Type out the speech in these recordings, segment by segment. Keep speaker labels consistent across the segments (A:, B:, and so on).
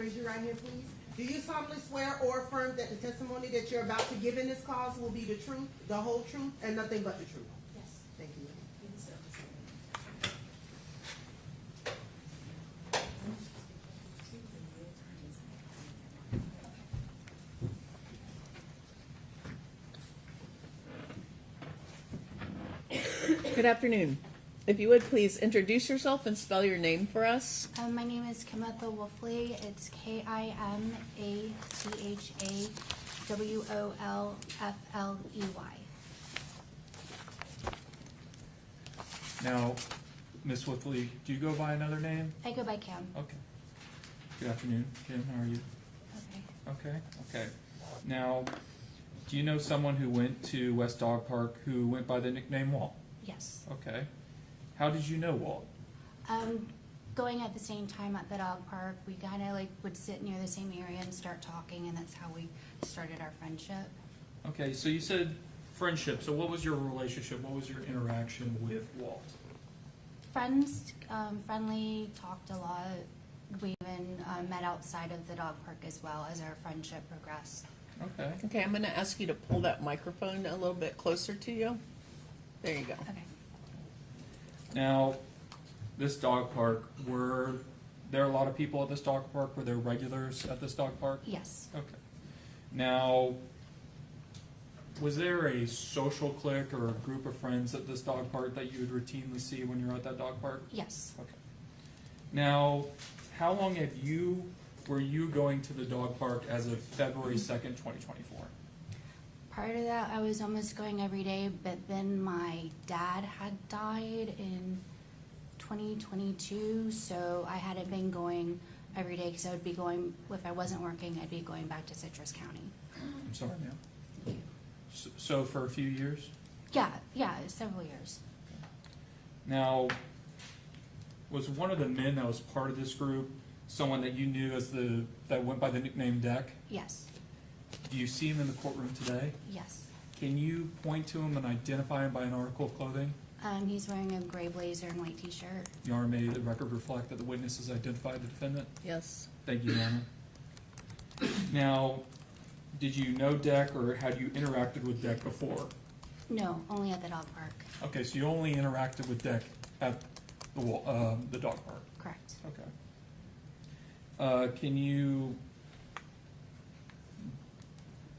A: Raise your right hand, please. Do you solemnly swear or affirm that the testimony that you're about to give in this cause will be the truth, the whole truth, and nothing but the truth?
B: Yes.
A: Thank you.
C: Good afternoon. If you would please introduce yourself and spell your name for us.
B: My name is Kimetha Wolfley. It's KIMATHAWOLFLEY.
D: Now, Miss Wolfley, do you go by another name?
B: I go by Kim.
D: Okay. Good afternoon, Kim. How are you?
B: Okay.
D: Okay. Now, do you know someone who went to West Dog Park who went by the nickname Walt?
B: Yes.
D: Okay. How did you know Walt?
B: Going at the same time at the dog park, we kind of like would sit near the same area and start talking, and that's how we started our friendship.
D: Okay, so you said friendship. So what was your relationship? What was your interaction with Walt?
B: Friends, friendly, talked a lot. We even met outside of the dog park as well as our friendship progressed.
D: Okay.
C: Okay, I'm going to ask you to pull that microphone a little bit closer to you. There you go.
B: Okay.
D: Now, this dog park, were there a lot of people at this dog park? Were there regulars at this dog park?
B: Yes.
D: Okay. Now, was there a social clique or a group of friends at this dog park that you would routinely see when you're at that dog park?
B: Yes.
D: Okay. Now, how long were you going to the dog park as of February 2nd, 2024?
B: Prior to that, I was almost going every day, but then my dad had died in 2022, so I hadn't been going every day because I would be going, if I wasn't working, I'd be going back to Citrus County.
D: I'm sorry, ma'am. So for a few years?
B: Yeah, several years.
D: Now, was one of the men that was part of this group someone that you knew that went by the nickname Deck?
B: Yes.
D: Do you see him in the courtroom today?
B: Yes.
D: Can you point to him and identify him by an article of clothing?
B: He's wearing a gray blazer and white t-shirt.
D: Your Honor, may the record reflect that the witness has identified the defendant?
C: Yes.
D: Thank you, Your Honor. Now, did you know Deck or had you interacted with Deck before?
B: No, only at the dog park.
D: Okay, so you only interacted with Deck at the dog park.
B: Correct.
D: Okay.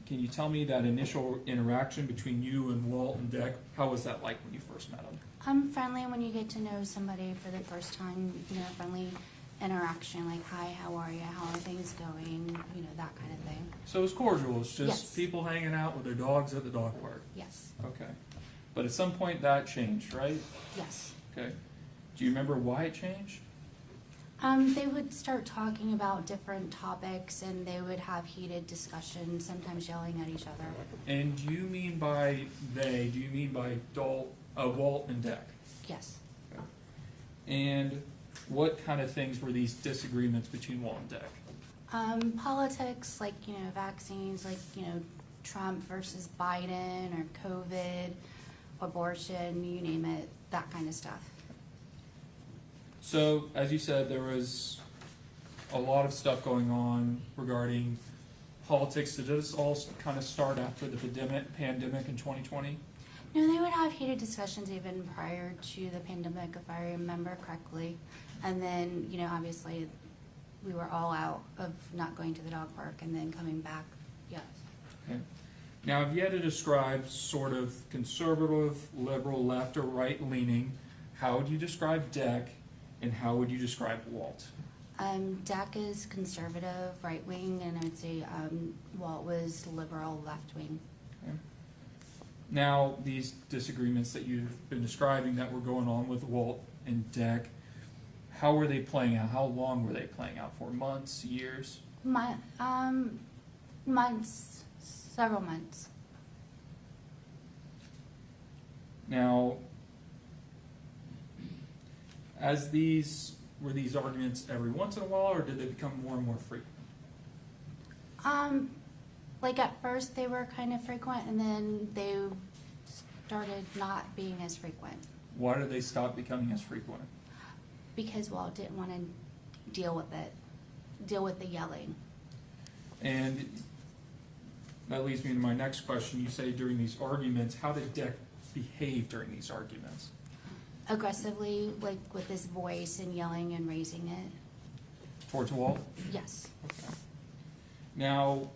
D: Can you tell me that initial interaction between you and Walt and Deck? How was that like when you first met him?
B: Friendly when you get to know somebody for the first time, friendly interaction, like, hi, how are you? How are things going? That kind of thing.
D: So it was cordial. It's just
B: Yes.
D: people hanging out with their dogs at the dog park.
B: Yes.
D: Okay. But at some point that changed, right?
B: Yes.
D: Okay. Do you remember why it changed?
B: They would start talking about different topics, and they would have heated discussions, sometimes yelling at each other.
D: And do you mean by they, do you mean by Walt and Deck?
B: Yes.
D: Okay. And what kind of things were these disagreements between Walt and Deck?
B: Politics, like, vaccines, like, Trump versus Biden, or COVID, abortion, you name it, that kind of stuff.
D: So, as you said, there was a lot of stuff going on regarding politics. Did this all kind of start after the pandemic in 2020?
B: No, they would have heated discussions even prior to the pandemic, if I remember correctly. And then, obviously, we were all out of not going to the dog park and then coming back, yes.
D: Okay. Now, if you had to describe sort of conservative, liberal, left, or right leaning, how would you describe Deck and how would you describe Walt?
B: Deck is conservative, right wing, and I would say Walt was liberal, left wing.
D: Okay. Now, these disagreements that you've been describing that were going on with Walt and Deck, how were they playing out? How long were they playing out for? Months, years?
B: Months, several months.
D: Now, were these arguments every once in a while, or did they become more and more frequent?
B: Like at first they were kind of frequent, and then they started not being as frequent.
D: Why did they stop becoming as frequent?
B: Because Walt didn't want to deal with it. deal with the yelling.
D: And that leads me to my next question. You say during these arguments, how did Deck behave during these arguments?
B: Aggressively, like with his voice and yelling and raising it.
D: Towards Walt?
B: Yes.
D: Okay. Now,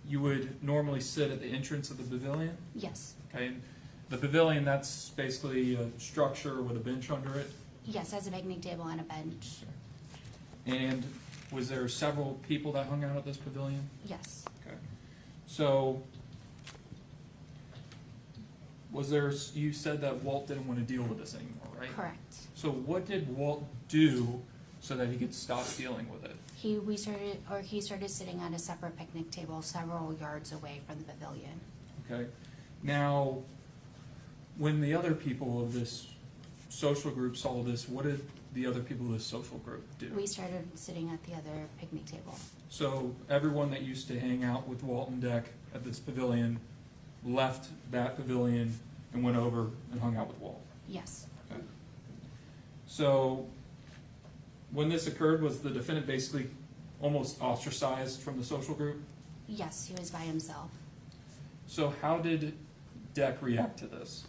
D: you would normally sit at the entrance of the pavilion?
B: Yes.
D: Okay. The pavilion, that's basically a structure with a bench under it?
B: Yes, has a picnic table and a bench.
D: And was there several people that hung out at this pavilion?
B: Yes.
D: Okay. So, was there, you said that Walt didn't want to deal with this anymore, right?
B: Correct.
D: So what did Walt do so that he could stop dealing with it?
B: He started sitting at a separate picnic table several yards away from the pavilion.
D: Okay. Now, when the other people of this social group saw this, what did the other people of this social group do?
B: We started sitting at the other picnic table.
D: So everyone that used to hang out with Walt and Deck at this pavilion left that pavilion and went over and hung out with Walt.
B: Yes.
D: Okay. So when this occurred, was the defendant basically almost ostracized from the social group?
B: Yes, he was by himself.
D: So how did Deck react to this?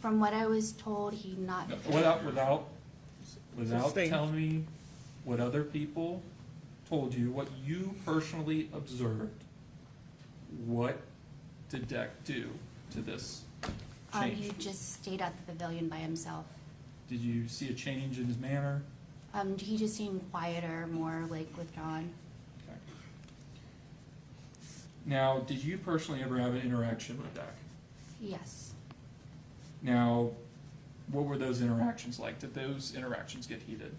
B: From what I was told, he not.
D: Without
C: Sustain.
D: telling me what other people told you, what you personally observed, what did Deck do to this change?
B: He just stayed at the pavilion by himself.
D: Did you see a change in his manner?
B: He just seemed quieter, more like withdrawn.
D: Okay. Now, did you personally ever have an interaction with Deck?
B: Yes.
D: Now, what were those interactions like? Did those interactions get heated?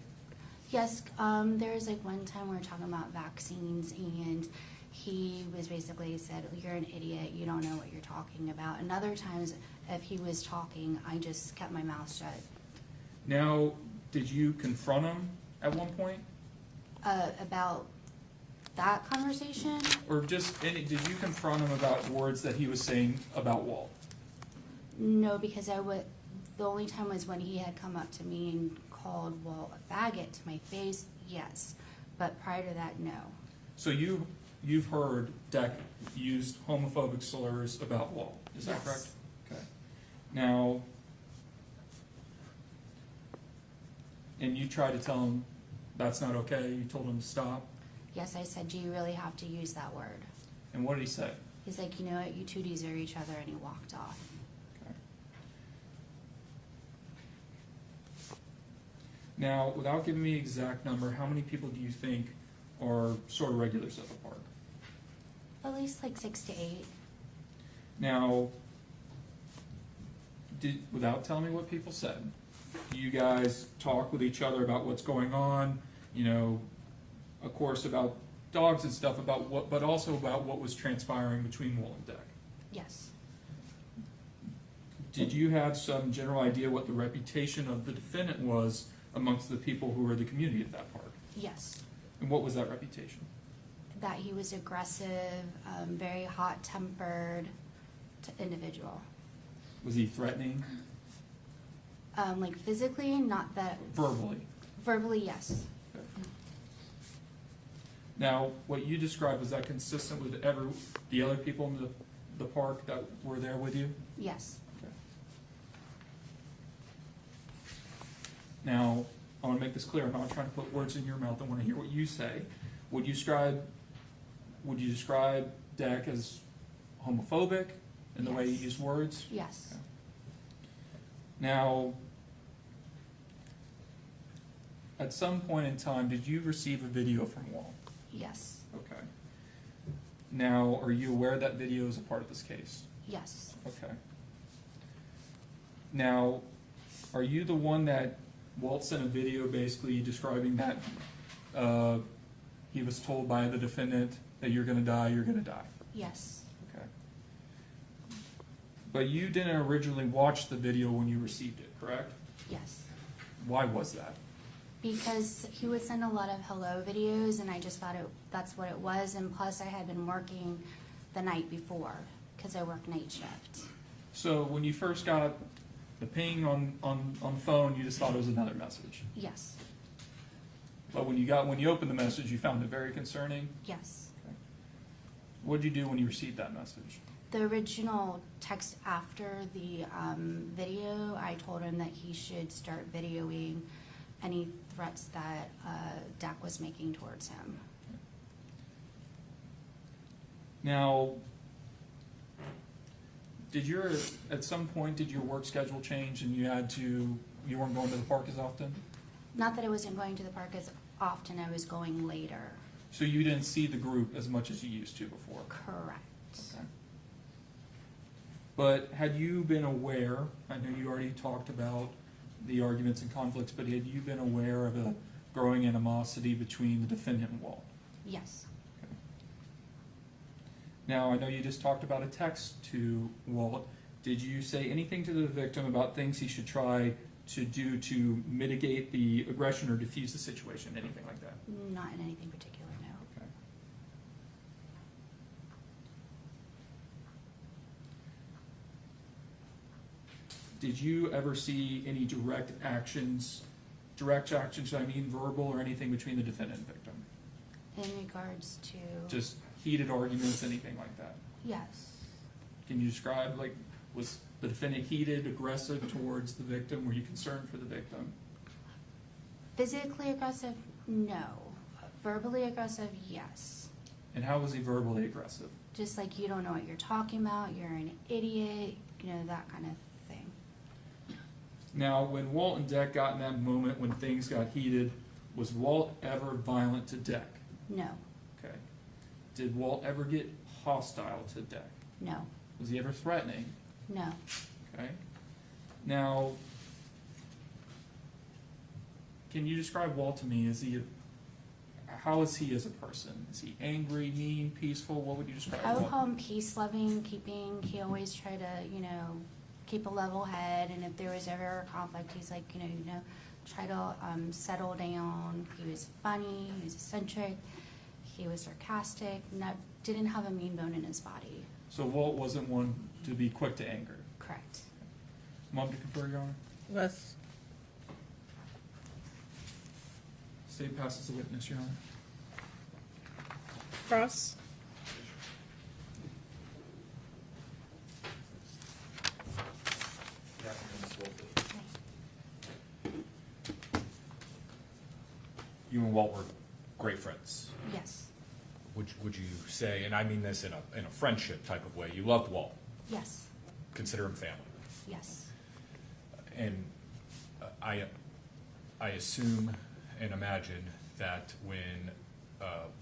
B: Yes, there was like one time we were talking about vaccines and he was basically said, "You're an idiot, you don't know what you're talking about." And other times, if he was talking, I just kept my mouth shut.
D: Now, did you confront him at one point?
B: About that conversation?
D: Or just did you confront him about words that he was saying about Walt?
B: No, because the only time was when he had come up to me and called Walt a faggot to my face, yes. But prior to that, no.
D: So you've heard Deck used homophobic slurs about Walt, is that
B: Yes.
D: correct? Okay. Now, and you tried to tell him that's not okay, you told him to stop,
B: Yes, I said, "Do you really have to use that word?"
D: and what did he say?
B: He's like, "You know what, you two deserve each other," and he walked off.
D: Okay. Now, without giving me an exact number, how many people do you think are sort of regulars at the park?
B: At least like 6 to 8.
D: Now, without telling me what people said, do you guys talk with each other about what's going on? You know, of course, about dogs and stuff, but also about what was transpiring between Walt and Deck.
B: Yes.
D: Did you have some general idea what the reputation of the defendant was amongst the people who were the community at that park?
B: Yes.
D: And what was that reputation?
B: That he was aggressive, very hot-tempered individual.
D: Was he threatening?
B: Like physically, not that.
D: Verbally?
B: Verbally, yes.
D: Okay. Now, what you described, was that consistent with the other people in the park that were there with you?
B: Yes.
D: Okay. Now, I want to make this clear. I'm not trying to put words in your mouth. I want to hear what you say. Would you describe Deck as homophobic in the way you
B: Yes.
D: use words?
B: Yes.
D: Okay. Now, at some point in time, did you receive a video from Walt?
B: Yes.
D: Okay. Now, are you aware that video is a part of this case?
B: Yes.
D: Okay. Now, are you the one that Walt sent a video basically describing that he was told by the defendant that you're going to die, you're going to die?
B: Yes.
D: Okay. But you didn't originally watch the video when you received it, correct?
B: Yes.
D: Why was that?
B: Because he would send a lot of hello videos, and I just thought that's what it was. And plus, I had been working the night before because I work night shift.
D: So when you first got the ping on the phone, you just thought it was another message.
B: Yes.
D: But when you opened the message, you found it very concerning.
B: Yes.
D: What did you do when you received that message?
B: The original text after the video, I told him that he should start videoing any threats that Dak was making towards him.
D: Now, at some point, did your work schedule change and you weren't going to the park as often?
B: Not that I wasn't going to the park as often, I was going later.
D: So you didn't see the group as much as you used to before?
B: Correct.
D: Okay. But had you been aware, I know you already talked about the arguments and conflicts, but had you been aware of a growing animosity between the defendant and Walt?
B: Yes.
D: Okay. Now, I know you just talked about a text to Walt. Did you say anything to the victim about things he should try to do to mitigate the aggression or diffuse the situation, anything like that?
B: Not in anything particular, no.
D: Okay. Did you ever see any direct actions, I mean verbal or anything between the defendant and victim?
B: In regards to...
D: Just heated arguments, anything like that?
B: Yes.
D: Can you describe, like, was the defendant heated, aggressive towards the victim? Were you concerned for the victim?
B: Physically aggressive? No. Verbally aggressive? Yes.
D: And how was he verbally aggressive?
B: Just like you don't know what you're talking about, you're an idiot, you know, that kind of thing.
D: Now, when Walt and Deck got in that moment when things got heated, was Walt ever violent to Deck?
B: No.
D: Okay. Did Walt ever get hostile to Deck?
B: No.
D: Was he ever threatening?
B: No.
D: Okay. Now, can you describe Walt to me? How is he as a person? Is he angry, mean, peaceful? What would you describe
B: I would
D: Walt?
B: call him peace-loving, he always tried to, you know, keep a level head, and if there was ever a conflict, he's like, you know, try to settle down. He was funny, he was eccentric, he was sarcastic, didn't have a mean bone in his body.
D: So Walt wasn't one to be quick to anger?
B: Correct.
D: Mom, to confer, Your Honor?
C: Yes.
D: State passes the witness, Your Honor.
C: Cross.
E: You and Walt were great friends.
B: Yes.
E: Would you say, and I mean this in a friendship type of way, you loved Walt,
B: Yes.
E: consider him family,
B: Yes.
E: and I assume and imagine that when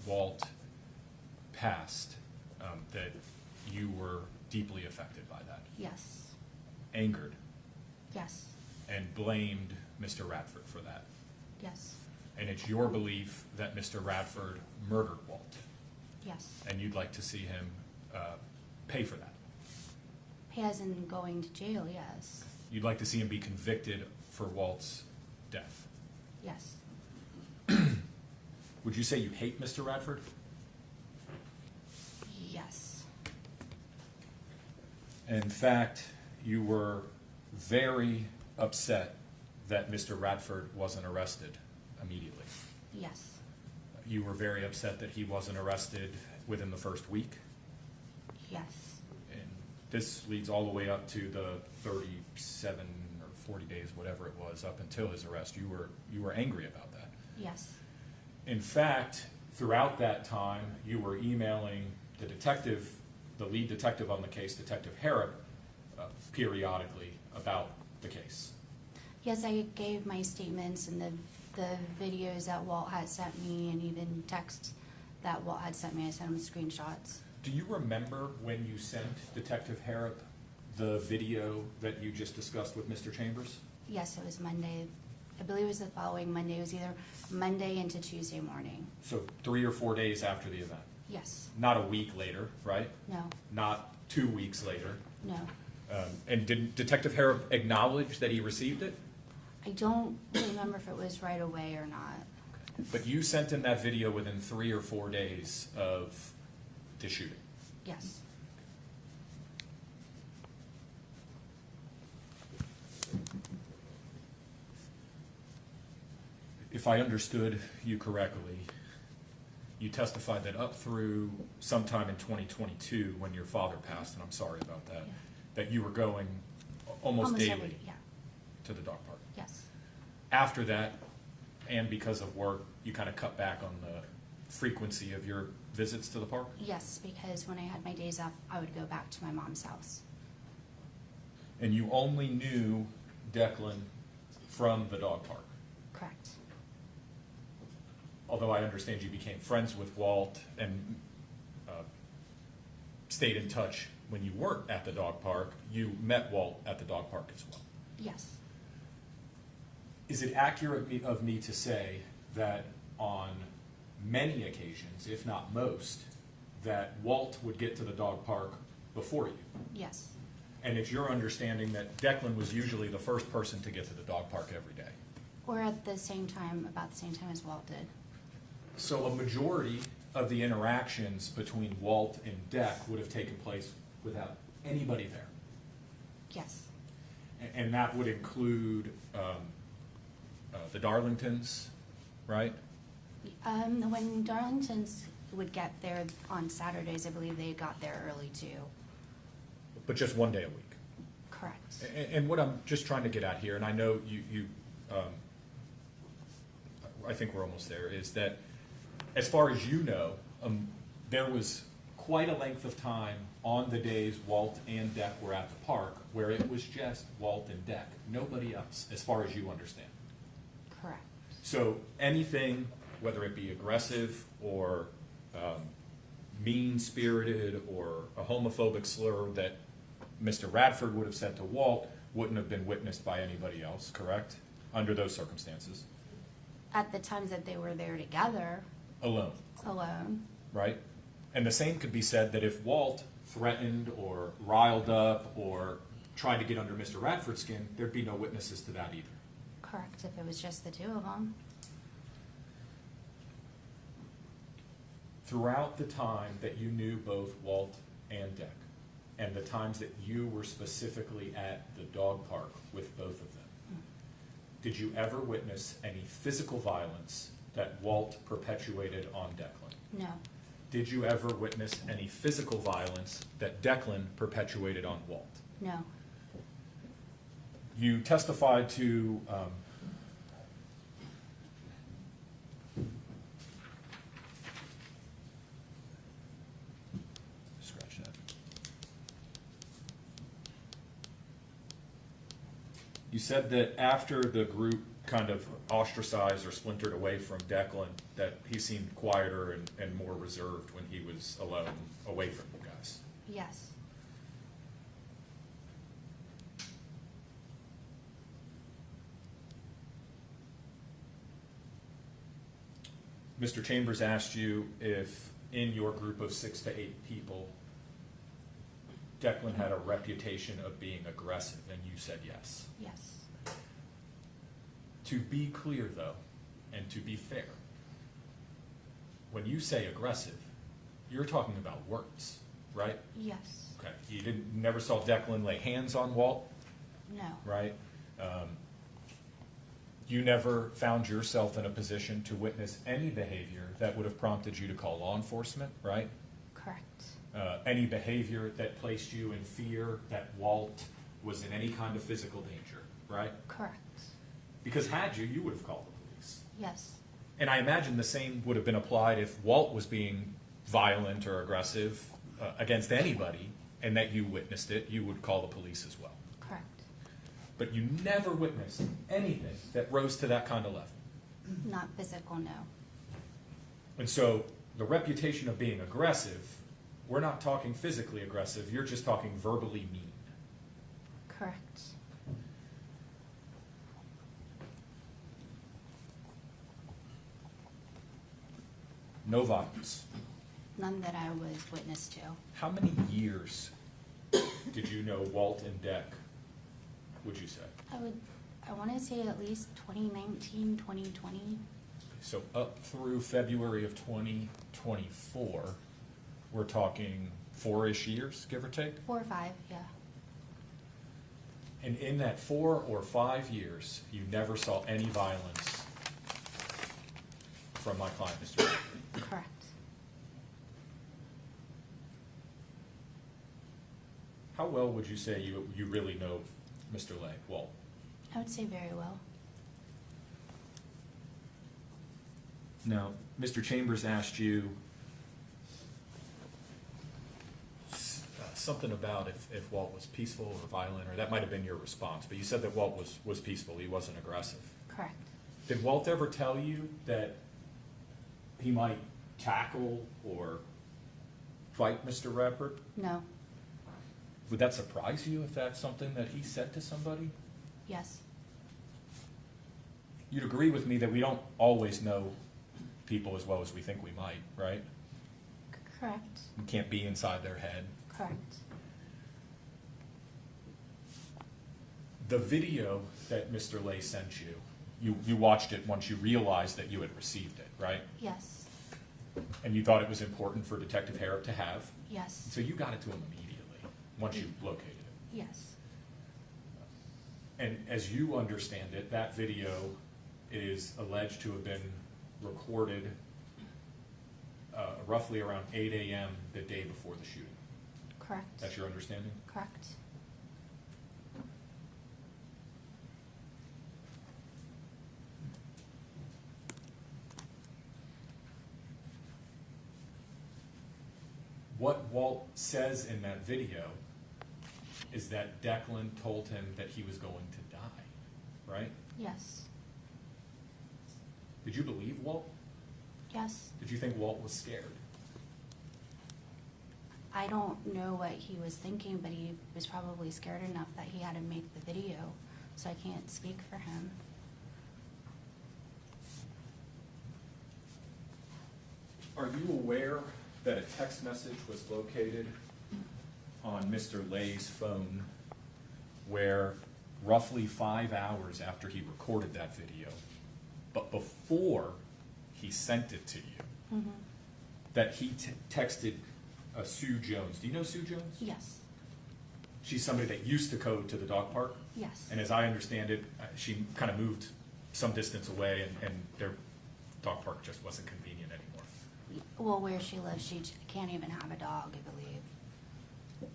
E: Walt passed, that you were deeply affected by that,
B: Yes.
E: angered,
B: Yes.
E: and blamed Mr. Radford for that.
B: Yes.
E: And it's your belief that Mr. Radford murdered Walt,
B: Yes.
E: and you'd like to see him pay for that.
B: He hasn't going to jail, yes.
E: You'd like to see him be convicted for Walt's death.
B: Yes.
E: Would you say you hate Mr. Radford?
B: Yes.
E: In fact, you were very upset that Mr. Radford wasn't arrested immediately.
B: Yes.
E: You were very upset that he wasn't arrested within the first week.
B: Yes.
E: And this leads all the way up to the 37 or 40 days, whatever it was, up until his arrest. You were angry about that.
B: Yes.
E: In fact, throughout that time, you were emailing the detective, the lead detective on the case, Detective Harrop, periodically about the case.
B: Yes, I gave my statements and the videos that Walt had sent me, and even texts that Walt had sent me. I sent him screenshots.
E: Do you remember when you sent Detective Harrop the video that you just discussed with Mr. Chambers?
B: Yes, it was Monday. I believe it was the following Monday. It was either Monday into Tuesday morning.
E: So 3 or 4 days after the event.
B: Yes.
E: Not a week later, right?
B: No.
E: Not 2 weeks later.
B: No.
E: And did Detective Harrop acknowledge that he received it?
B: I don't remember if it was right away or not.
E: But you sent him that video within 3 or 4 days of the shooting.
B: Yes.
E: if I understood you correctly, you testified that up through sometime in 2022, when your father passed, and I'm sorry about that,
B: Yeah.
E: that you were going almost daily
B: every day, yeah,
E: to the dog park.
B: yes,
E: After that, and because of work, you kind of cut back on the frequency of your visits to the park?
B: yes, because when I had my days off, I would go back to my mom's house.
E: And you only knew Declan from the dog park?
B: Correct.
E: Although I understand you became friends with Walt and stayed in touch when you weren't at the dog park, you met Walt at the dog park as well.
B: Yes,
E: Is it accurate of me to say that on many occasions, if not most, that Walt would get to the dog park before you?
B: yes,
E: And it's your understanding that Declan was usually the first person to get to the dog park every day?
B: or at the same time, about the same time as Walt did.
E: So a majority of the interactions between Walt and Deck would have taken place without anybody there?
B: Yes,
E: And that would include the Darlingtons, right?
B: when Darlingtons would get there on Saturdays, I believe they got there early too.
E: But just one day a week.
B: Correct.
E: And what I'm just trying to get at here, and I know you I think we're almost there, is that as far as you know, there was quite a length of time on the days Walt and Deck were at the park where it was just Walt and Deck, nobody else, as far as you understand.
B: Correct.
E: So anything, whether it be aggressive or mean-spirited or a homophobic slur that Mr. Radford would have said to Walt wouldn't have been witnessed by anybody else, correct? Under those circumstances.
B: At the times that they were there together,
E: Alone,
B: alone,
E: right? And the same could be said that if Walt threatened or riled up or tried to get under Mr. Radford's skin, there'd be no witnesses to that either.
B: correct, if it was just the two of them.
E: Throughout the time that you knew both Walt and Deck, and the times that you were specifically at the dog park with both of them, did you ever witness any physical violence that Walt perpetuated on Declan?
B: No,
E: Did you ever witness any physical violence that Declan perpetuated on Walt?
B: no,
E: You testified to scratch that. You said that after the group kind of ostracized or splintered away from Declan, that he seemed quieter and more reserved when he was alone, away from you guys.
B: yes,
E: Mr. Chambers asked you if in your group of 6 to 8 people, Declan had a reputation of being aggressive, and you said yes.
B: yes,
E: To be clear, though, and to be fair, when you say aggressive, you're talking about words, right?
B: yes,
E: Okay. You never saw Declan lay hands on Walt,
B: no,
E: right? You never found yourself in a position to witness any behavior that would have prompted you to call law enforcement, right?
B: correct,
E: Any behavior that placed you in fear that Walt was in any kind of physical danger, right?
B: correct,
E: Because had you would have called the police.
B: yes,
E: And I imagine the same would have been applied if Walt was being violent or aggressive against anybody, and that you witnessed it, you would call the police as well.
B: correct,
E: But you never witnessed anything that rose to that kind of level.
B: not physical, no,
E: And so the reputation of being aggressive, we're not talking physically aggressive, you're just talking verbally mean.
B: correct,
E: No violence.
B: none that I was witness to.
E: How many years did you know Walt and Deck, would you say?
B: I want to say at least 2019, 2020,
E: So up through February of 2024, we're talking 4-ish years, give or take?
B: 4 or 5, yeah,
E: And in that 4 or 5 years, you never saw any violence from my client, Mr. Radford.
B: Correct.
E: How well would you say you really know Mr. Lay, Walt?
B: I would say very well.
E: Now, Mr. Chambers asked you something about if Walt was peaceful or violent, or that might have been your response, but you said that Walt was peaceful, he wasn't aggressive.
B: Correct.
E: Did Walt ever tell you that he might tackle or fight Mr. Radford?
B: No.
E: Would that surprise you if that's something that he said to somebody?
B: Yes.
E: You'd agree with me that we don't always know people as well as we think we might, right?
B: Correct.
E: We can't be inside their head.
B: Correct.
E: The video that Mr. Lay sent you watched it once you realized that you had received it, right?
B: Yes.
E: And you thought it was important for Detective Harrop to have.
B: Yes.
E: So you got it to him immediately, once you located it.
B: Yes.
E: And as you understand it, that video is alleged to have been recorded roughly around 8 a.m. the day before the shooting.
B: Correct.
E: That's your understanding?
B: Correct.
E: What Walt says in that video is that Declan told him that he was going to die, right?
B: Yes.
E: Did you believe Walt?
B: Yes.
E: Did you think Walt was scared?
B: I don't know what he was thinking, but he was probably scared enough that he had to make the video, so I can't speak for him.
E: Are you aware that a text message was located on Mr. Lay's phone where roughly 5 hours after he recorded that video, but before he sent it to you,
B: Mm-hmm.
E: that he texted Sue Jones? Do you know Sue Jones?
B: Yes.
E: She's somebody that used to code to the dog park.
B: Yes.
E: And as I understand it, she kind of moved some distance away, and their dog park just wasn't convenient anymore.
B: Well, where she lives, she can't even have a dog, I believe.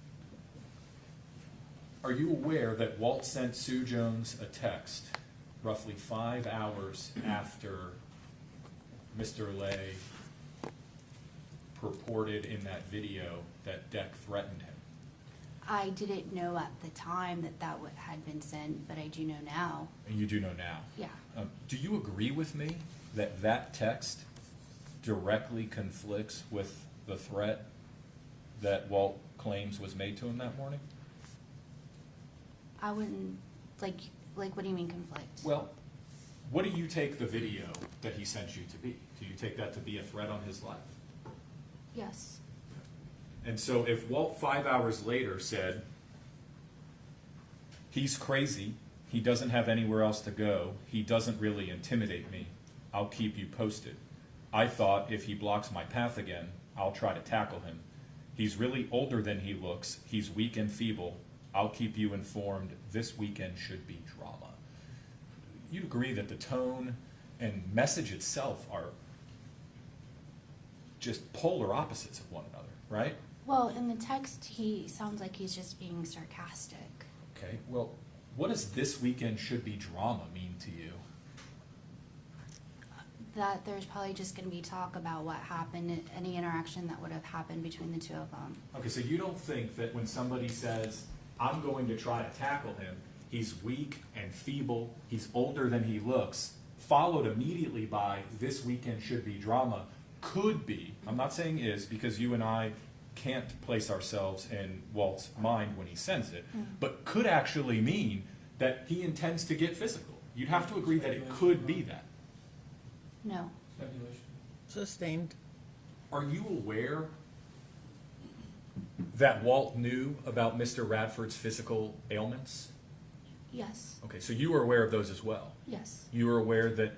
E: Are you aware that Walt sent Sue Jones a text roughly 5 hours after Mr. Lay purported in that video that Deck threatened him?
B: I didn't know at the time that that had been sent, but I do know now.
E: And you do know now.
B: Yeah.
E: Do you agree with me that that text directly conflicts with the threat that Walt claims was made to him that morning?
B: I wouldn't, like, what do you mean conflict?
E: Well, what do you take the video that he sent you to be? Do you take that to be a threat on his life?
B: Yes.
E: And so if Walt 5 hours later said, he's crazy, he doesn't have anywhere else to go, he doesn't really intimidate me, I'll keep you posted. I thought if he blocks my path again, I'll try to tackle him. He's really older than he looks, he's weak and feeble, I'll keep you informed, this weekend should be drama. You'd agree that the tone and message itself are just polar opposites of one another, right?
B: Well, in the text, he sounds like he's just being sarcastic.
E: Okay, well, what does this weekend should be drama mean to you?
B: That there's probably just going to be talk about what happened, any interaction that would have happened between the two of them.
E: Okay, so you don't think that when somebody says, I'm going to try to tackle him, he's weak and feeble, he's older than he looks, followed immediately by this weekend should be drama, could be, I'm not saying is, because you and I can't place ourselves in Walt's mind when he sends it, but could actually mean that he intends to get physical. You'd have to agree that it could be that.
B: No.
D: Speculation.
C: Sustained.
E: Are you aware that Walt knew about Mr. Radford's physical ailments?
B: Yes.
E: Okay, so you were aware of those as well.
B: Yes.
E: You were aware that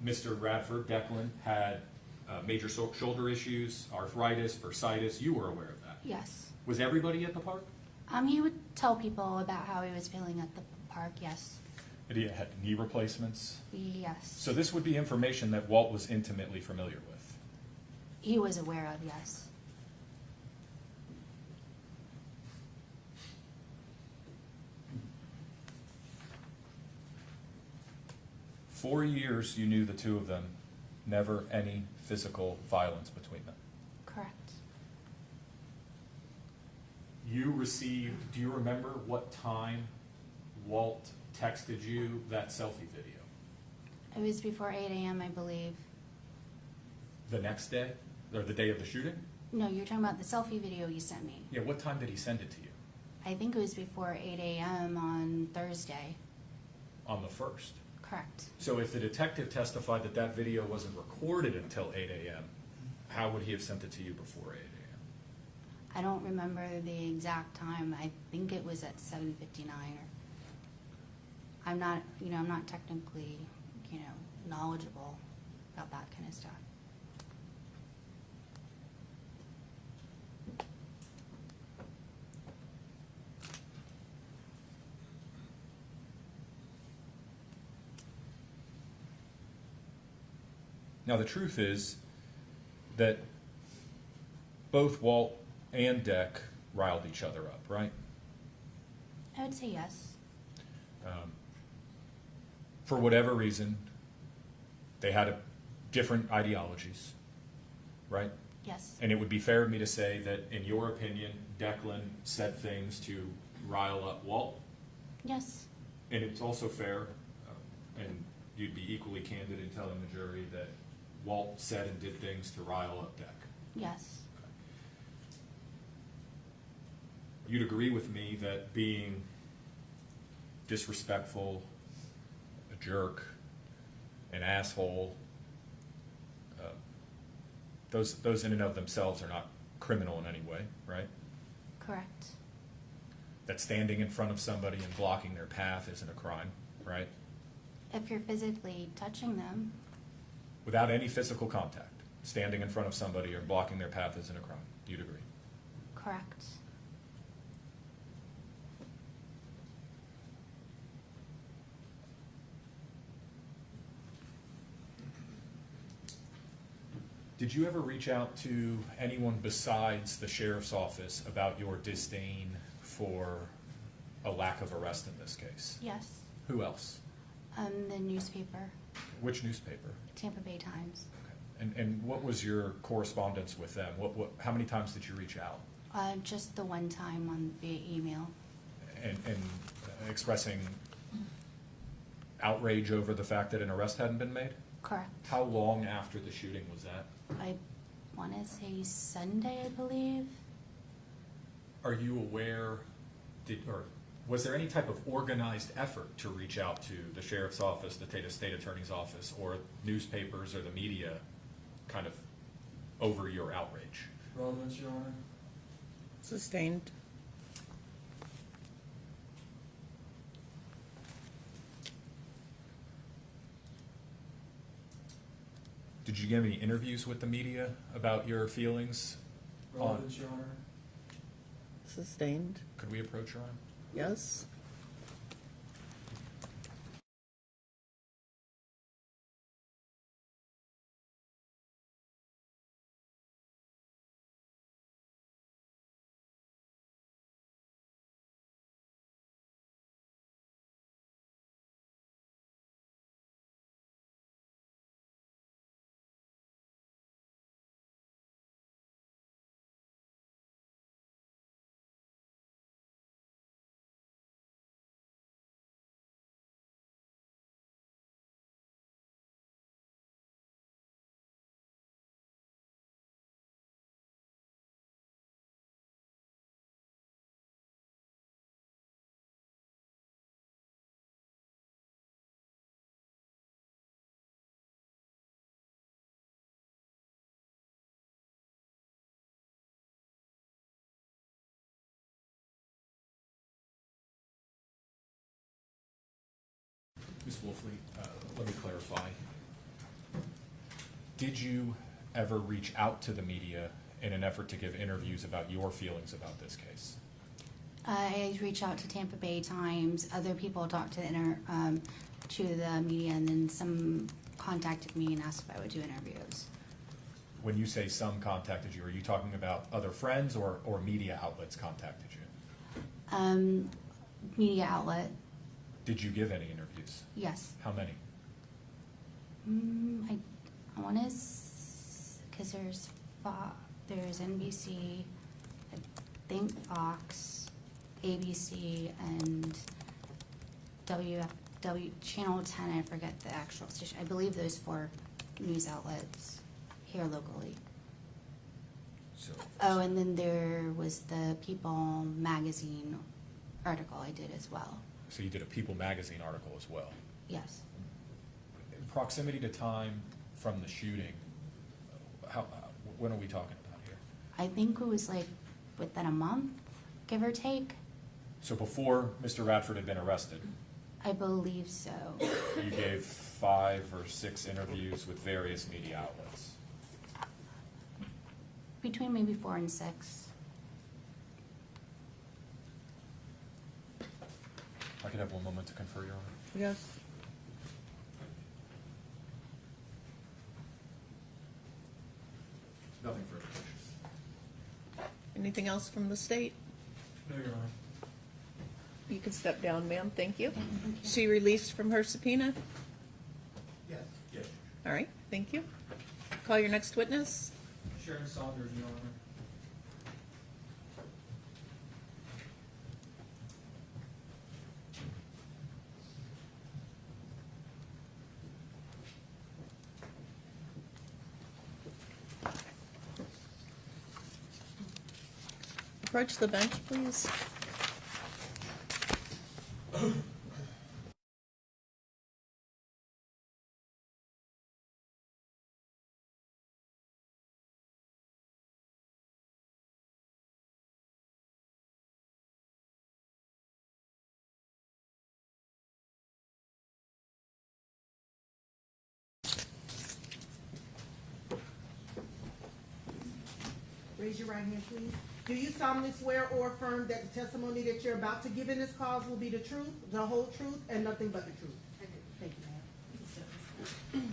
E: Mr. Radford, Declan, had major shoulder issues, arthritis, bursitis. You were aware of that.
B: Yes.
E: Was everybody at the park?
B: He would tell people about how he was feeling at the park, yes.
E: And he had knee replacements.
B: Yes.
E: So this would be information that Walt was intimately familiar with.
B: He was aware of, yes.
E: For years, you knew the two of them, never any physical violence between them.
B: Correct.
E: You received, do you remember what time Walt texted you that selfie video?
B: It was before 8 a.m., I believe.
E: The next day? Or the day of the shooting?
B: No, you're talking about the selfie video you sent me.
E: Yeah, what time did he send it to you?
B: I think it was before 8 a.m. on Thursday.
E: On the 1st.
B: Correct.
E: So if the detective testified that that video wasn't recorded until 8 a.m., how would he have sent it to you before 8 a.m.?
B: I don't remember the exact time. I think it was at 7:59. I'm not, I'm not technically, knowledgeable about that kind of stuff.
E: Now, the truth is that both Walt and Deck riled each other up, right?
B: I would say yes.
E: For whatever reason, they had different ideologies, right?
B: Yes.
E: And it would be fair of me to say that, in your opinion, Declan said things to rile up Walt.
B: Yes.
E: And it's also fair, and you'd be equally candid in telling the jury that Walt said and did things to rile up Deck.
B: Yes.
E: You'd agree with me that being disrespectful, a jerk, an asshole, those in and of themselves are not criminal in any way, right?
B: Correct.
E: That standing in front of somebody and blocking their path isn't a crime, right?
B: If you're physically touching them,
E: Without any physical contact, standing in front of somebody or blocking their path isn't a crime. You'd agree?
B: correct.
E: Did you ever reach out to anyone besides the sheriff's office about your disdain for a lack of arrest in this case?
B: Yes.
E: Who else?
B: The newspaper,
E: Which newspaper?
B: Tampa Bay Times.
E: Okay. And what was your correspondence with them? How many times did you reach out?
B: Just the one time on via email.
E: And expressing outrage over the fact that an arrest hadn't been made?
B: Correct.
E: How long after the shooting was that?
B: I want to say Sunday, I believe.
E: Are you aware, or was there any type of organized effort to reach out to the sheriff's office, the state attorney's office, or newspapers or the media kind of over your outrage?
D: Relevance, Your Honor?
C: Sustained.
E: Did you give any interviews with the media about your feelings?
D: Relevance, Your Honor?
C: Sustained.
E: Could we approach her on?
C: Yes.
E: Ms. Wolfley, let me clarify. Did you ever reach out to the media in an effort to give interviews about your feelings about this case?
B: I reached out to Tampa Bay Times. Other people talked to to the media, and then some contacted me and asked if I would do interviews.
E: When you say some contacted you, are you talking about other friends or media outlets contacted you?
B: Media outlet,
E: Did you give any interviews?
B: yes.
E: How many?
B: I want to, because there's NBC, I think Fox, ABC, and Channel 10. I forget the actual station. I believe those 4 news outlets here locally.
E: So,
B: Oh, and then there was the People magazine article I did as well.
E: so you did a People magazine article as well.
B: Yes.
E: In proximity to time from the shooting, when are we talking about here?
B: I think it was like within a month, give or take.
E: So before Mr. Radford had been arrested,
B: I believe so.
E: you gave 5 or 6 interviews with various media outlets.
B: Between maybe 4 and 6.
E: If I could have one moment to confer, Your Honor.
C: Yes.
E: Nothing further.
C: Anything else from the state?
D: No, Your Honor.
C: You can step down, ma'am. Thank you.
B: Okay, thank you.
C: She released from her subpoena?
E: Yes. Yes.
C: All right, thank you. Call your next witness.
D: Sharon Saunders, Your Honor.
C: Approach the bench, please.
A: Raise your right hand, please. Do you solemnly swear or affirm that the testimony that you're about to give in this cause will be the truth, the whole truth, and nothing but the truth? I do. Thank you, ma'am.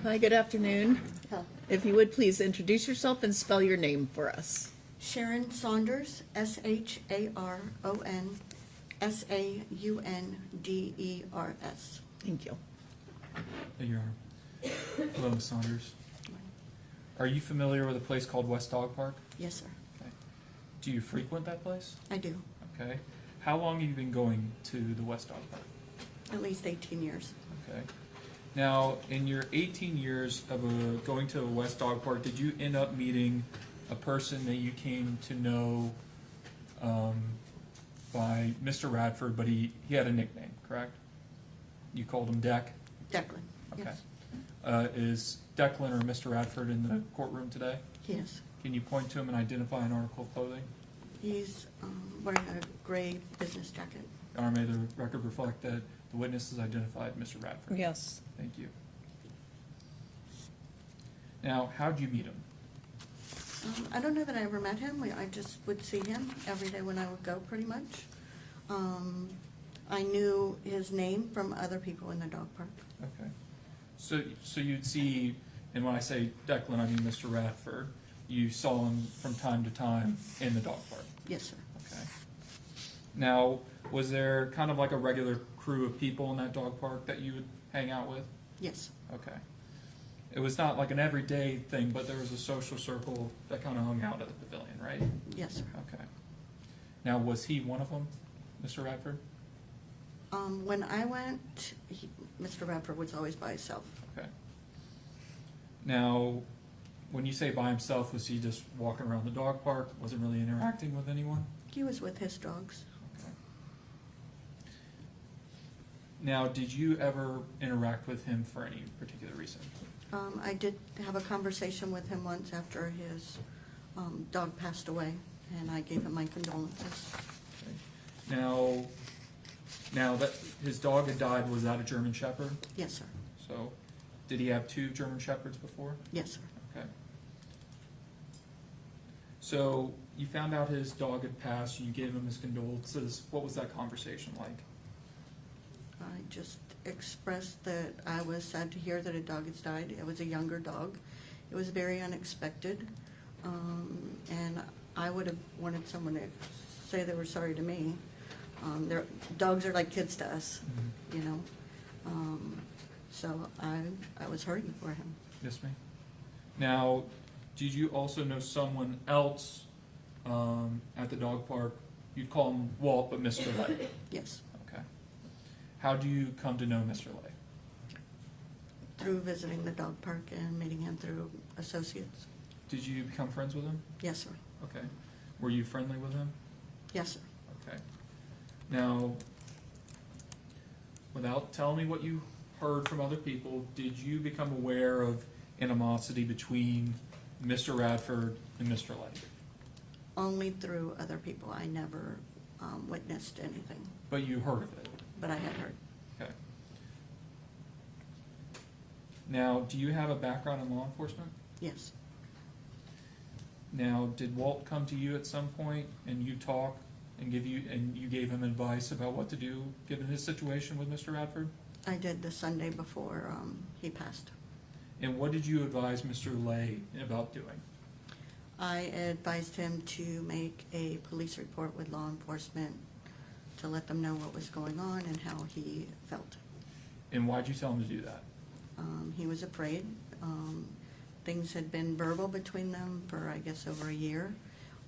C: Hi, good afternoon.
F: Hello.
C: If you would please introduce yourself and spell your name for us.
F: Sharon Saunders, SharonSaunders.
C: Thank you.
D: Thank you, Your Honor. Hello, Ms. Saunders. Are you familiar with a place called West Dog Park?
F: Yes, sir.
D: Okay. Do you frequent that place?
F: I do.
D: Okay. How long have you been going to the West Dog Park?
F: At least 18 years.
D: Okay. Now, in your 18 years of going to West Dog Park, did you end up meeting a person that you came to know by Mr. Radford, but he had a nickname, correct? You called him Deck?
F: Declan.
D: Okay.
F: Yes.
D: Is Declan or Mr. Radford in the courtroom today?
F: Yes.
D: Can you point to him and identify an article of clothing?
F: He's wearing a gray business jacket.
D: Your Honor, may the record reflect that the witness has identified Mr. Radford.
C: Yes.
D: Thank you. Now, how'd you meet him?
F: I don't know that I ever met him. I just would see him every day when I would go, pretty much. I knew his name from other people in the dog park.
D: Okay. So you'd see, and when I say Declan, I mean Mr. Radford, you saw him from time to time in the dog park?
F: Yes, sir.
D: Okay. Now, was there kind of like a regular crew of people in that dog park that you would hang out with?
F: Yes.
D: Okay. It was not like an everyday thing, but there was a social circle that kind of hung out at the pavilion, right?
F: Yes, sir.
D: Okay. Now, was he one of them, Mr. Radford?
F: When I went, Mr. Radford was always by himself.
D: Okay. Now, when you say by himself, was he just walking around the dog park? Wasn't really interacting with anyone?
F: He was with his dogs.
D: Okay. Now, did you ever interact with him for any particular reason?
F: I did have a conversation with him once after his dog passed away, and I gave him my condolences.
D: Okay. Now, Now, that his dog had died, was that a German Shepherd?
F: Yes, sir.
D: So, did he have 2 German Shepherds before?
F: Yes, sir.
D: Okay. So, you found out his dog had passed, you gave him his condolences. What was that conversation like?
F: I just expressed that I was sad to hear that a dog has died. It was a younger dog. It was very unexpected. And I would have wanted someone to say they were sorry to me. Dogs are like kids to us, you know. So I was hurting for him.
D: Yes, ma'am. Now, did you also know someone else at the dog park? You'd call him Walt, but Mr. Lay.
F: Yes,
D: Okay. How do you come to know Mr. Lay?
F: through visiting the dog park and meeting him through associates.
D: Did you become friends with him?
F: Yes, sir.
D: Okay. Were you friendly with him?
F: Yes, sir.
D: Okay. Now, without telling me what you heard from other people, did you become aware of animosity between Mr. Radford and Mr. Lay?
F: Only through other people. I never witnessed anything,
D: But you heard of it?
F: but I had heard.
D: Okay. Now, do you have a background in law enforcement?
F: Yes,
D: Now, did Walt come to you at some point and you talk and you gave him advice about what to do given his situation with Mr. Radford?
F: I did the Sunday before he passed.
D: And what did you advise Mr. Lay about doing?
F: I advised him to make a police report with law enforcement to let them know what was going on and how he felt.
D: And why'd you tell him to do that?
F: He was afraid. Things had been verbal between them for, I guess, over a year.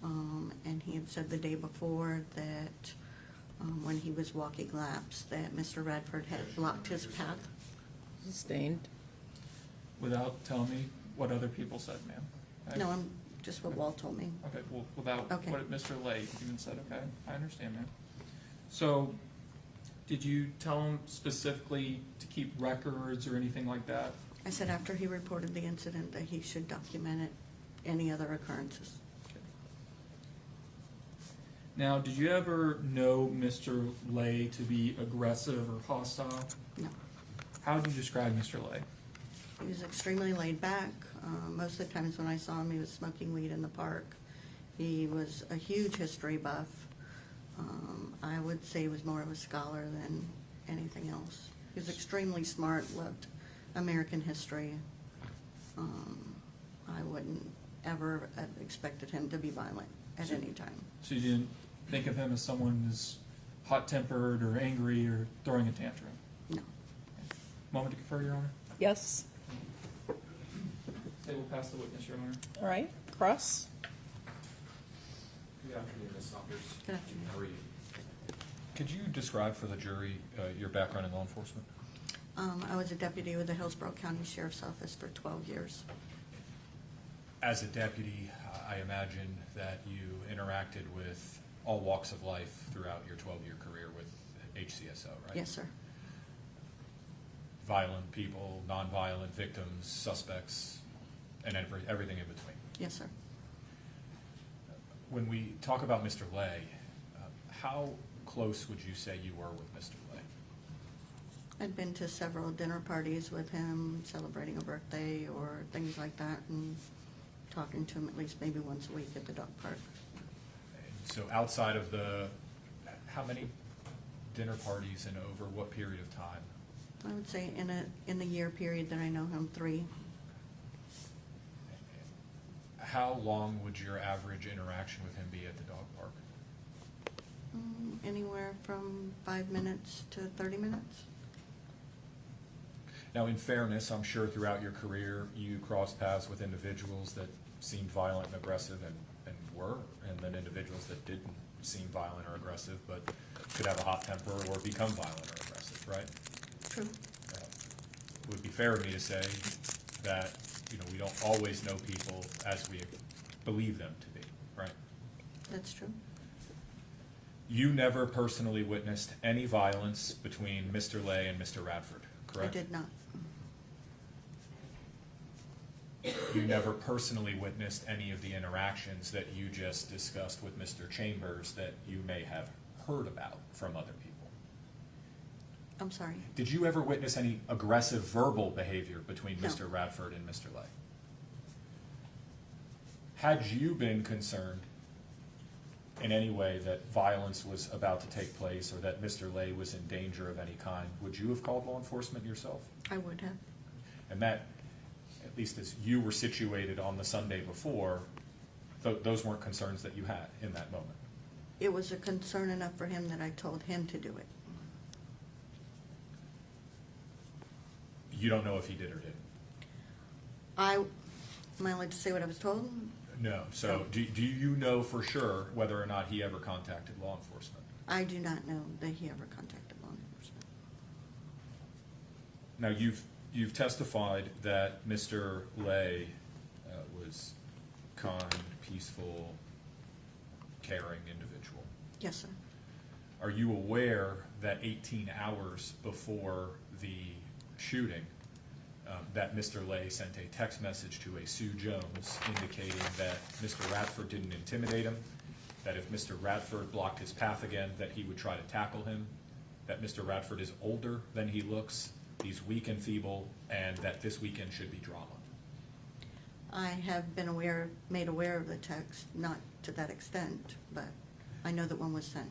F: And he had said the day before that when he was walking laps, that Mr. Radford had blocked his path.
C: Sustained.
D: Without telling me what other people said, ma'am? Okay?
F: No, I'm just what Walt told me.
D: Okay, well, without
F: Okay.
D: what Mr. Lay even said, okay, I understand, ma'am. So, did you tell him specifically to keep records or anything like that?
F: I said after he reported the incident that he should document it, any other occurrences.
D: Now, did you ever know Mr. Lay to be aggressive or hostile?
F: No.
D: How would you describe Mr. Lay?
F: He was extremely laid back. Most of the times when I saw him, he was smoking weed in the park. He was a huge history buff. I would say he was more of a scholar than anything else. He was extremely smart, loved American history. I wouldn't ever have expected him to be violent at any time.
D: So you didn't think of him as someone who's hot-tempered or angry or throwing a tantrum?
F: No.
D: Moment to confer, Your Honor?
C: Yes.
D: Say we'll pass the witness, Your Honor.
C: All right. Cross.
E: Good afternoon, Ms. Saunders.
F: Good afternoon.
E: How are you? Could you describe for the jury your background in law enforcement?
F: I was a deputy with the Hillsborough County Sheriff's Office for 12 years.
E: As a deputy, I imagine that you interacted with all walks of life throughout your 12-year career with HCSO, right?
F: Yes, sir.
E: Violent people, nonviolent victims, suspects, and everything in between.
F: Yes, sir.
E: When we talk about Mr. Lay, how close would you say you were with Mr. Lay?
F: I'd been to several dinner parties with him, celebrating a birthday or things like that, and talking to him at least maybe once a week at the dog park.
E: And so outside of how many dinner parties and over what period of time?
F: I would say in the year period that I know him, 3.
E: How long would your average interaction with him be at the dog park?
F: Anywhere from 5 minutes to 30 minutes.
E: Now, in fairness, I'm sure throughout your career you crossed paths with individuals that seemed violent and aggressive and were, and then individuals that didn't seem violent or aggressive but could have a hot temper or become violent or aggressive, right?
F: True.
E: It would be fair of me to say that, we don't always know people as we believe them to be, right?
F: That's true.
E: You never personally witnessed any violence between Mr. Lay and Mr. Radford, correct?
F: I did not.
E: You never personally witnessed any of the interactions that you just discussed with Mr. Chambers that you may have heard about from other people?
F: I'm sorry.
E: Did you ever witness any aggressive verbal behavior between
F: No.
E: Mr. Radford and Mr. Lay? Had you been concerned in any way that violence was about to take place or that Mr. Lay was in danger of any kind, would you have called law enforcement yourself?
F: I would have.
E: And that, at least as you were situated on the Sunday before, those weren't concerns that you had in that moment?
F: It was a concern enough for him that I told him to do it.
E: You don't know if he did or didn't?
F: Am I allowed to say what I was told?
E: No. So do you know for sure whether or not he ever contacted law enforcement?
F: I do not know that he ever contacted law enforcement.
E: Now, you've testified that Mr. Lay was kind, peaceful, caring individual.
F: Yes, sir.
E: Are you aware that 18 hours before the shooting, that Mr. Lay sent a text message to a Sue Jones indicating that Mr. Radford didn't intimidate him, that if Mr. Radford blocked his path again, that he would try to tackle him, that Mr. Radford is older than he looks, he's weak and feeble, and that this weekend should be drama?
F: I have been made aware of the text, not to that extent, but I know that one was sent.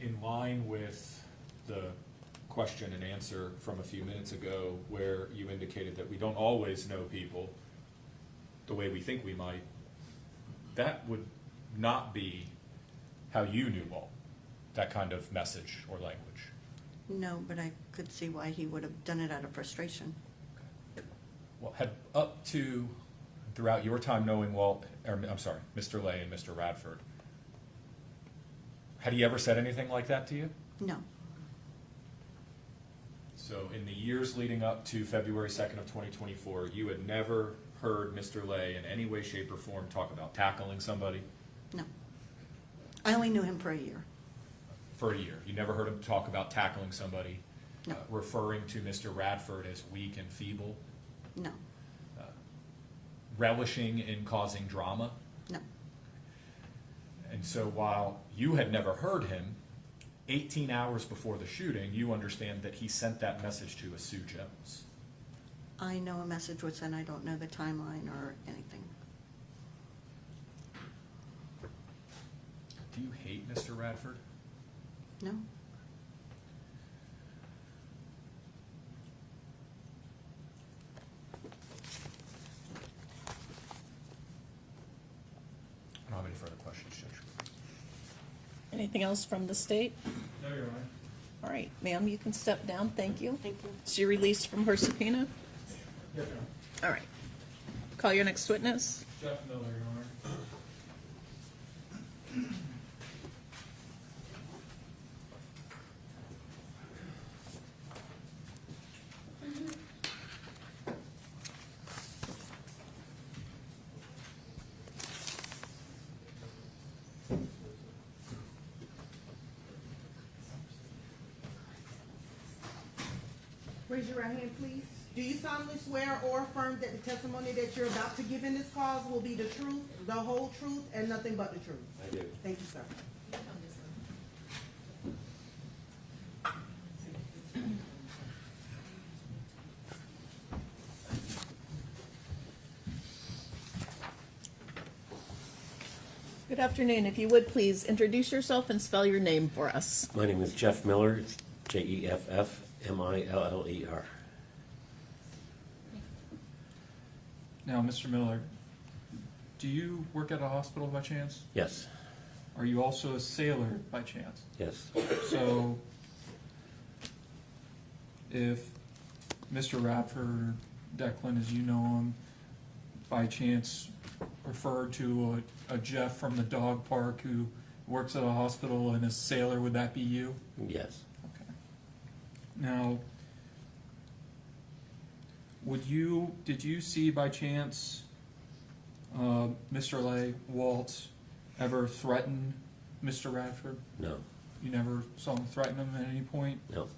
E: In line with the question and answer from a few minutes ago, where you indicated that we don't always know people the way we think we might, that would not be how you knew Walt, that kind of message or language.
F: No, but I could see why he would have done it out of frustration.
E: Well, had up to, throughout your time knowing Walt, or I'm sorry, Mr. Lay and Mr. Radford, had he ever said anything like that to you?
F: No,
E: So in the years leading up to February 2nd of 2024, you had never heard Mr. Lay in any way, shape, or form talk about tackling somebody
F: no. I only knew him for a year.
E: for a year. You never heard him talk about tackling somebody,
F: No.
E: referring to Mr. Radford as weak and feeble,
F: No,
E: relishing in causing drama.
F: no.
E: And so while you had never heard him, 18 hours before the shooting, you understand that he sent that message to a Sue Jones.
F: I know a message was sent. I don't know the timeline or anything.
E: Do you hate Mr. Radford?
F: No,
E: I don't have any further questions, Judge.
C: Anything else from the state?
D: No, Your Honor.
C: All right, ma'am, you can step down. Thank you.
F: thank you.
C: Is she released from her subpoena?
D: Yes, Your Honor.
C: All right. Call your next witness.
D: Jeff Miller, Your Honor.
A: Raise your right hand, please. Do you solemnly swear or affirm that the testimony that you're about to give in this cause will be the truth, the whole truth, and nothing but the truth?
G: I do.
A: Thank you, sir.
C: Good afternoon. If you would please introduce yourself and spell your name for us.
G: My name is Jeff Miller. It's Jeffmiller.
D: Now, Mr. Miller, do you work at a hospital by chance?
G: Yes,
D: Are you also a sailor by chance?
G: yes,
D: So, if Mr. Radford, Declan, as you know him, by chance referred to a Jeff from the dog park who works at a hospital and is a sailor, would that be you?
G: yes.
D: Okay. Now, did you see by chance Mr. Lay, Walt, ever threaten Mr. Radford?
G: No,
D: You never saw him threaten him at any point?
G: no.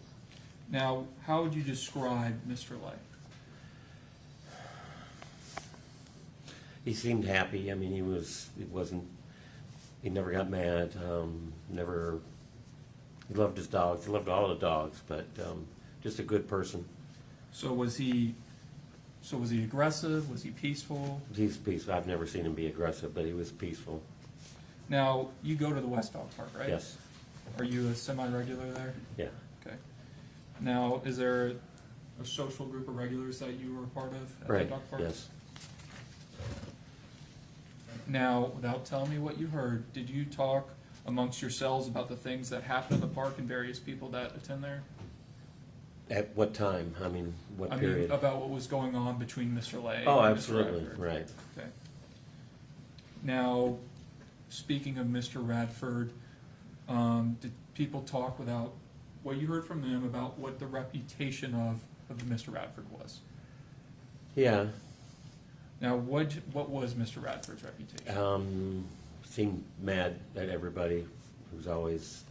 D: Now, how would you describe Mr. Lay?
G: He seemed happy. I mean, he never got mad, never He loved his dogs. He loved all the dogs, but just a good person.
D: So was he aggressive? Was he peaceful?
G: He's peaceful. I've never seen him be aggressive, but he was peaceful.
D: Now, you go to the West Dog Park, right?
G: Yes.
D: Are you a semi-regular there?
G: Yeah.
D: Okay. Now, is there a social group of regulars that you were a part of at
G: Right.
D: the dog park?
G: Yes.
D: Now, without telling me what you heard, did you talk amongst yourselves about the things that happen in the park and various people that attend there?
G: At what time? I mean, what
D: I
G: period?
D: mean, about what was going on between Mr. Lay
G: Oh,
D: and Mr.
G: absolutely.
D: Radford.
G: Right.
D: Okay. Now, speaking of Mr. Radford, did people talk without what you heard from them about what the reputation of Mr. Radford was?
G: Yeah.
D: Now, what was Mr. Radford's reputation?
G: Seemed mad at everybody. He was always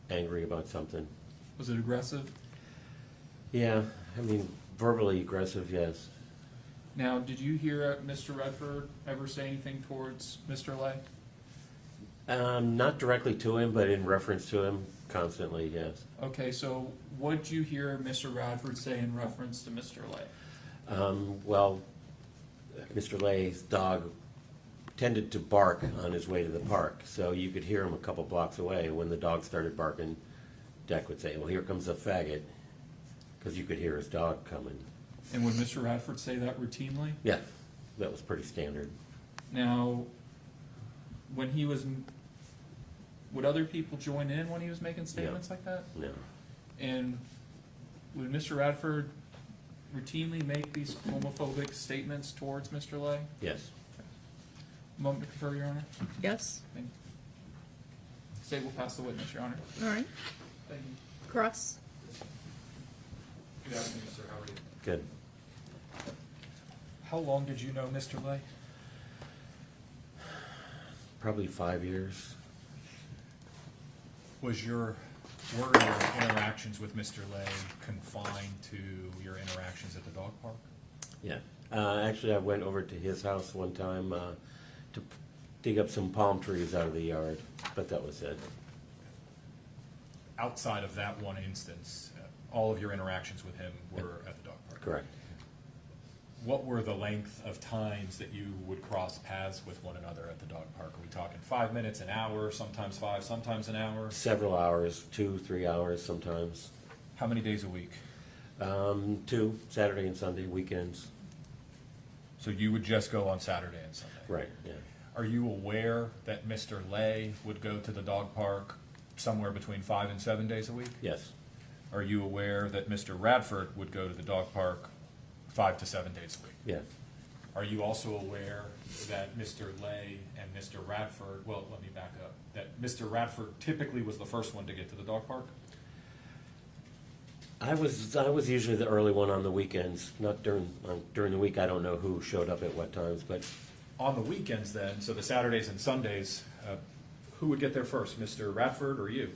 G: angry about something.
D: Was it aggressive?
G: Yeah. I mean, verbally aggressive, yes.
D: Now, did you hear Mr. Radford ever say anything towards Mr. Lay?
G: Not directly to him, but in reference to him, constantly, yes.
D: Okay, so what did you hear Mr. Radford say in reference to Mr. Lay?
G: Well, Mr. Lay's dog tended to bark on his way to the park, so you could hear him a couple blocks away. When the dog started barking, Deck would say, "Well, here comes a faggot," because you could hear his dog coming.
D: And would Mr. Radford say that routinely?
G: Yeah, that was pretty standard.
D: Now, when he was, would other people join in when he was making statements like that?
G: No.
D: And would Mr. Radford routinely make these homophobic statements towards Mr. Lay?
G: Yes.
D: Moment to confer, Your Honor.
C: Yes?
D: Thank you. State will pass the witness, Your Honor.
C: All right.
D: Thank you.
C: Cross?
E: Good afternoon, sir. How are you?
G: Good.
E: How long did you know Mr. Lay?
G: Probably 5 years.
E: Were your interactions with Mr. Lay confined to your interactions at the dog park?
G: Yeah. Actually, I went over to his house one time to dig up some palm trees out of the yard, but that was it.
E: Outside of that one instance, all of your interactions with him were at the dog park?
G: Correct.
E: What were the length of times that you would cross paths with one another at the dog park? Are we talking 5 minutes, an hour, sometimes 5, sometimes an hour?
G: Several hours, 2, 3 hours sometimes.
E: How many days a week?
G: 2, Saturday and Sunday, weekends.
E: So you would just go on Saturday and Sunday?
G: Right, yeah.
E: Are you aware that Mr. Lay would go to the dog park somewhere between 5 and 7 days a week?
G: Yes.
E: Are you aware that Mr. Radford would go to the dog park 5 to 7 days a week?
G: Yeah.
E: Are you also aware that Mr. Lay and Mr. Radford, well, let me back up, that Mr. Radford typically was the first one to get to the dog park?
G: I was usually the early one on the weekends. Not during the week. I don't know who showed up at what times, but
E: On the weekends then, so the Saturdays and Sundays, who would get there first, Mr. Radford or you?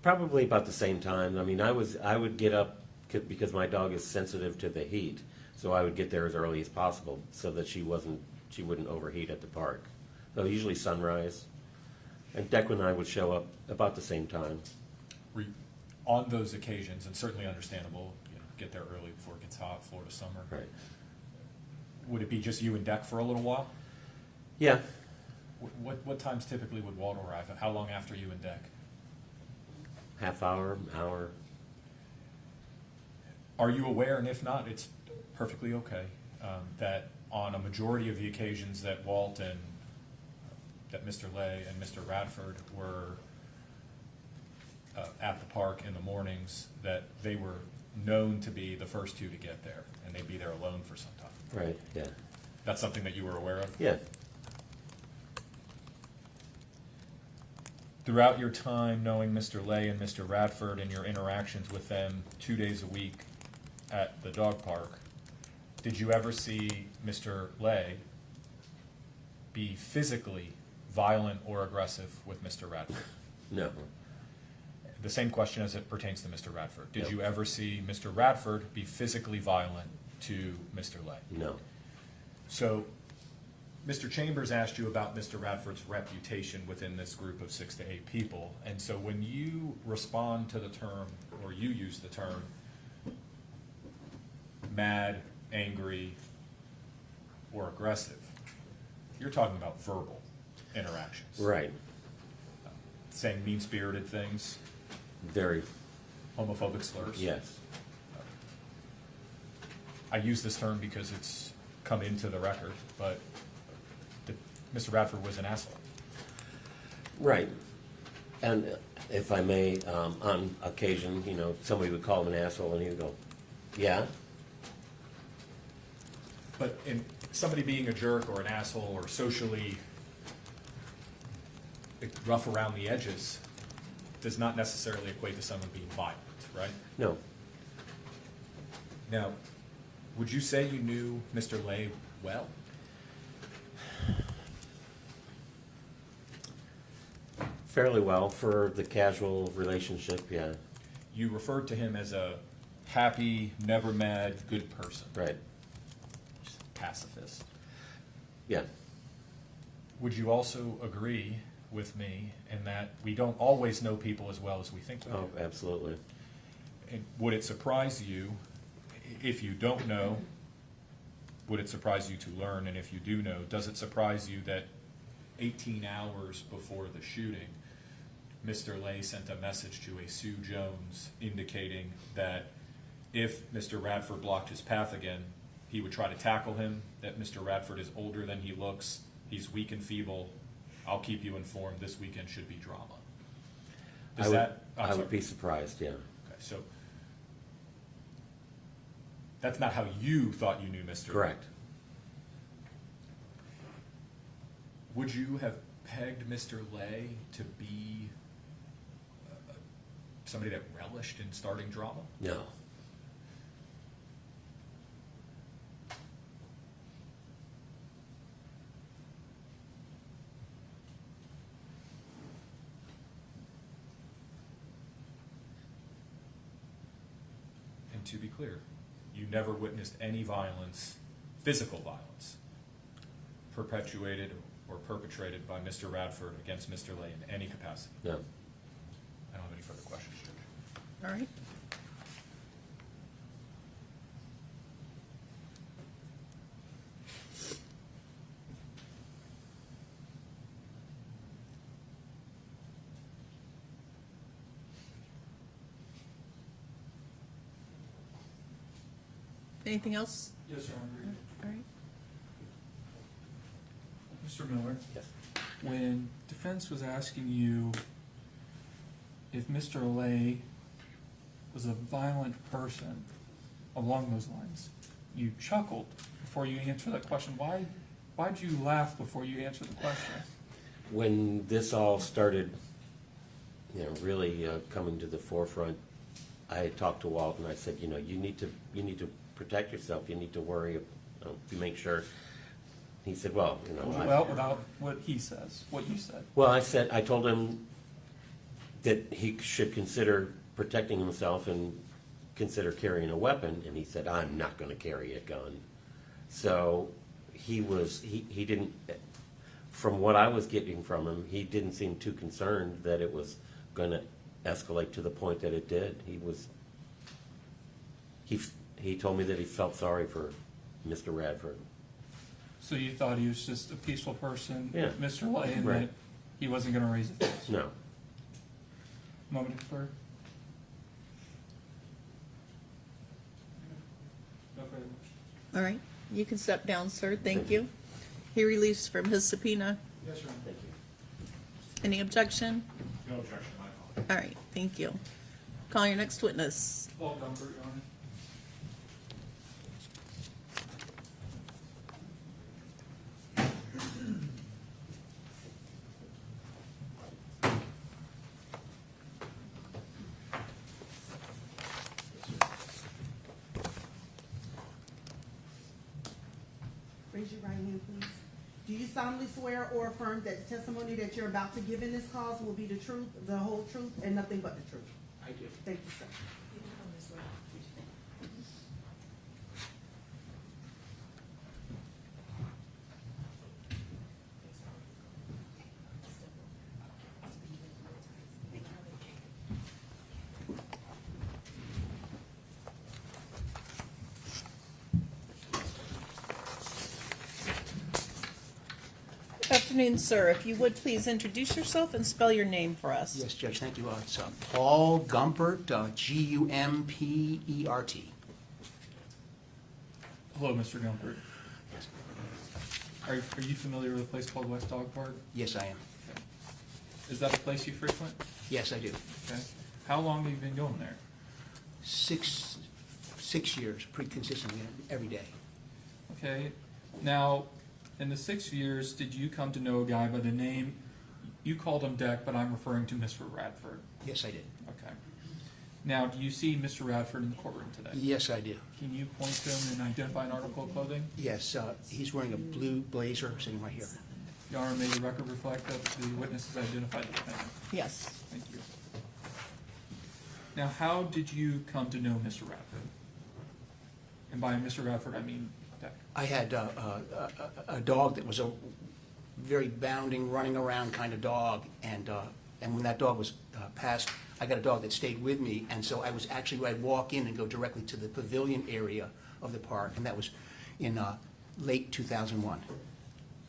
G: probably about the same time. I mean, I would get up because my dog is sensitive to the heat, so I would get there as early as possible so that she wouldn't overheat at the park. So usually sunrise, and Declan and I would show up about the same time.
E: On those occasions, and certainly understandable, get there early before it gets hot, Florida summer.
G: Right.
E: Would it be just you and Deck for a little while?
G: Yeah.
E: What times typically would Walt arrive? How long after you and Deck?
G: Half hour, hour.
E: Are you aware, and if not, it's perfectly okay, that on a majority of the occasions that Walt and that Mr. Lay and Mr. Radford were at the park in the mornings, that they were known to be the first two to get there, and they'd be there alone for some time?
G: Right, yeah.
E: That's something that you were aware of?
G: Yeah.
E: Throughout your time knowing Mr. Lay and Mr. Radford and your interactions with them 2 days a week at the dog park, did you ever see Mr. Lay be physically violent or aggressive with Mr. Radford?
G: No.
E: The same question as it pertains to Mr. Radford. Did
G: Nope.
E: you ever see Mr. Radford be physically violent to Mr. Lay?
G: No.
E: So Mr. Chambers asked you about Mr. Radford's reputation within this group of 6 to 8 people. And so when you respond to the term, or you use the term, mad, angry, or aggressive, you're talking about verbal interactions.
G: Right.
E: Saying mean-spirited things,
G: Very,
E: homophobic slurs.
G: yes.
E: I use this term because it's come into the record, but Mr. Radford was an asshole.
G: Right. And if I may, on occasion, you know, somebody would call him an asshole and he would go, yeah?
E: But in somebody being a jerk or an asshole or socially rough around the edges does not necessarily equate to someone being violent, right?
G: No.
E: Now, would you say you knew Mr. Lay well?
G: Fairly well for the casual relationship, yeah.
E: You referred to him as a happy, never mad, good person.
G: Right.
E: Just pacifist.
G: Yeah.
E: Would you also agree with me in that we don't always know people as well as we think we do?
G: Oh, absolutely.
E: And would it surprise you, if you don't know, would it surprise you to learn? And if you do know, does it surprise you that 18 hours before the shooting, Mr. Lay sent a message to a Sue Jones indicating that if Mr. Radford blocked his path again, he would try to tackle him, that Mr. Radford is older than he looks, he's weak and feeble, I'll keep you informed, this weekend should be drama.
G: I would be surprised, yeah.
E: Okay, so that's not how you thought you knew Mr.
G: Correct.
E: Would you have pegged Mr. Lay to be somebody that relished in starting drama?
G: No.
E: And to be clear, you never witnessed any violence, physical violence, perpetuated or perpetrated by Mr. Radford against Mr. Lay in any capacity?
G: No.
E: I don't have any further questions, Judge.
C: All right. Anything else?
D: Yes, Your Honor.
C: All right.
D: Mr. Miller,
G: Yes.
D: when defense was asking you if Mr. Lay was a violent person along those lines, you chuckled before you answered that question. Why'd you laugh before you answered the question?
G: When this all started, you know, really coming to the forefront, I had talked to Walt and I said, you know, you need to protect yourself. You need to worry, to make sure. He said, well, you know.
D: Well, without what he says, what you said.
G: Well, I told him that he should consider protecting himself and consider carrying a weapon, and he said, I'm not going to carry a gun. So he didn't, from what I was getting from him, he didn't seem too concerned that it was going to escalate to the point that it did. He told me that he felt sorry for Mr. Radford.
D: So you thought he was just a peaceful person,
G: Yeah.
D: Mr. Lay, and
G: Right.
D: that he wasn't going to raise a fist?
G: No.
D: Moment to confer. No further questions.
C: All right. You can step down, sir. Thank you. He released from his subpoena.
D: Yes, Your Honor.
G: Thank you.
C: Any objection?
E: No objection, my fault.
C: All right. Thank you. Call your next witness.
D: Paul Gumbert, Your Honor.
A: Raise your right hand, please. Do you solemnly swear or affirm that the testimony that you're about to give in this cause will be the truth, the whole truth, and nothing but the truth?
G: I do.
A: Thank you, sir.
C: Afternoon, sir. If you would please introduce yourself and spell your name for us.
H: Yes, Judge, thank you. It's Paul Gumpert, Gumpert.
D: Hello, Mr. Gumpert.
H: Yes.
D: Are you familiar with a place called West Dog Park?
H: Yes, I am.
D: Okay. Is that a place you frequent?
H: Yes, I do.
D: Okay. How long have you been going there?
H: 6 years, pretty consistently, every day.
D: Okay. Now, in the 6 years, did you come to know a guy by the name, you called him Deck, but I'm referring to Mr. Radford?
H: Yes, I did.
D: Okay. Now, do you see Mr. Radford in the courtroom today?
H: Yes, I do.
D: Can you point to him and identify an article of clothing?
H: Yes, he's wearing a blue blazer sitting right here.
D: Your Honor, may the record reflect that the witness has identified the defendant.
C: Yes.
D: Thank you. Now, how did you come to know Mr. Radford? And by Mr. Radford, I mean Deck.
H: I had a dog that was a very bounding, running around kind of dog, and when that dog was passed, I got a dog that stayed with me, and so I'd walk in and go directly to the pavilion area of the park, and that was in late 2001.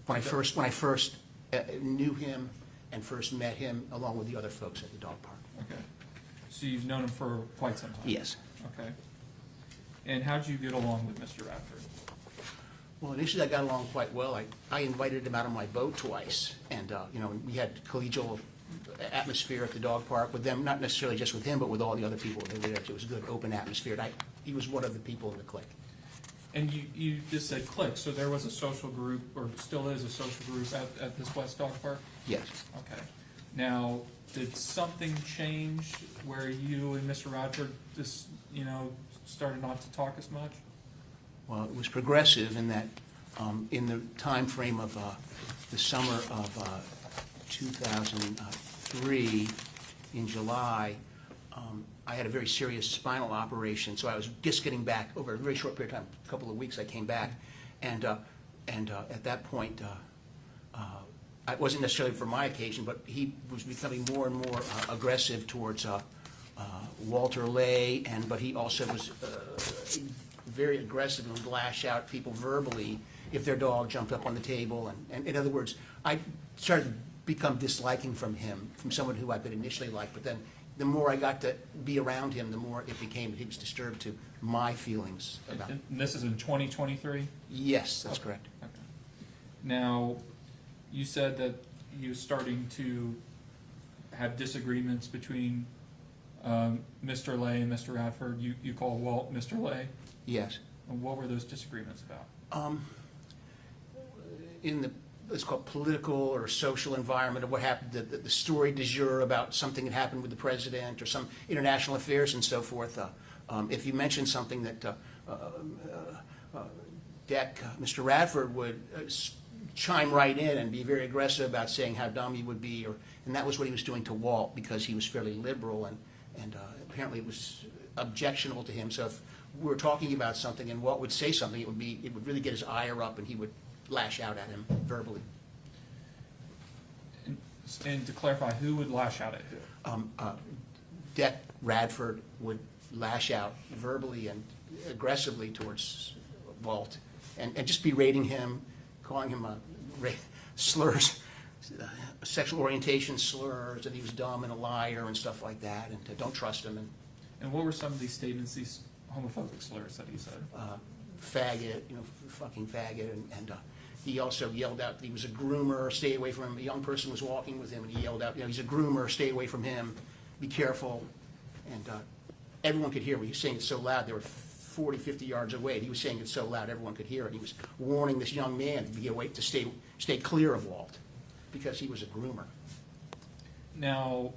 H: When I first knew him and first met him, along with the other folks at the dog park.
D: Okay. So you've known him for quite some time?
H: Yes.
D: Okay. And how did you get along with Mr. Radford?
H: Well, initially I got along quite well. I invited him out on my boat twice, and we had collegial atmosphere at the dog park with them, not necessarily just with him, but with all the other people that were there. It was a good, open atmosphere. He was one of the people in the clique.
D: And you just said clique, so there was a social group, or still is a social group at this West Dog Park?
H: Yes.
D: Okay. Now, did something change where you and Mr. Radford just, started not to talk as much?
H: Well, it was progressive in that, in the time frame of the summer of 2003, in July, I had a very serious spinal operation, so I was just getting back. Over a very short period of time, a couple of weeks, I came back, and at that point, it wasn't necessarily for my occasion, but he was becoming more and more aggressive towards Walter Lay, but he also was very aggressive and would lash out at people verbally if their dog jumped up on the table. And in other words, I started to become disliking from him, from someone who I could initially like, but then the more I got to be around him, the more it became he was disturbed to my feelings about him.
D: And this is in 2023?
H: Yes, that's correct.
D: Okay. Now, you said that you were starting to have disagreements between Mr. Lay and Mr. Radford. You call Walt Mr. Lay?
H: Yes.
D: And what were those disagreements about?
H: In the, let's call it political or social environment of what happened, the story du jour about something that happened with the president or some international affairs and so forth. If you mention something that Mr. Radford would chime right in and be very aggressive about saying how dumb he would be, and that was what he was doing to Walt because he was fairly liberal and apparently it was objectionable to him. So if we were talking about something and Walt would say something, it would really get his ire up and he would lash out at him verbally.
D: And to clarify, who would lash out at who?
H: Deck Radford would lash out verbally and aggressively towards Walt and just berating him, calling him slurs, sexual orientation slurs, that he was dumb and a liar and stuff like that, and don't trust him.
D: And what were some of these statements, these homophobic slurs that he said?
H: Faggot, fucking faggot, and he also yelled out that he was a groomer, stay away from him. A young person was walking with him, and he yelled out, he's a groomer, stay away from him, be careful. And everyone could hear him. He was saying it so loud, they were 40, 50 yards away, and he was saying it so loud everyone could hear it. He was warning this young man to be awake, to stay clear of Walt, because he was a groomer.
D: Now,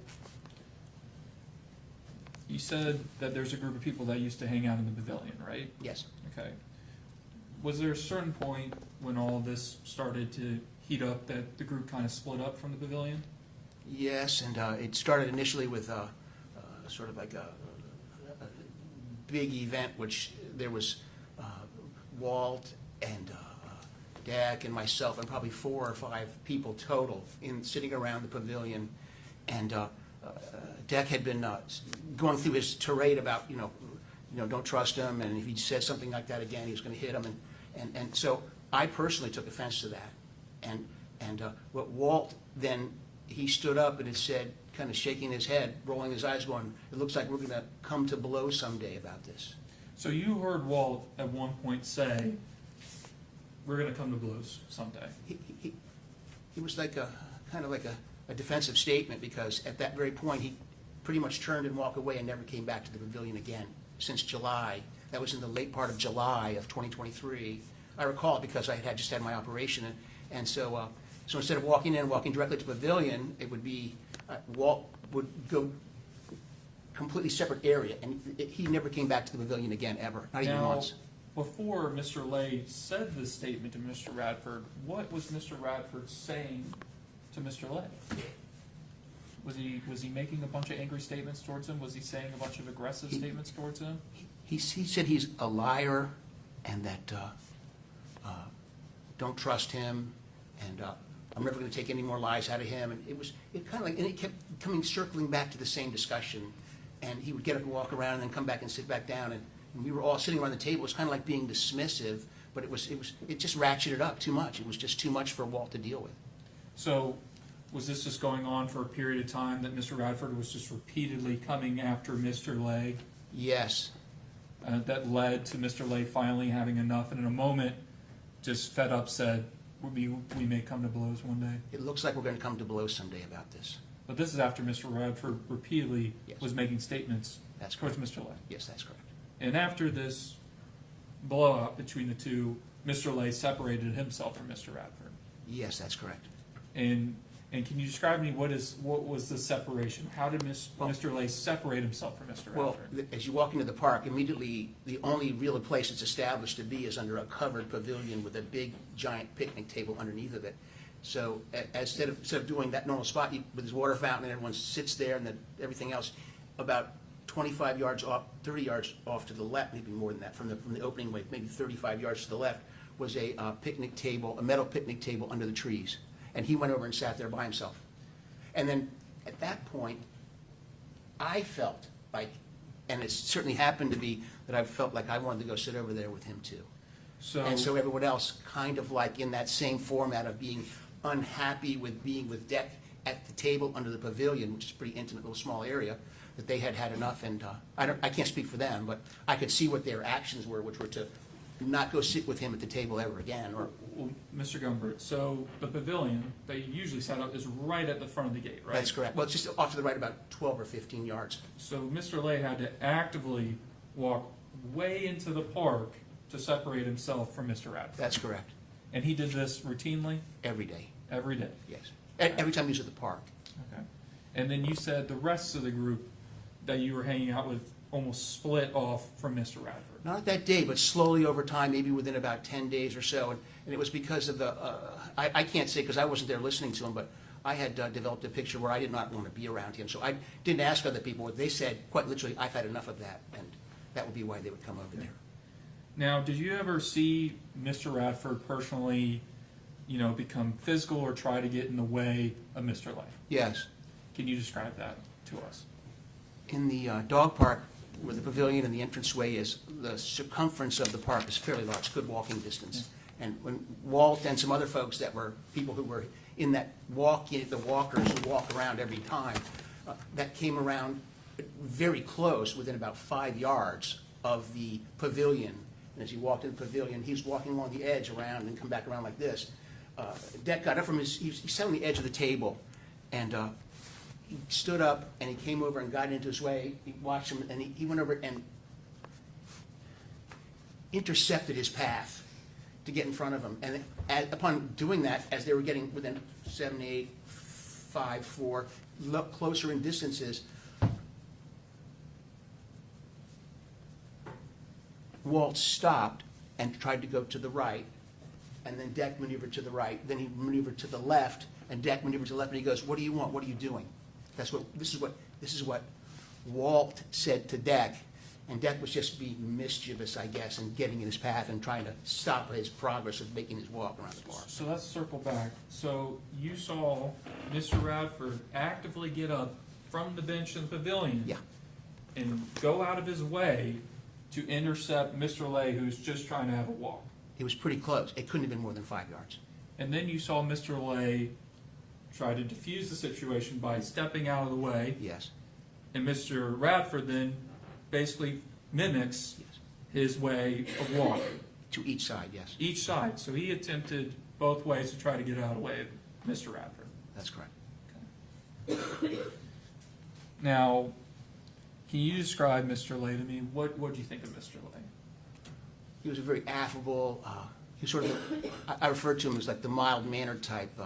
D: you said that there's a group of people that used to hang out in the pavilion, right?
H: Yes.
D: Okay. Was there a certain point when all this started to heat up that the group kind of split up from the pavilion?
H: Yes, and it started initially with sort of like a big event, which there was Walt and Dak and myself and probably 4 or 5 people total sitting around the pavilion, and Dak had been going through his tirade about don't trust him, and if he says something like that again, he was going to hit him, and so I personally took offense to that, and And what Walt then, he stood up and it said, kind of shaking his head, rolling his eyes, going, "It looks like we're going to come to blows someday about this."
D: So you heard Walt at one point say, "We're going to come to blows someday."
H: He was like kind of like a defensive statement, because at that very point, he pretty much turned and walked away and never came back to the pavilion again since July. That was in the late part of July of 2023. I recall it because I had just had my operation, and so instead of walking directly to the pavilion, it would be, Walt would go completely separate area, and he never came back to the pavilion again, ever, not even
D: Now,
H: once.
D: before Mr. Lay said this statement to Mr. Radford, what was Mr. Radford saying to Mr. Lay? Was he making a bunch of angry statements towards him? Was he saying a bunch of aggressive statements towards him?
H: He said he's a liar, and that don't trust him, and I'm never going to take any more lies out of him. And it kind of like, and it kept circling back to the same discussion. And he would get up and walk around, and then come back and sit back down. And we were all sitting around the table. It was kind of like being dismissive, but it just ratcheted up too much. It was just too much for Walt to deal with.
D: So was this just going on for a period of time that Mr. Radford was just repeatedly coming after Mr. Lay?
H: Yes.
D: That led to Mr. Lay finally having enough, and in a moment, just fed up, said, we may come to blows one day.
H: It looks like we're going to come to blows someday about this.
D: But this is after Mr. Radford repeatedly
H: Yes.
D: was making statements
H: That's
D: towards
H: correct.
D: Mr. Lay.
H: Yes, that's correct.
D: And after this blowout between the two, Mr. Lay separated himself from Mr. Radford.
H: Yes, that's correct.
D: And can you describe me what was the separation? How did Mr. Lay separate himself from Mr.
H: Well,
D: Radford?
H: as you walk into the park, immediately the only real place it's established to be is under a covered pavilion with a big, giant picnic table underneath of it. So instead of doing that normal spot with his water fountain and everyone sits there and then everything else, about 25 yards off, 30 yards off to the left, maybe more than that, from the opening way, maybe 35 yards to the left, was a picnic table, a metal picnic table under the trees. And he went over and sat there by himself. And then at that point, I felt like, and it certainly happened to be, that I felt like I wanted to go sit over there with him too. And so everyone else kind of like in that same format of being unhappy with being with Deck at the table under the pavilion, which is a pretty intimate little small area, that they had had enough. And I can't speak for them, but I could see what their actions were, which were to not go sit with him at the table ever again. Or
D: Well, Mr. Gumbert, so the pavilion that you usually set up is right at the front of the gate, right?
H: That's correct. Well, it's just off to the right about 12 or 15 yards.
D: So Mr. Lay had to actively walk way into the park to separate himself from Mr. Radford.
H: That's correct.
D: And he did this routinely,
H: Every day,
D: every day?
H: yes. Every time he was at the park.
D: Okay. And then you said the rest of the group that you were hanging out with almost split off from Mr. Radford.
H: Not that day, but slowly over time, maybe within about 10 days or so. And it was because of the, I can't say because I wasn't there listening to him, but I had developed a picture where I did not want to be around him. So I didn't ask other people. They said, quite literally, I've had enough of that. And that would be why they would come over there.
D: Now, did you ever see Mr. Radford personally, become physical or try to get in the way of Mr. Lay?
H: Yes.
D: Can you describe that to us?
H: In the dog park, where the pavilion and the entranceway is, the circumference of the park is fairly large, good walking distance. And when Walt and some other folks that were people who were in that the walkers who walk around every time, that came around very close, within about 5 yards of the pavilion. And as he walked in the pavilion, he was walking along the edge around and come back around like this. Deck got up from he sat on the edge of the table, and he stood up and he came over and got into his way. He watched him, and he went over and intercepted his path to get in front of him. And upon doing that, as they were getting within 7, 8, 5, 4, closer in distances, Walt stopped and tried to go to the right, and then Deck maneuvered to the right. Then he maneuvered to the left, and Deck maneuvered to the left. And he goes, "What do you want? What are you doing?" This is what Walt said to Deck, and Deck was just being mischievous, I guess, and getting in his path and trying to stop his progress of making his walk around the park.
D: So let's circle back. So you saw Mr. Radford actively get up from the bench in the pavilion.
H: Yeah.
D: And go out of his way to intercept Mr. Lay, who's just trying to have a walk.
H: It was pretty close. It couldn't have been more than 5 yards.
D: and then you saw Mr. Lay try to defuse the situation by stepping out of the way,
H: Yes,
D: and Mr. Radford then basically mimics
H: yes.
D: his way of walking,
H: To each side, yes.
D: each side. So he attempted both ways to try to get out of the way of Mr. Radford.
H: That's correct.
D: Now, can you describe Mr. Lay to me? What do you think of Mr. Lay?
H: He was a very affable, he was sort of, I refer to him as like the mild-mannered type,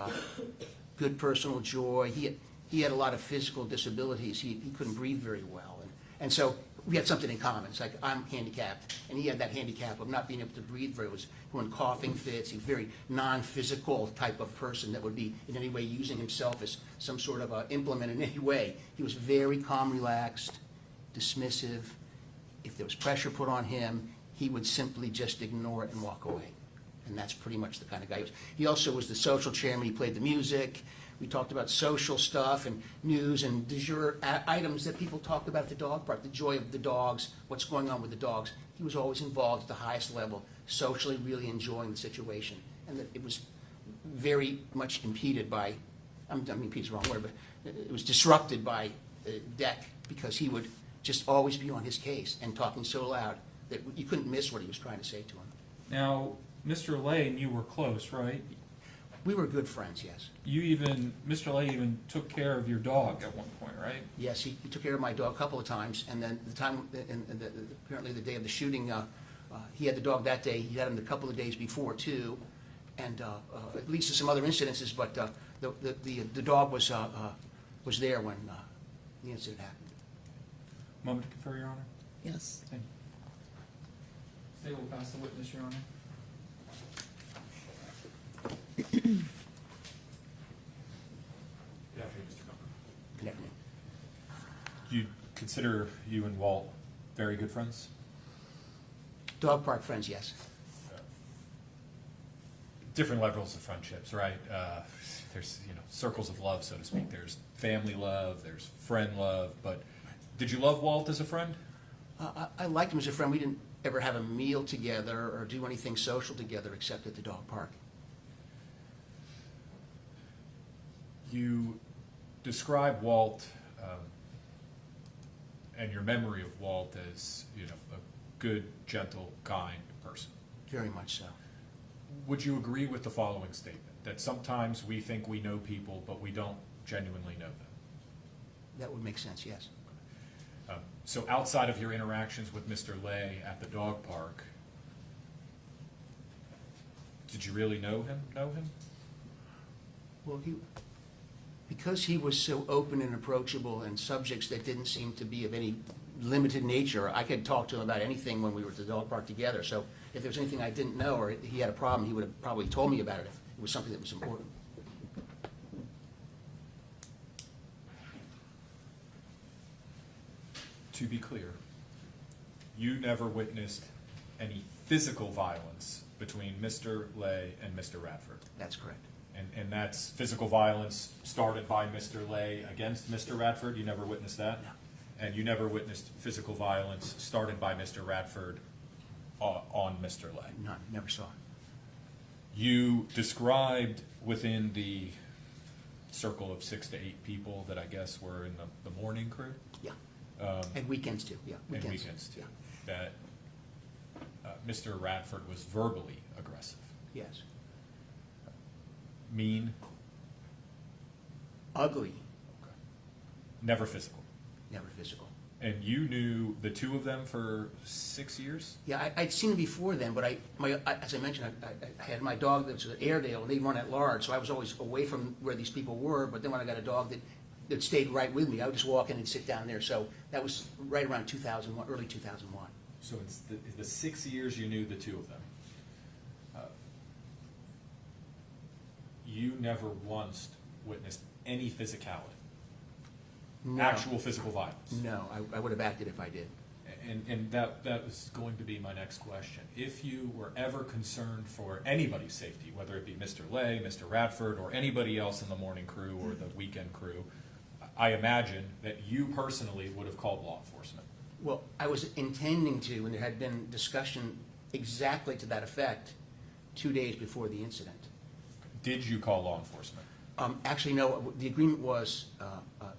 H: good personal joy. He had a lot of physical disabilities. He couldn't breathe very well. And so we had something in common. It's like I'm handicapped, and he had that handicap of not being able to breathe very well. He was going coughing fits. He was a very non-physical type of person that would be in any way using himself as some sort of implement in any way. He was very calm, relaxed, dismissive. If there was pressure put on him, he would simply just ignore it and walk away. And that's pretty much the kind of guy he was. He also was the social chairman. He played the music. We talked about social stuff and news and du jour items that people talked about at the dog park, the joy of the dogs, what's going on with the dogs. He was always involved at the highest level, socially really enjoying the situation. And that it was very much impeded by, I mean, impeded is the wrong word, but it was disrupted by Deck, because he would just always be on his case and talking so loud that you couldn't miss what he was trying to say to him.
D: Now, Mr. Lay and you were close, right?
H: We were good friends, yes.
D: Mr. Lay even took care of your dog at one point, right?
H: Yes, he took care of my dog a couple of times, and then apparently the day of the shooting, he had the dog that day. He had him a couple of days before too, and it leads to some other incidences. But the dog was there when the incident happened.
D: Moment to confer, Your Honor.
C: Yes.
D: Thank you. State will pass the witness, Your Honor.
E: Good afternoon, Mr. Cumber.
H: Good afternoon.
E: You consider you and Walt very good friends?
H: Dog park friends, yes.
E: Different levels of friendships, right? There's, circles of love, so to speak. There's family love, there's friend love, but did you love Walt as a friend?
H: I liked him as a friend. We didn't ever have a meal together or do anything social together except at the dog park.
E: You describe Walt and your memory of Walt as, a good, gentle, kind person.
H: Very much so.
E: Would you agree with the following statement, that sometimes we think we know people, but we don't genuinely know them?
H: That would make sense, yes.
E: So outside of your interactions with Mr. Lay at the dog park, did you really know him?
H: Well, because he was so open and approachable and subjects that didn't seem to be of any limited nature, I could talk to him about anything when we were at the dog park together. So if there was anything I didn't know or he had a problem, he would have probably told me about it if it was something that was important.
E: To be clear, you never witnessed any physical violence between Mr. Lay and Mr. Radford.
H: That's correct.
E: And that's physical violence started by Mr. Lay against Mr. Radford? You never witnessed that?
H: No.
E: And you never witnessed physical violence started by Mr. Radford on Mr. Lay?
H: None, never saw it.
E: You described within the circle of 6 to 8 people that I guess were in the morning crew?
H: Yeah. And weekends too, yeah.
E: And weekends too.
H: Yeah.
E: That Mr. Radford was verbally aggressive.
H: Yes.
E: Mean?
H: Ugly,
E: Never physical.
H: never physical.
E: And you knew the two of them for 6 years?
H: Yeah, I'd seen him before then, but as I mentioned, I had my dog that was an Airedale, and they run at large, so I was always away from where these people were. But then when I got a dog that stayed right with me, I would just walk in and sit down there. So that was right around 2001, early 2001.
E: So it's the 6 years you knew the two of them. You never once witnessed any physicality,
H: No.
E: actual physical violence.
H: No, I would have acted if I did.
E: And that was going to be my next question. If you were ever concerned for anybody's safety, whether it be Mr. Lay, Mr. Radford, or anybody else in the morning crew or the weekend crew, I imagine that you personally would have called law enforcement.
H: Well, I was intending to, and there had been discussion exactly to that effect 2 days before the incident.
E: Did you call law enforcement?
H: Actually, no, the agreement was,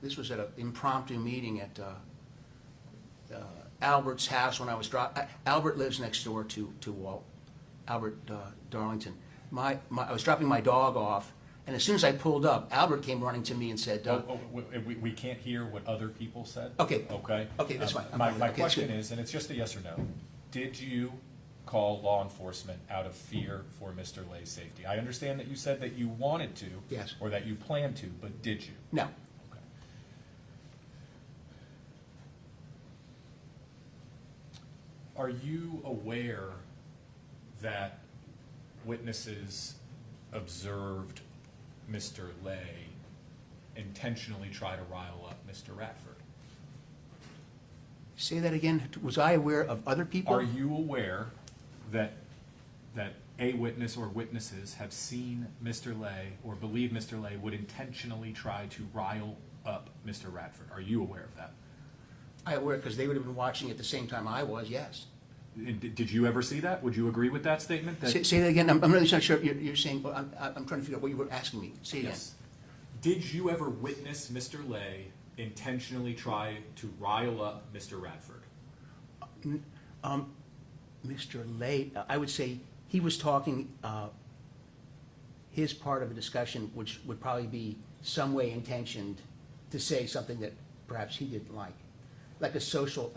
H: this was at an impromptu meeting at Albert's house when I was Albert lives next door to Walt, Albert Darlington. I was dropping my dog off, and as soon as I pulled up, Albert came running to me and said,
E: We can't hear what other people said?
H: Okay.
E: Okay?
H: Okay, that's fine. I'm
E: My
H: fine with that. Okay, that's
E: question
H: good.
E: is, and it's just a yes or no, did you call law enforcement out of fear for Mr. Lay's safety? I understand that you said that you wanted to.
H: Yes.
E: Or that you planned to, but did you?
H: No.
E: Okay. Are you aware that witnesses observed Mr. Lay intentionally try to rile up Mr. Radford?
H: Say that again. Was I aware of other people?
E: Are you aware that a witness or witnesses have seen Mr. Lay or believe Mr. Lay would intentionally try to rile up Mr. Radford? Are you aware of that?
H: I aware because they would have been watching at the same time I was, yes.
E: Did you ever see that? Would you agree with that statement?
H: Say that again. I'm really not sure you're saying, well, I'm trying to figure out what you were asking me. Say it again.
E: Yes. Did you ever witness Mr. Lay intentionally try to rile up Mr. Radford?
H: Mr. Lay, I would say he was talking, his part of a discussion, which would probably be some way intentioned to say something that perhaps he didn't like a social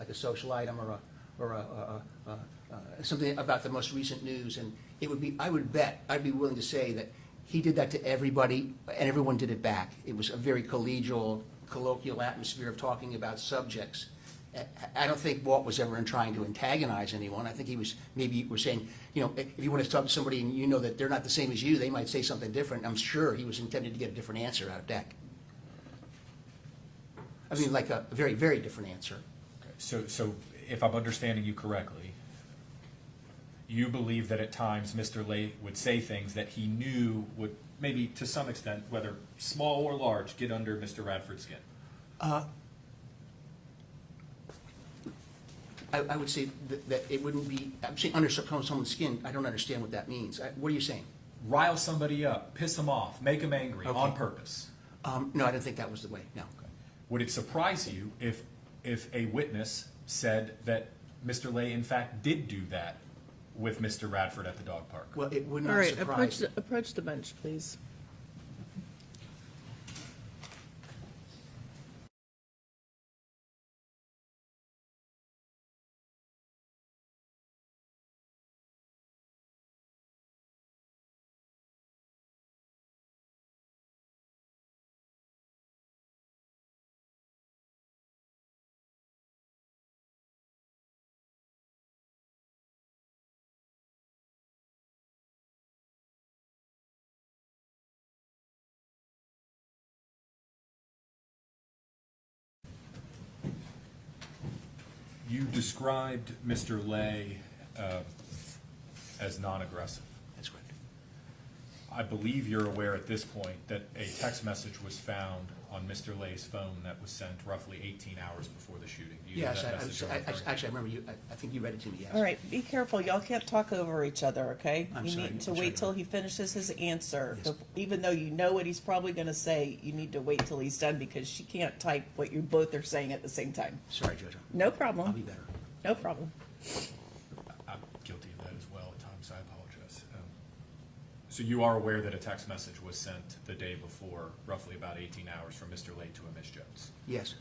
H: item or something about the most recent news. And it would be, I'd be willing to say that he did that to everybody, and everyone did it back. It was a very collegial, colloquial atmosphere of talking about subjects. I don't think Walt was ever in trying to antagonize anyone. I think he was, maybe we're saying, you know, if you want to talk to somebody and you know that they're not the same as you, they might say something different. I'm sure he was intended to get a different answer out of Deck. I mean, like a very, very different answer.
E: Okay. So if I'm understanding you correctly, you believe that at times Mr. Lay would say things that he knew would maybe to some extent, whether small or large, get under Mr. Radford's skin?
H: I would say that it wouldn't be, I'm saying under someone's skin, I don't understand what that means. What are you saying?
E: Rile somebody up, piss them off, make them angry
H: Okay.
E: on purpose.
H: No, I don't think that was the way, no.
E: Okay. Would it surprise you if a witness said that Mr. Lay in fact did do that with Mr. Radford at the dog park?
H: Well, it would
C: All
H: not
C: right,
H: surprise me.
C: approach the bench, please.
E: You described Mr. Lay as non-aggressive.
H: That's correct.
E: I believe you're aware at this point that a text message was found on Mr. Lay's phone that was sent roughly 18 hours before the shooting. Do you know
H: Yes,
E: that message you're referring to?
H: actually, I remember you, I think you read it to me, yes.
C: All right, be careful. Y'all can't talk over each other, okay?
H: I'm
C: You
H: sorry.
C: need to
H: I'm
C: wait
H: sorry.
C: till he finishes his answer.
H: Yes.
C: Even though you know what he's probably going to say, you need to wait till he's done because she can't type what you both are saying at the same time.
H: Sorry, Jojo.
C: No
H: I'll
C: problem.
H: be better.
C: No problem.
E: I'm guilty of that as well at times. I apologize. So you are aware that a text message was sent the day before, roughly about 18 hours, from Mr. Lay to a Miss Jones.
H: Yes,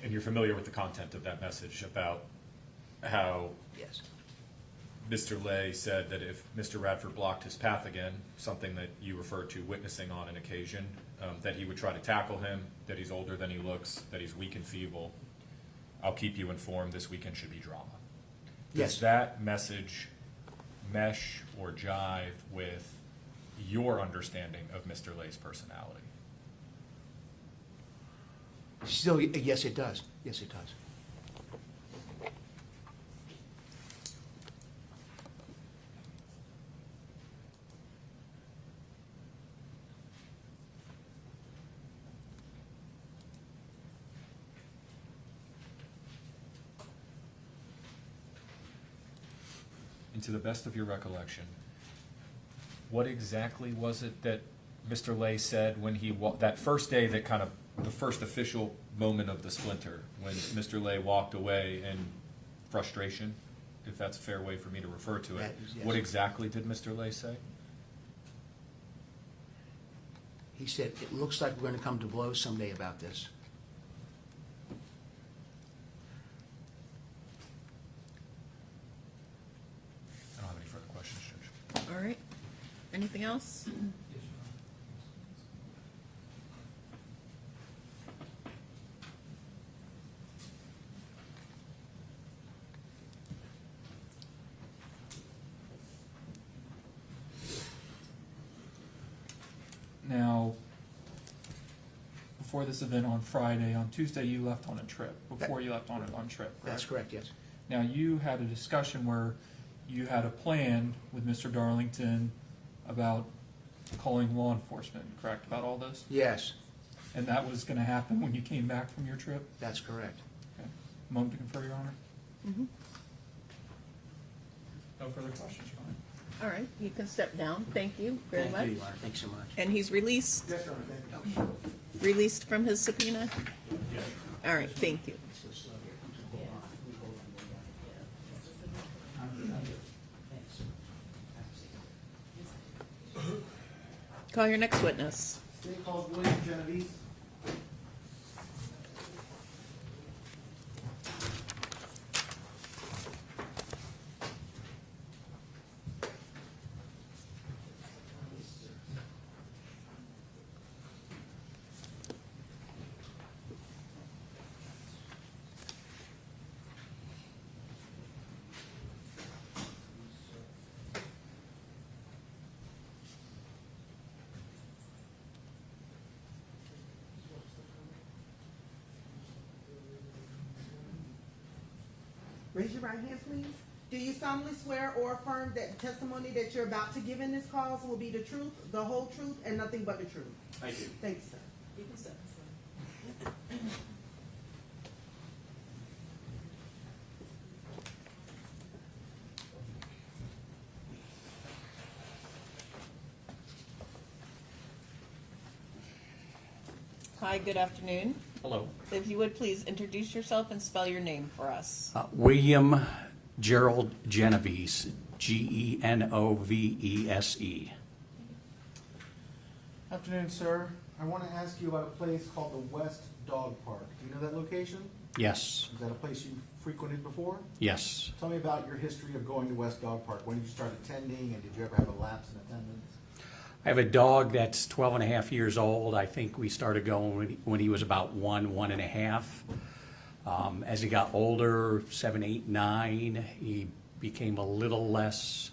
E: And you're familiar with the content of that message about how
H: yes.
E: Mr. Lay said that if Mr. Radford blocked his path again, something that you referred to witnessing on an occasion, that he would try to tackle him, that he's older than he looks, that he's weak and feeble. I'll keep you informed. This weekend should be drama.
H: Yes.
E: Does that message mesh or jive with your understanding of Mr. Lay's personality?
H: Still, yes, it does. Yes, it does.
E: And to the best of your recollection, what exactly was it that Mr. Lay said when he that first day, that kind of the first official moment of the splinter, when Mr. Lay walked away in frustration, if that's a fair way for me to refer to it?
H: That is, yes.
E: What exactly did Mr. Lay say?
H: He said, "It looks like we're going to come to blows someday about this."
E: I don't have any further questions, Judge.
C: All right. Anything else?
D: Now, before this event on Friday, on Tuesday you left on a trip, before you left on a trip,
H: That's correct, yes.
D: Now, you had a discussion where you had a plan with Mr. Darlington about calling law enforcement, correct, about all this?
H: Yes,
D: And that was gonna happen when you came back from your trip?
H: that's correct.
D: Okay. Moment to confer, Your Honor?
C: Mhm.
D: No further questions, Your Honor.
C: All right, you can step down. Thank you very
H: Thank
C: much.
H: you, Your Honor. Thanks so much.
C: And he's released?
A: Yes, Your Honor, thank you.
C: Released from his subpoena? All right, thank you. Call your next witness.
A: State calls William Genovese. Raise your right hand, please. Do you solemnly swear or affirm that the testimony that you're about to give in this cause will be the truth, the whole truth, and nothing but the truth?
G: I do.
A: Thank you, sir.
C: Hi, good afternoon.
I: Hello.
C: If you would please introduce yourself and spell your name for us.
I: William Gerald Genovese, Genovese.
J: Afternoon, sir. I want to ask you about a place called the West Dog Park. Do you know that location?
I: Yes,
J: Is that a place you frequented before?
I: yes.
J: Tell me about your history of going to West Dog Park. When did you start attending, and did you ever have a lapse in attendance?
I: I have a dog that's 12 and a half years old. I think we started going when he was about one and a half. As he got older, 7, 8, 9, he became a little less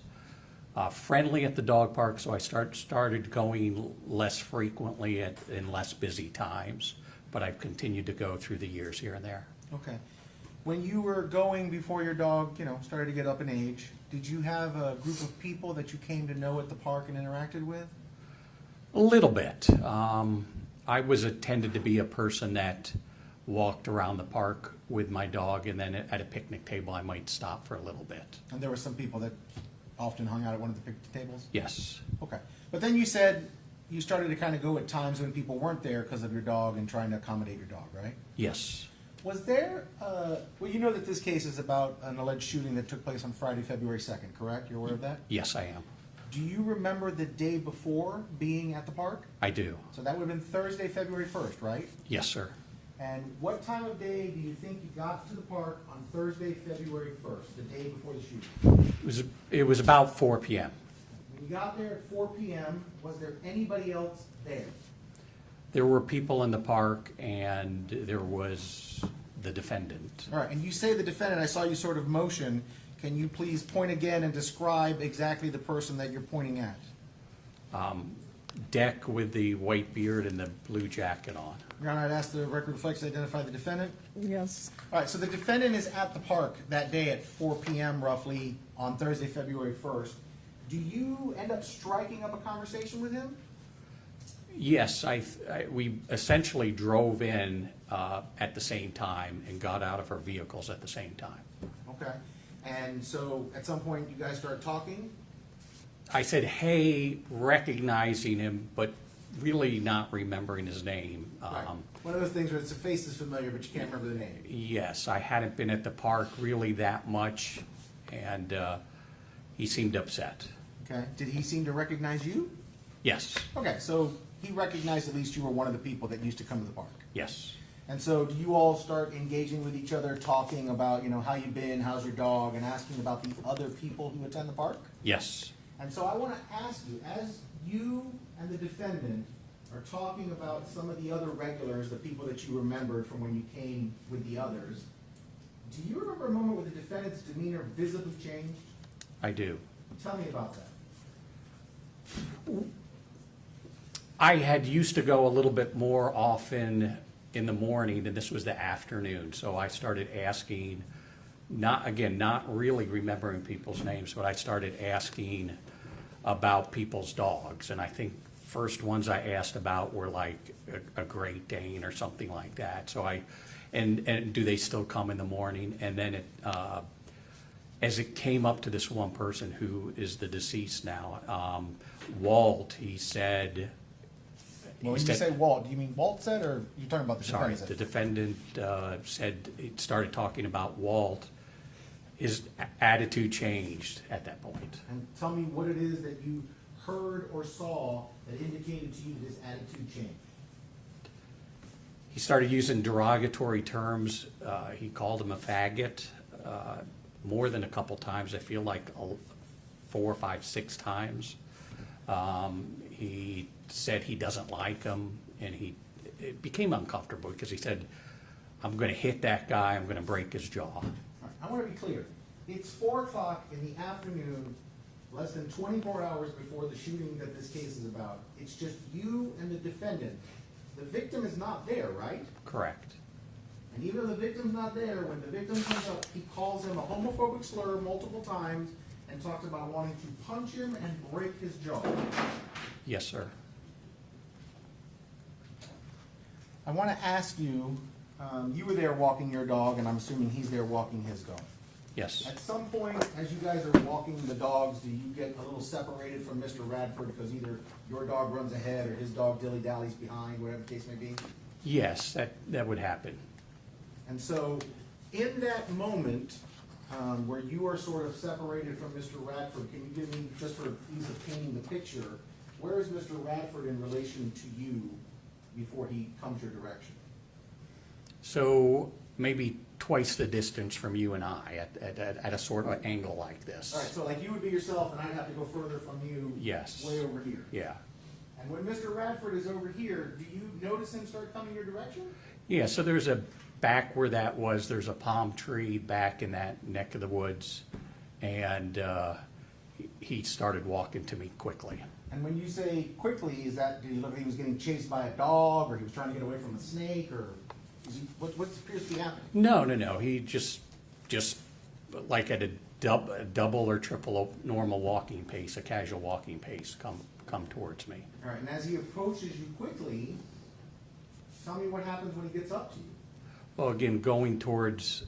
I: friendly at the dog park, so I started going less frequently in less busy times. But I've continued to go through the years here and there.
J: Okay. When you were going before your dog, started to get up in age, did you have a group of people that you came to know at the park and interacted with?
I: A little bit. I tended to be a person that walked around the park with my dog, and then at a picnic table, I might stop for a little bit.
J: And there were some people that often hung out at one of the picnic tables?
I: Yes.
J: Okay. But then you said you started to kind of go at times when people weren't there because of your dog and trying to accommodate your dog, right?
I: Yes.
J: Was there, well, you know that this case is about an alleged shooting that took place on Friday, February 2nd, correct? You're aware of that?
I: Yes, I am.
J: Do you remember the day before being at the park?
I: I do.
J: So that would have been Thursday, February 1st, right?
I: Yes, sir.
J: And what time of day do you think you got to the park on Thursday, February 1st, the day before the shooting?
I: It was about 4 p.m.
J: When you got there at 4 p.m., was there anybody else there?
I: There were people in the park, and there was the defendant.
J: All right, and you say the defendant, I saw you sort of motion. Can you please point again and describe exactly the person that you're pointing at?
I: Deck with the white beard and the blue jacket on.
J: Your Honor, I'd ask the record reflects to identify the defendant.
C: Yes.
J: All right, so the defendant is at the park that day at 4 p.m. roughly on Thursday, February 1st. Do you end up striking up a conversation with him?
I: Yes, we essentially drove in at the same time and got out of our vehicles at the same time.
J: Okay. And so at some point you guys started talking?
I: I said, hey, recognizing him, but really not remembering his name.
J: Right. One of those things where it's a face is familiar, but you can't remember the name.
I: Yes, I hadn't been at the park really that much, and he seemed upset.
J: Okay. Did he seem to recognize you?
I: Yes,
J: Okay, so he recognized at least you were one of the people that used to come to the park.
I: yes.
J: And so do you all start engaging with each other, talking about, you know, how you've been, how's your dog, and asking about the other people who attend the park?
I: Yes.
J: And so I want to ask you, as you and the defendant are talking about some of the other regulars, the people that you remembered from when you came with the others, do you remember a moment where the defendant's demeanor visibly changed?
I: I do.
J: Tell me about that.
I: I had used to go a little bit more often in the morning, and this was the afternoon, so I started asking, not really remembering people's names, but I started asking about people's dogs, and I think first ones I asked about were like a Great Dane or something like that. So and do they still come in the morning? And then as it came up to this one person who is the deceased now, Walt, he said.
J: Well, when you say Walt, do you mean Walt said, or you're talking about the
I: Sorry,
J: defendant?
I: the defendant said, he started talking about Walt. His attitude changed at that point.
J: And tell me what it is that you heard or saw that indicated to you that his attitude changed.
I: He started using derogatory terms. He called him a faggot more than a couple times. I feel like 4, 5, 6 times. He said he doesn't like him, and it became uncomfortable because he said, I'm going to hit that guy, I'm going to break his jaw.
J: All right, I want to be clear. It's 4 o'clock in the afternoon, less than 24 hours before the shooting that this case is about. It's just you and the defendant. The victim is not there, right?
I: Correct.
J: And even though the victim's not there, when the victim comes up, he calls him a homophobic slur multiple times and talks about wanting to punch him and break his jaw.
I: Yes, sir.
J: I want to ask you, you were there walking your dog, and I'm assuming he's there walking his dog.
I: Yes.
J: At some point, as you guys are walking the dogs, do you get a little separated from Mr. Radford because either your dog runs ahead or his dog dilly-dallies behind, whatever the case may be?
I: Yes, that would happen.
J: And so, in that moment, where you are sort of separated from Mr. Radford, can you give me, just for ease of painting the picture, where is Mr. Radford in relation to you before he comes your direction?
I: So maybe twice the distance from you and I at a sort of angle like this.
J: All right, so like you would be yourself, and I'd have to go further from you.
I: Yes.
J: Way over here.
I: Yeah.
J: And when Mr. Radford is over here, do you notice him start coming your direction?
I: Yeah, so there's a back where that was, there's a palm tree back in that neck of the woods, and he started walking to me quickly.
J: And when you say quickly, is that, did he look like he was getting chased by a dog, or he was trying to get away from a snake, or is he, what appears to be happening?
I: No. He just like at a double or triple normal walking pace, a casual walking pace, come towards me.
J: All right, and as he approaches you quickly, tell me what happens when he gets up to you.
I: Well, again, going towards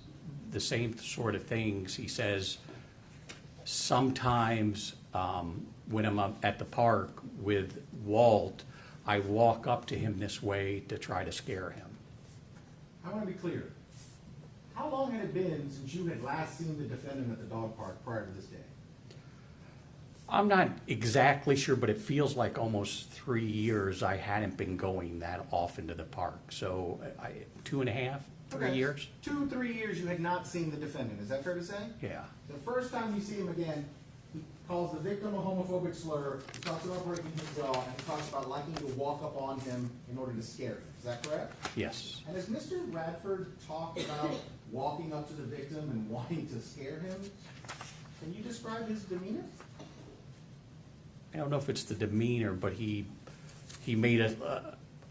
I: the same sort of things, he says, sometimes when I'm up at the park with Walt, I walk up to him this way to try to scare him.
J: I want to be clear. How long had it been since you had last seen the defendant at the dog park prior to this day?
I: I'm not exactly sure, but it feels like almost 3 years I hadn't been going that often to the park. So 2.5, 3 years?
J: 2, 3 years you had not seen the defendant. Is that fair to say?
I: Yeah.
J: The first time you see him again, he calls the victim a homophobic slur, he talks about breaking his jaw, and he talks about liking to walk up on him in order to scare him. Is that correct?
I: Yes.
J: And has Mr. Radford talked about walking up to the victim and wanting to scare him? Can you describe his demeanor?
I: I don't know if it's the demeanor, but he made an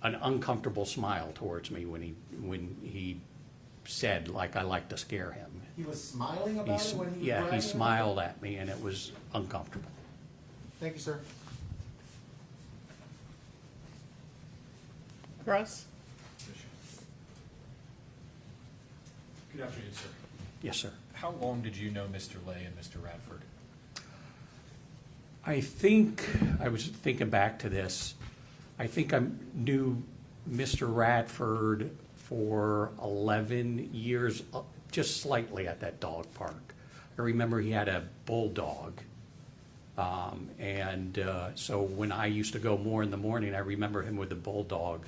I: uncomfortable smile towards me when he said, like, I like to scare him.
J: He was smiling about it when he was
I: Yeah,
J: bragging
I: he
J: about
I: smiled at me, and it was uncomfortable.
J: it? Thank you, sir.
C: Russ?
E: Good afternoon, sir.
I: Yes, sir.
E: How long did you know Mr. Lay and Mr. Radford?
I: I think, I was thinking back to this, I think I knew Mr. Radford for 11 years, just slightly at that dog park. I remember he had a bulldog. So when I used to go more in the morning, I remember him with the bulldog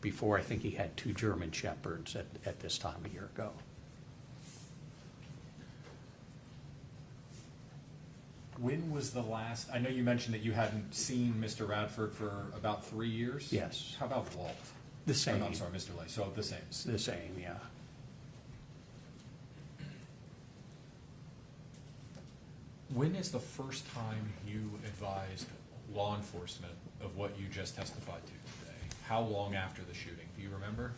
I: before I think he had 2 German Shepherds at this time a year ago.
E: When was the last, I know you mentioned that you hadn't seen Mr. Radford for about 3 years?
I: Yes.
E: How about Walt?
I: The same.
E: I'm sorry, Mr. Lay, so the same.
I: It's the same, yeah.
E: When is the first time you advised law enforcement of what you just testified to today? How long after the shooting? Do you remember?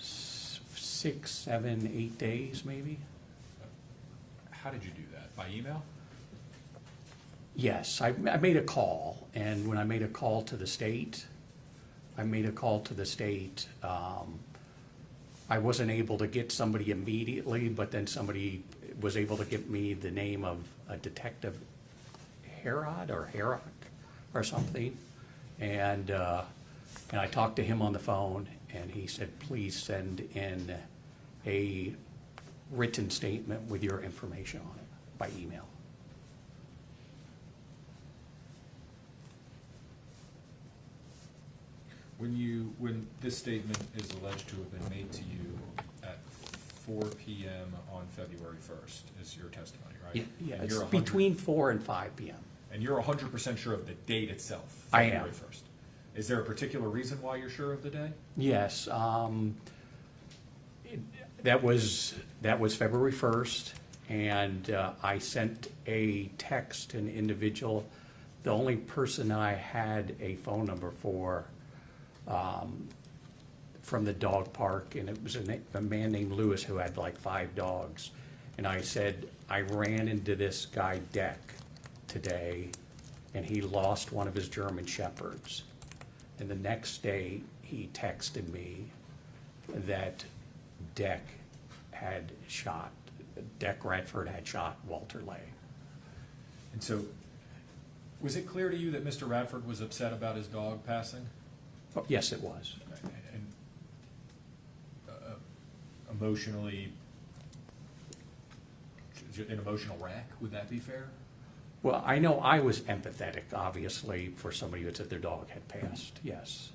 I: 6, 7, 8 days, maybe?
E: How did you do that? By email?
I: Yes, I made a call, and when I made a call to the state, I wasn't able to get somebody immediately, but then somebody was able to give me the name of a Detective Herod or Herrick or something, and I talked to him on the phone, and he said, please send in a written statement with your information on it by email.
E: When this statement is alleged to have been made to you at 4 p.m. on February 1st, is your testimony, right?
I: Yeah,
E: And
I: it's
E: you're 100
I: between 4 and 5 p.m.
E: And you're 100% sure of the date itself?
I: I am.
E: February 1st. Is there a particular reason why you're sure of the day?
I: Yes, that was February 1st, and I sent a text to an individual. The only person I had a phone number for from the dog park, and it was a man named Lewis who had like 5 dogs. And I said, I ran into this guy Deck today, and he lost one of his German Shepherds. And the next day, he texted me that Deck Radford had shot Walter Lay.
E: And so, was it clear to you that Mr. Radford was upset about his dog passing?
I: Oh, yes, it was.
E: And emotionally, an emotional wreck, would that be fair?
I: Well, I know I was empathetic, obviously, for somebody who said their dog had passed, yes.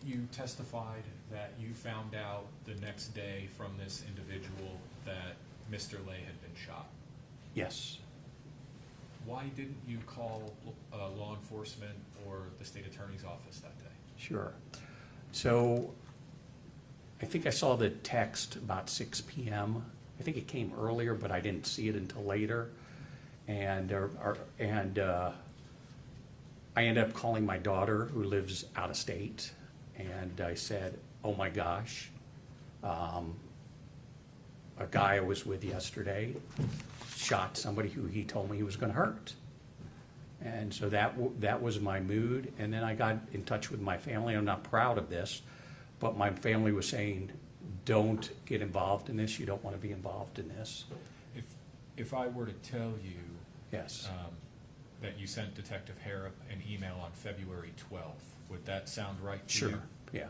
E: You testified that you found out the next day from this individual that Mr. Lay had been shot.
I: Yes.
E: Why didn't you call law enforcement or the state attorney's office that day?
I: Sure. So I think I saw the text about 6 p.m. I think it came earlier, but I didn't see it until later. And I ended up calling my daughter, who lives out of state, and I said, oh my gosh, a guy I was with yesterday shot somebody who he told me he was going to hurt. And so that was my mood. And then I got in touch with my family. I'm not proud of this, but my family was saying, don't get involved in this. You don't want to be involved in this.
E: If I were to tell you
I: Yes.
E: that you sent Detective Harrop an email on February 12th, would that sound right to you?
I: Sure, yeah.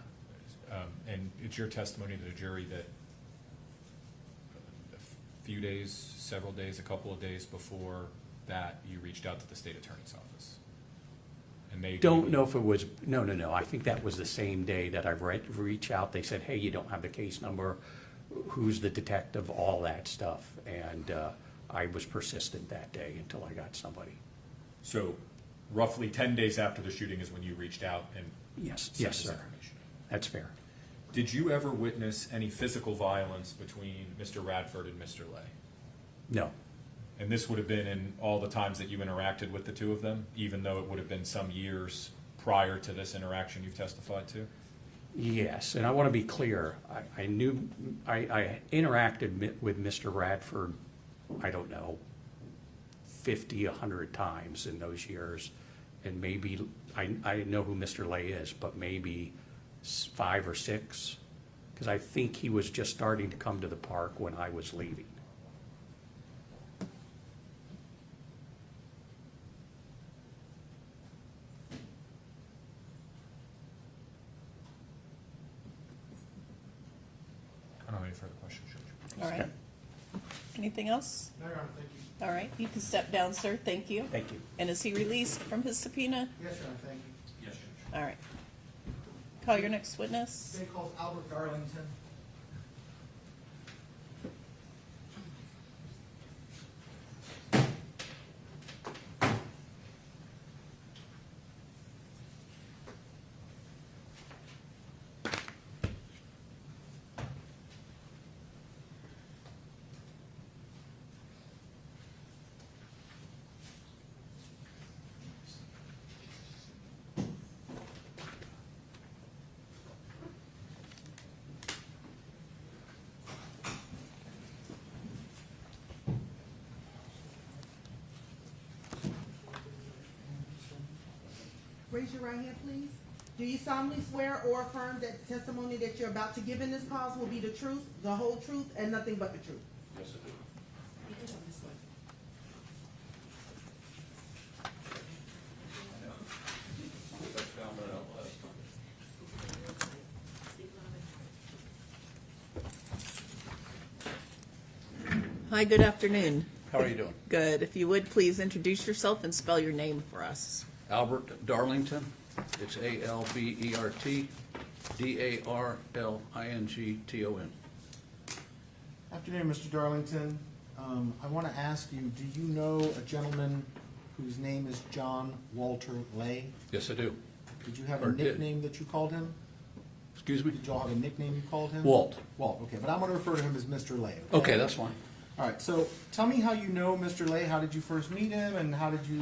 E: And it's your testimony to the jury that a few days, several days, a couple of days before that, you reached out to the state attorney's office? And they
I: Don't know if it was, no. I think that was the same day that I reached out. They said, hey, you don't have the case number. Who's the detective? All that stuff. And I was persistent that day until I got somebody.
E: So roughly 10 days after the shooting is when you reached out and
I: Yes,
E: sent
I: yes,
E: this
I: sir.
E: information.
I: That's fair.
E: Did you ever witness any physical violence between Mr. Radford and Mr. Lay?
I: No.
E: And this would have been in all the times that you interacted with the two of them, even though it would have been some years prior to this interaction you've testified to?
I: Yes, and I want to be clear. I interacted with Mr. Radford, I don't know, 50, 100 times in those years, and maybe I know who Mr. Lay is, but maybe 5 or 6, because I think he was just starting to come to the park when I was leaving.
E: I don't have any further questions, Judge.
C: All right. Anything else?
J: No, Your Honor, thank you.
C: All right, you can step down, sir. Thank you.
I: Thank you.
C: And is he released from his subpoena?
J: Yes, Your Honor, thank you.
E: Yes, Judge.
C: All right. Call your next witness.
J: They called Albert Darlington.
A: Raise your right hand, please. Do you solemnly swear or affirm that the testimony that you're about to give in this cause will be the truth, the whole truth, and nothing but the truth?
E: Yes, I do.
C: Hi, good afternoon.
K: How are you doing?
C: Good. If you would, please introduce yourself and spell your name for us.
K: Albert Darlington. It's A-L-B-E-R-T, D-A-R-L-I-N-G-T-O-N.
J: Afternoon, Mr. Darlington. I want to ask you, do you know a gentleman whose name is John Walter Lay?
K: Yes, I do.
J: Did you have a
K: Or did.
J: nickname that you called him?
K: Excuse me?
J: Did y'all have a nickname you called him?
K: Walt.
J: Walt, okay, but I'm going to refer to him as Mr. Lay.
K: Okay, that's fine.
J: All right, so tell me how you know Mr. Lay. How did you first meet him, and how did you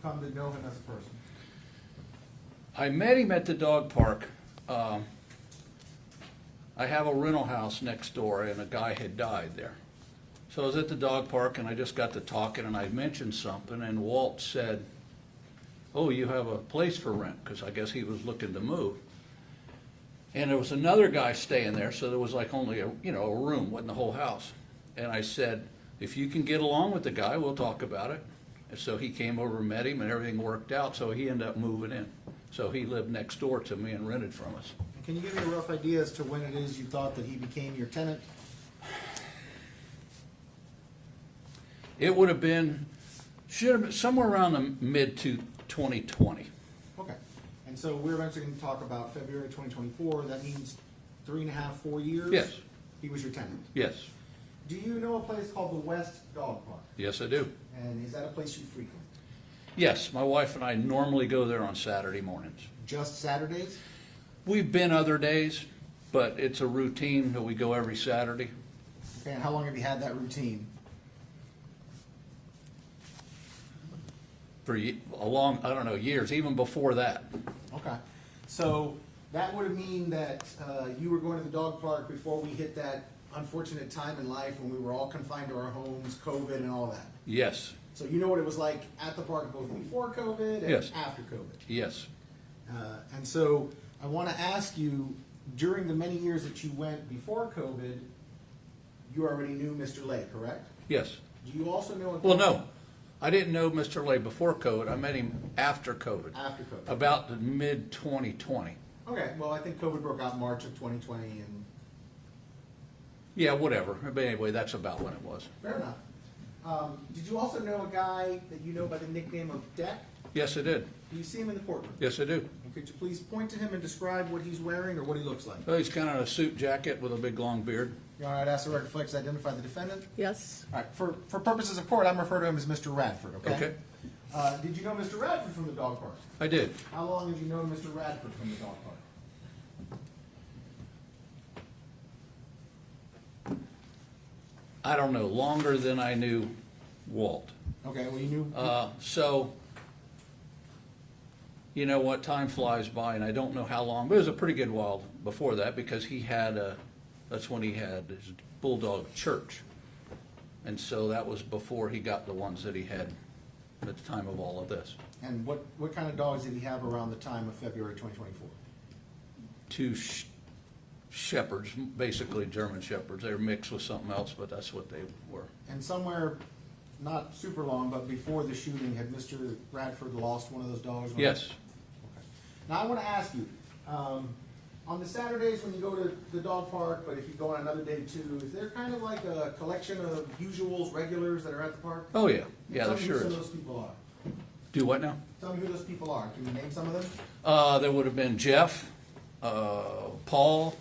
J: come to know him as a person?
K: I met him at the dog park. I have a rental house next door, and a guy had died there. So I was at the dog park, and I just got to talking, and I mentioned something, and Walt said, "Oh, you have a place for rent," because I guess he was looking to move. And there was another guy staying there, so there was like only a room, wasn't the whole house. And I said, "If you can get along with the guy, we'll talk about it." And so he came over and met him, and everything worked out, so he ended up moving in. So he lived next door to me and rented from us.
J: Can you give me a rough idea as to when it is you thought that he became your tenant?
K: It would have been, should have been somewhere around the mid to 2020.
J: Okay, and so we're eventually going to talk about February 2024. That means 3.5, 4 years?
K: Yes.
J: He was your tenant.
K: Yes,
J: Do you know a place called the West Dog Park?
K: yes I do.
J: And is that a place you frequent?
K: Yes, my wife and I normally go there on Saturday mornings.
J: Just Saturdays?
K: We've been other days, but it's a routine that we go every Saturday.
J: Okay, and how long have you had that routine?
K: For a long, I don't know, years, even before that.
J: Okay, so that would mean that you were going to the dog park before we hit that unfortunate time in life when we were all confined to our homes, COVID and all that.
K: Yes,
J: So you know what it was like at the park both before COVID and
K: Yes.
J: after COVID.
K: yes,
J: And so I want to ask you, during the many years that you went before COVID, you already knew Mr. Lay, correct?
K: yes.
J: Do you also know?
K: Well, no, I didn't know Mr. Lay before COVID. I met him after COVID,
J: After COVID.
K: about the mid-2020.
J: Okay, well, I think COVID broke out in March of 2020, and
K: Yeah, whatever. But anyway, that's about when it was.
J: fair enough. Did you also know a guy that you know by the nickname of Deck?
K: Yes, I did.
J: Do you see him in the courtroom?
K: Yes, I do.
J: And could you please point to him and describe what he's wearing or what he looks like?
K: Well, he's kind of in a suit jacket with a big long beard.
J: Your Honor, I'd ask the record flex to identify the defendant.
C: Yes.
J: All right, for purposes of court, I'm referring to him as Mr. Radford, okay?
K: Okay.
J: Did you know Mr. Radford from the dog park?
K: I did.
J: How long have you known Mr. Radford from the dog park?
K: I don't know, longer than I knew Walt.
J: Okay, well, you knew,
K: So, you know what, time flies by, and I don't know how long, but it was a pretty good while before that, because he had that's when he had his bulldog Church. And so that was before he got the ones that he had at the time of all of this.
J: And what kind of dogs did he have around the time of February 2024?
K: Two shepherds, basically German shepherds. They were mixed with something else, but that's what they were.
J: And somewhere, not super long, but before the shooting, had Mr. Radford lost one of those dogs?
K: Yes.
J: Okay. Now, I want to ask you, on the Saturdays when you go to the dog park, but if you go on another day too, is there kind of like a collection of usuals, regulars that are at the park?
K: Oh, yeah. Yeah,
J: Tell
K: there
J: me
K: sure
J: who some
K: is.
J: of those people are.
K: Do what now?
J: Tell me who those people are. Can you name some of them?
K: There would have been Jeff, Paul.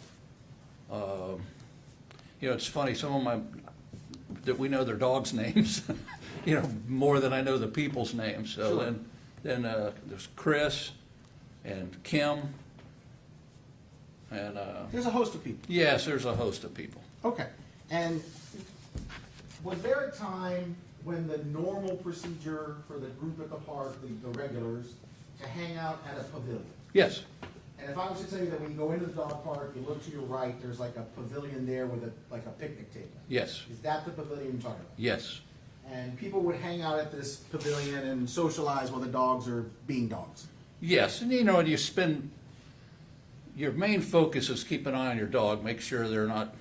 K: You know, it's funny, some of my, that we know their dogs' names, you know, more than I know the people's names. So
J: Sure.
K: then there's Chris and Kim. And,
J: There's a host of people.
K: yes, there's a host of people.
J: Okay. And was there a time when the normal procedure for the group at the park, the regulars, to hang out at a pavilion?
K: Yes,
J: And if I was to tell you that when you go into the dog park, you look to your right, there's like a pavilion there with like a picnic table.
K: yes,
J: Is that the pavilion you're talking about?
K: yes,
J: And people would hang out at this pavilion and socialize while the dogs are being dogs.
K: yes. And you know, you spend, your main focus is keep an eye on your dog, make sure they're not,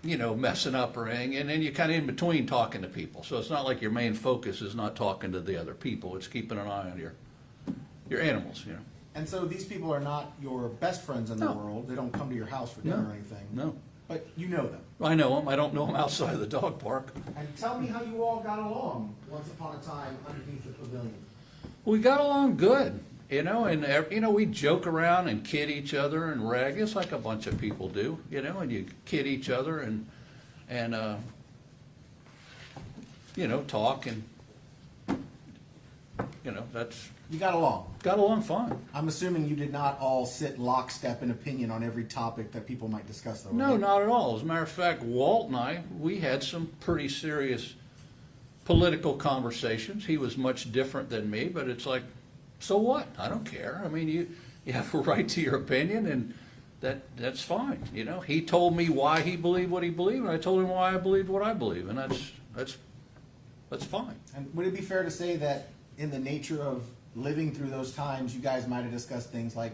K: you know, messing up or anything, and then you're kind of in between talking to people. So it's not like your main focus is not talking to the other people, it's keeping an eye on your animals, you know.
J: And so these people are not your best friends in the
K: No.
J: world. They don't come to your house for dinner
K: No.
J: or anything.
K: No.
J: But you know them.
K: I know them, I don't know them outside of the dog park.
J: And tell me how you all got along once upon a time underneath the pavilion.
K: We got along good, you know, and, you know, we joke around and kid each other and rag, just like a bunch of people do, you know, and you kid each other and you know, talk and, you know, that's,
J: You got along.
K: got along fine.
J: I'm assuming you did not all sit lockstep in opinion on every topic that people might discuss, though.
K: No,
J: right?
K: not at all. As a matter of fact, Walt and I, we had some pretty serious political conversations. He was much different than me, but it's like, so what? I don't care. I mean, you have a right to your opinion, and that's fine. You know, he told me why he believed what he believed, and I told him why I believed what I believe, and that's fine.
J: And would it be fair to say that in the nature of living through those times, you guys might have discussed things like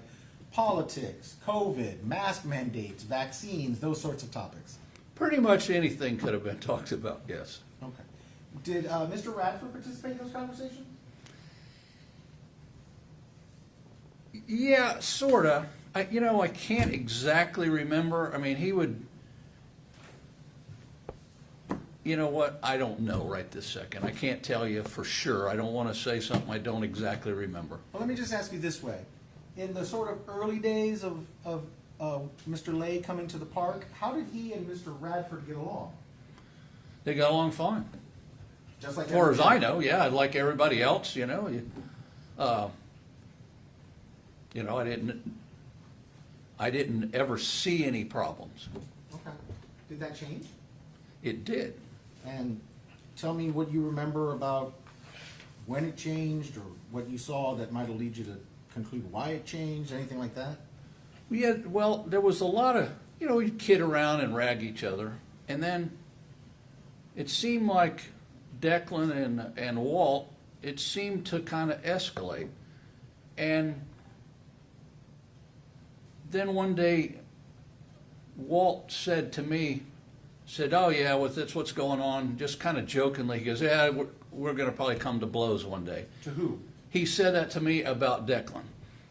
J: politics, COVID, mask mandates, vaccines, those sorts of topics?
K: Pretty much anything could have been talked about, yes.
J: Okay. Did Mr. Radford participate in those conversations?
K: Yeah, sorta. You know, I can't exactly remember. I mean, he would, you know what? I don't know right this second. I can't tell you for sure. I don't want to say something I don't exactly remember.
J: Well, let me just ask you this way. In the sort of early days of Mr. Lay coming to the park, how did he and Mr. Radford get along?
K: They got along fine.
J: Just like
K: As far as I
J: everybody?
K: know, yeah, like everybody else, you know. You know, I didn't ever see any problems.
J: Okay. Did that change?
K: It did.
J: And tell me what you remember about when it changed or what you saw that might have led you to conclude why it changed, anything like that?
K: Yeah, well, there was a lot of, you know, we'd kid around and rag each other. And then it seemed like Declan and Walt, it seemed to kind of escalate. And then one day, Walt said to me, oh yeah, well, that's what's going on, just kind of jokingly. He goes, yeah, we're going to probably come to blows one day.
J: To who?
K: He said that to me about Declan.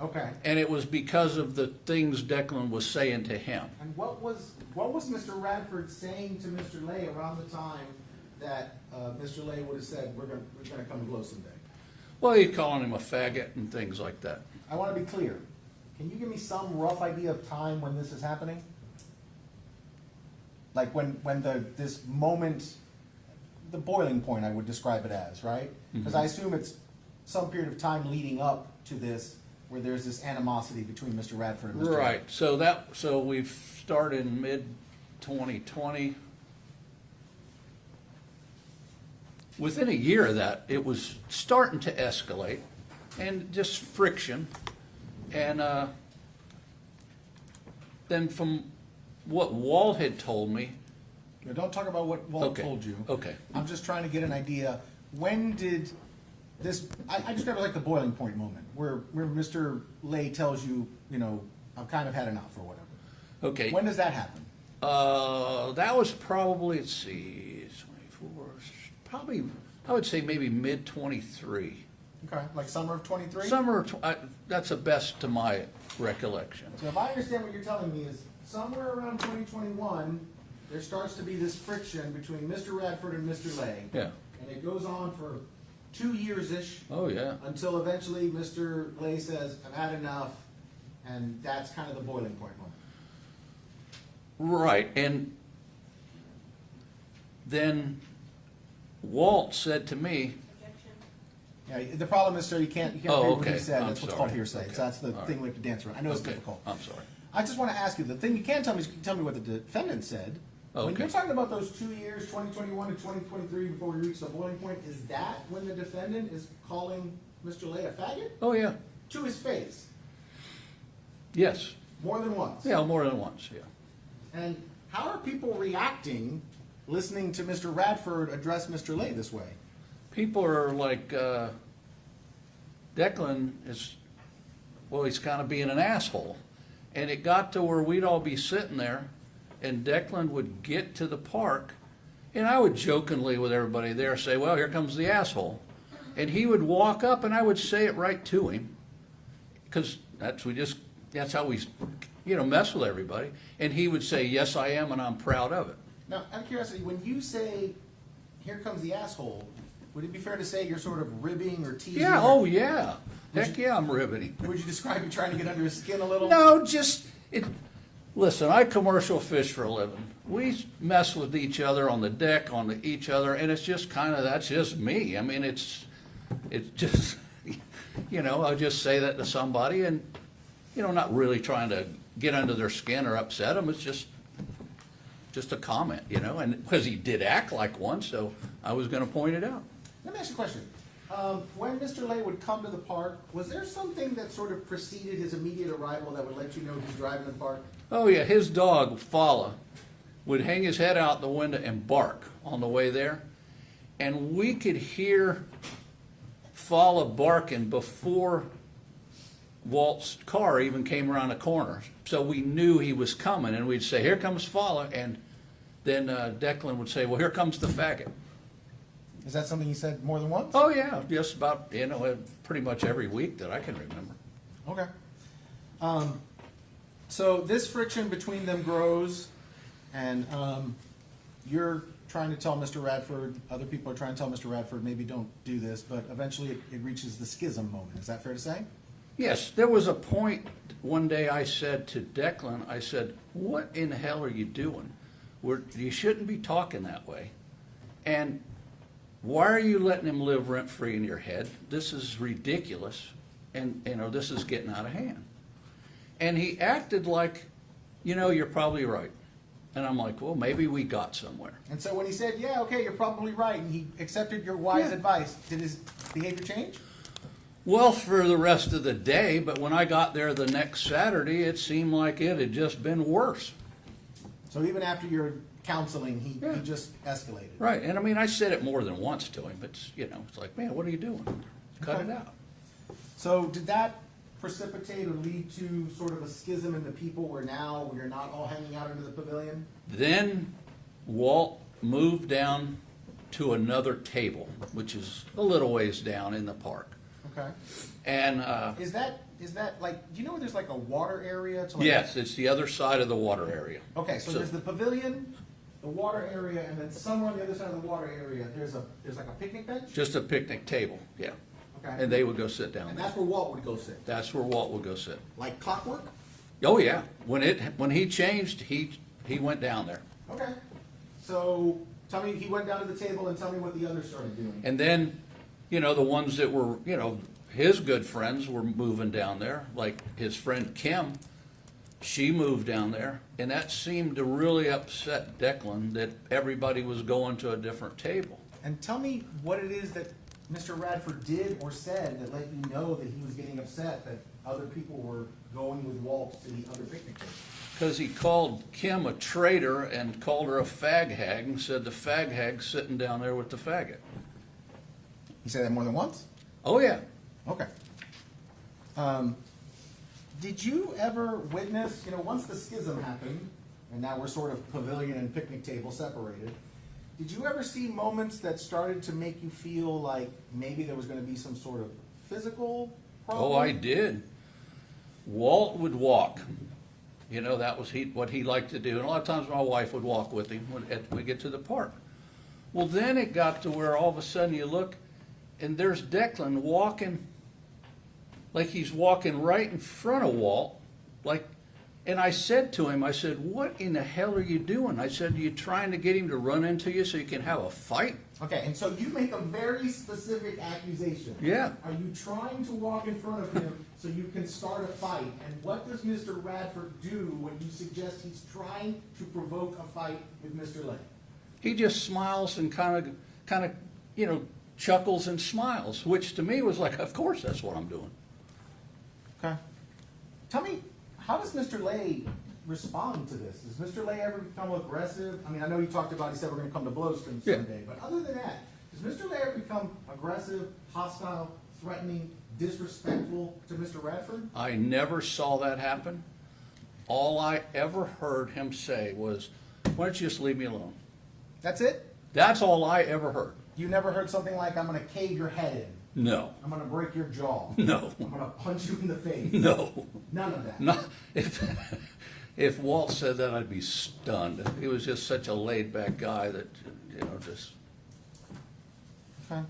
J: Okay.
K: And it was because of the things Declan was saying to him.
J: And what was Mr. Radford saying to Mr. Lay around the time that Mr. Lay would have said, we're gonna come to blows someday?
K: Well, he's calling him a faggot and things like that.
J: I want to be clear. Can you give me some rough idea of time when this is happening? Like when this moment, the boiling point, I would describe it as, right? Because I assume it's some period of time leading up to this where there's this animosity between Mr. Radford and Mr. Lay.
K: Right. So we've started in mid-2020. Within a year of that, it was starting to escalate and just friction. And then from what Walt had told me.
J: Now, don't talk about what Walt
K: Okay.
J: told you.
K: Okay.
J: I'm just trying to get an idea. When did I describe it like the boiling point moment, where Mr. Lay tells you, you know, I've kind of had enough or whatever.
K: Okay.
J: When does that happen?
K: That was probably, let's see, 24, probably, I would say maybe mid-23.
J: Okay, like summer of 23?
K: Summer, that's the best to my recollection.
J: So if I understand what you're telling me is, somewhere around 2021, there starts to be this friction between Mr. Radford and Mr. Lay.
K: Yeah.
J: And it goes on for 2 years-ish.
K: Oh, yeah.
J: Until eventually Mr. Lay says, I've had enough, and that's kind of the boiling point moment.
K: Right, and then Walt said to me,
J: Yeah, the problem is, sir, you can't
K: Oh,
J: read what he
K: okay.
J: said.
K: I'm
J: That's what's
K: sorry.
J: called hearsay.
K: Okay.
J: So that's the
K: All
J: thing
K: right.
J: we have to dance around. I know it's
K: okay,
J: difficult.
K: I'm sorry.
J: I just want to ask you, the thing you can tell me is you can tell me what the defendant said. When
K: Okay.
J: you're talking about those 2 years, 2021 to 2023, before we reach the boiling point, is that when the defendant is calling Mr. Lay a faggot?
K: Oh, yeah,
J: To his face,
K: yes,
J: more than once.
K: yeah, more than once, yeah.
J: And how are people reacting, listening to Mr. Radford address Mr. Lay this way?
K: People are like, Declan is, well, he's kind of being an asshole. And it got to where we'd all be sitting there, and Declan would get to the park, and I would jokingly with everybody there say, well, here comes the asshole. And he would walk up, and I would say it right to him, because that's how we, mess with everybody. And he would say, yes, I am, and I'm proud of it.
J: Now, out of curiosity, when you say, here comes the asshole, would it be fair to say you're sort of ribbing or teasing?
K: Yeah,
J: or-
K: oh, yeah. Heck yeah, I'm riveting.
J: Would you describe you trying to get under his skin a little?
K: No, listen, I commercial fish for a living. We mess with each other on the deck, each other, and it's just that's just me. I mean, it's just, I'll just say that to somebody and, not really trying to get under their skin or upset them. It's just a comment, and because he did act like one, so I was gonna point it out.
J: Let me ask you a question. When Mr. Lay would come to the park, was there something that sort of preceded his immediate arrival that would let you know he's driving to the park?
K: Oh yeah, his dog, Fala, would hang his head out the window and bark on the way there. And we could hear Fala barking before Walt's car even came around the corner. So we knew he was coming, and we'd say, here comes Fala, and then Declan would say, well, here comes the faggot.
J: Is that something he said more than once?
K: Oh yeah, just about, pretty much every week that I can remember.
J: Okay. So this friction between them grows, and you're trying to tell Mr. Radford, other people are trying to tell Mr. Radford, maybe don't do this, but eventually it reaches the schism moment. Is that fair to say?
K: Yes, there was a point one day I said to Declan, I said, what in the hell are you doing? You shouldn't be talking that way. And why are you letting him live rent-free in your head? This is ridiculous, and this is getting out of hand. And he acted like, you're probably right. And I'm like, well, maybe we got somewhere.
J: And so when he said, yeah, okay, you're probably right, and he accepted your wise
K: Yeah.
J: advice, did his behavior change?
K: Well, for the rest of the day, but when I got there the next Saturday, it seemed like it had just been worse.
J: So even after your counseling, he
K: Yeah.
J: just escalated.
K: Right, and I mean, I said it more than once to him, but, it's like, man, what are you doing? Cut
J: Okay.
K: it out.
J: So did that precipitate or lead to sort of a schism in the people where now you're not all hanging out under the pavilion?
K: Then Walt moved down to another table, which is a little ways down in the park.
J: Okay.
K: And,
J: Is that like, do you know where there's like a water area? To like,
K: yes, it's the other side of the water area.
J: Okay, so there's the pavilion, the water area, and then somewhere on the other side of the water area, there's like a picnic bench?
K: Just a picnic table, yeah.
J: Okay.
K: And they would go sit down
J: And
K: there.
J: that's where Walt would go sit?
K: That's where Walt would go sit.
J: Like clockwork?
K: Oh, yeah. When he changed, he went down there.
J: Okay. So tell me, he went down to the table and tell me what the others started doing.
K: And then, the ones that were, his good friends were moving down there, like his friend Kim, she moved down there, and that seemed to really upset Declan that everybody was going to a different table.
J: And tell me what it is that Mr. Radford did or said that let you know that he was getting upset that other people were going with Walt to the other picnic table.
K: Because he called Kim a traitor and called her a fag hag and said the fag hag's sitting down there with the faggot.
J: He said that more than once?
K: Oh, yeah.
J: Okay. Did you ever witness, once the schism happened, and now we're sort of pavilion and picnic table separated, did you ever see moments that started to make you feel like maybe there was going to be some sort of physical problem?
K: Oh, I did. Walt would walk. That was what he liked to do. And a lot of times my wife would walk with him when we get to the park. Well, then it got to where all of a sudden you look, and there's Declan walking like he's walking right in front of Walt. And I said to him, I said, what in the hell are you doing? I said, are you trying to get him to run into you so you can have a fight?
J: Okay, and so you make a very specific accusation.
K: Yeah.
J: Are you trying to walk in front of him so you can start a fight? And what does Mr. Radford do when you suggest he's trying to provoke a fight with Mr. Lay?
K: He just smiles and kind of, chuckles and smiles, which to me was like, of course that's what I'm doing.
J: Okay. Tell me, how does Mr. Lay respond to this? Does Mr. Lay ever become aggressive? I mean, I know you talked about, he said we're going to come to blows someday, but other than that, does Mr. Lay ever become aggressive, hostile, threatening, disrespectful to Mr. Radford?
K: I never saw that happen. All I ever heard him say was, why don't you just leave me alone?
J: That's it?
K: That's all I ever heard.
J: You never heard something like, I'm going to cave your head in?
K: No.
J: I'm going to break your jaw?
K: No.
J: I'm going to punch you in the face?
K: No.
J: None of that?
K: No. If Walt said that, I'd be stunned. He was just such a laid-back guy that, just...
J: Okay.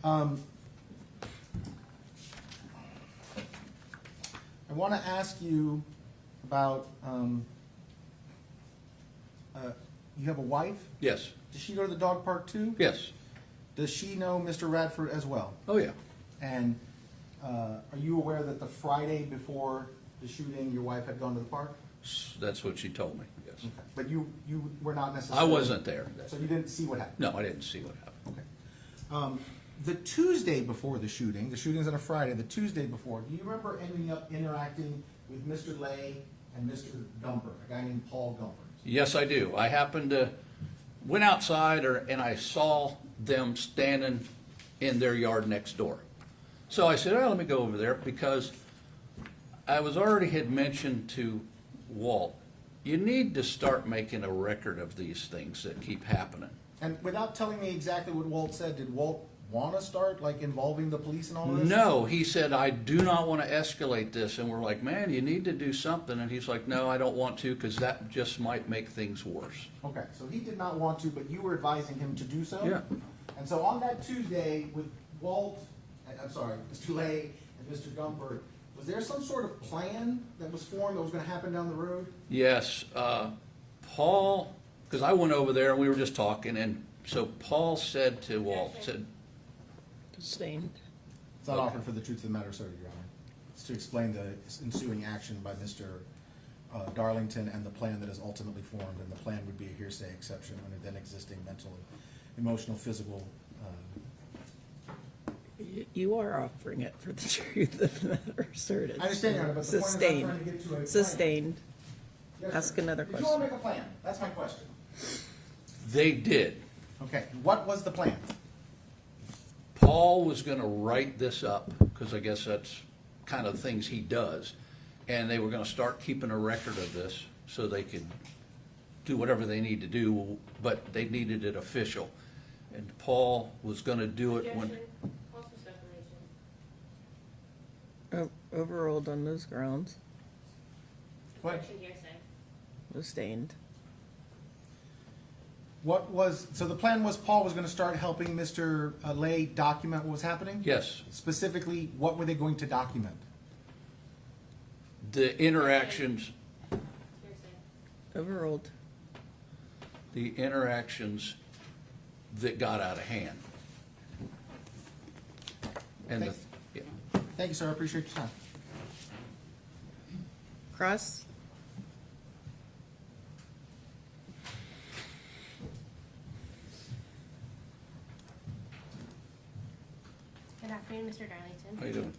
J: I want to ask you about, you have a wife?
K: Yes.
J: Does she go to the dog park too?
K: Yes.
J: Does she know Mr. Radford as well?
K: Oh, yeah.
J: And are you aware that the Friday before the shooting, your wife had gone to the park?
K: That's what she told me, yes.
J: Okay. But you were not
K: I
J: necessarily...
K: wasn't there.
J: So you didn't see what happened?
K: No, I didn't see what happened.
J: Okay. The Tuesday before the shooting's on a Friday, the Tuesday before, do you remember ending up interacting with Mr. Lay and Mr. Gumper, a guy named Paul Gumper?
K: Yes, I do. I happened to, went outside and I saw them standing in their yard next door. So I said, let me go over there, because I already had mentioned to Walt, you need to start making a record of these things that keep happening.
J: And without telling me exactly what Walt said, did Walt want to start involving the police and all of this?
K: No, he said, I do not want to escalate this. And we're like, man, you need to do something. And he's like, no, I don't want to, because that just might make things worse.
J: Okay, so he did not want to, but you were advising him to do so?
K: Yeah.
J: And so on that Tuesday with Mr. Lay and Mr. Gumper, was there some sort of plan that was formed that was going to happen down the road?
K: Yes, Paul, because I went over there and we were just talking, and so Paul said to Walt,
C: Sustained.
J: It's not offered for the truth of the matter, sir, Your Honor. It's to explain the ensuing action by Mr. Darlington and the plan that is ultimately formed, and the plan would be a hearsay exception under then existing mental, emotional, physical.
C: You are offering it for the truth of the matter asserted.
J: I understand, Your Honor, but the point is I'm trying to get to a plan.
C: Sustained.
J: Yes, sir.
C: Ask another
J: Did you all make a plan? That's my question.
K: they did.
J: Okay, what was the plan?
K: Paul was going to write this up, because I guess that's kind of things he does, and they were going to start keeping a record of this so they could do whatever they need to do, but they needed it official. And Paul was going to do it when...
C: Overruled on those grounds.
J: What?
C: Sustained.
J: So the plan was Paul was going to start helping Mr. Lay document what was happening?
K: Yes,
J: Specifically, what were they going to document?
K: the interactions,
C: Overruled.
K: the interactions that got out of hand. And the, yeah.
J: Thank you, sir. I appreciate your time.
C: Cross.
L: Good afternoon, Mr. Darlington.
K: How you doing?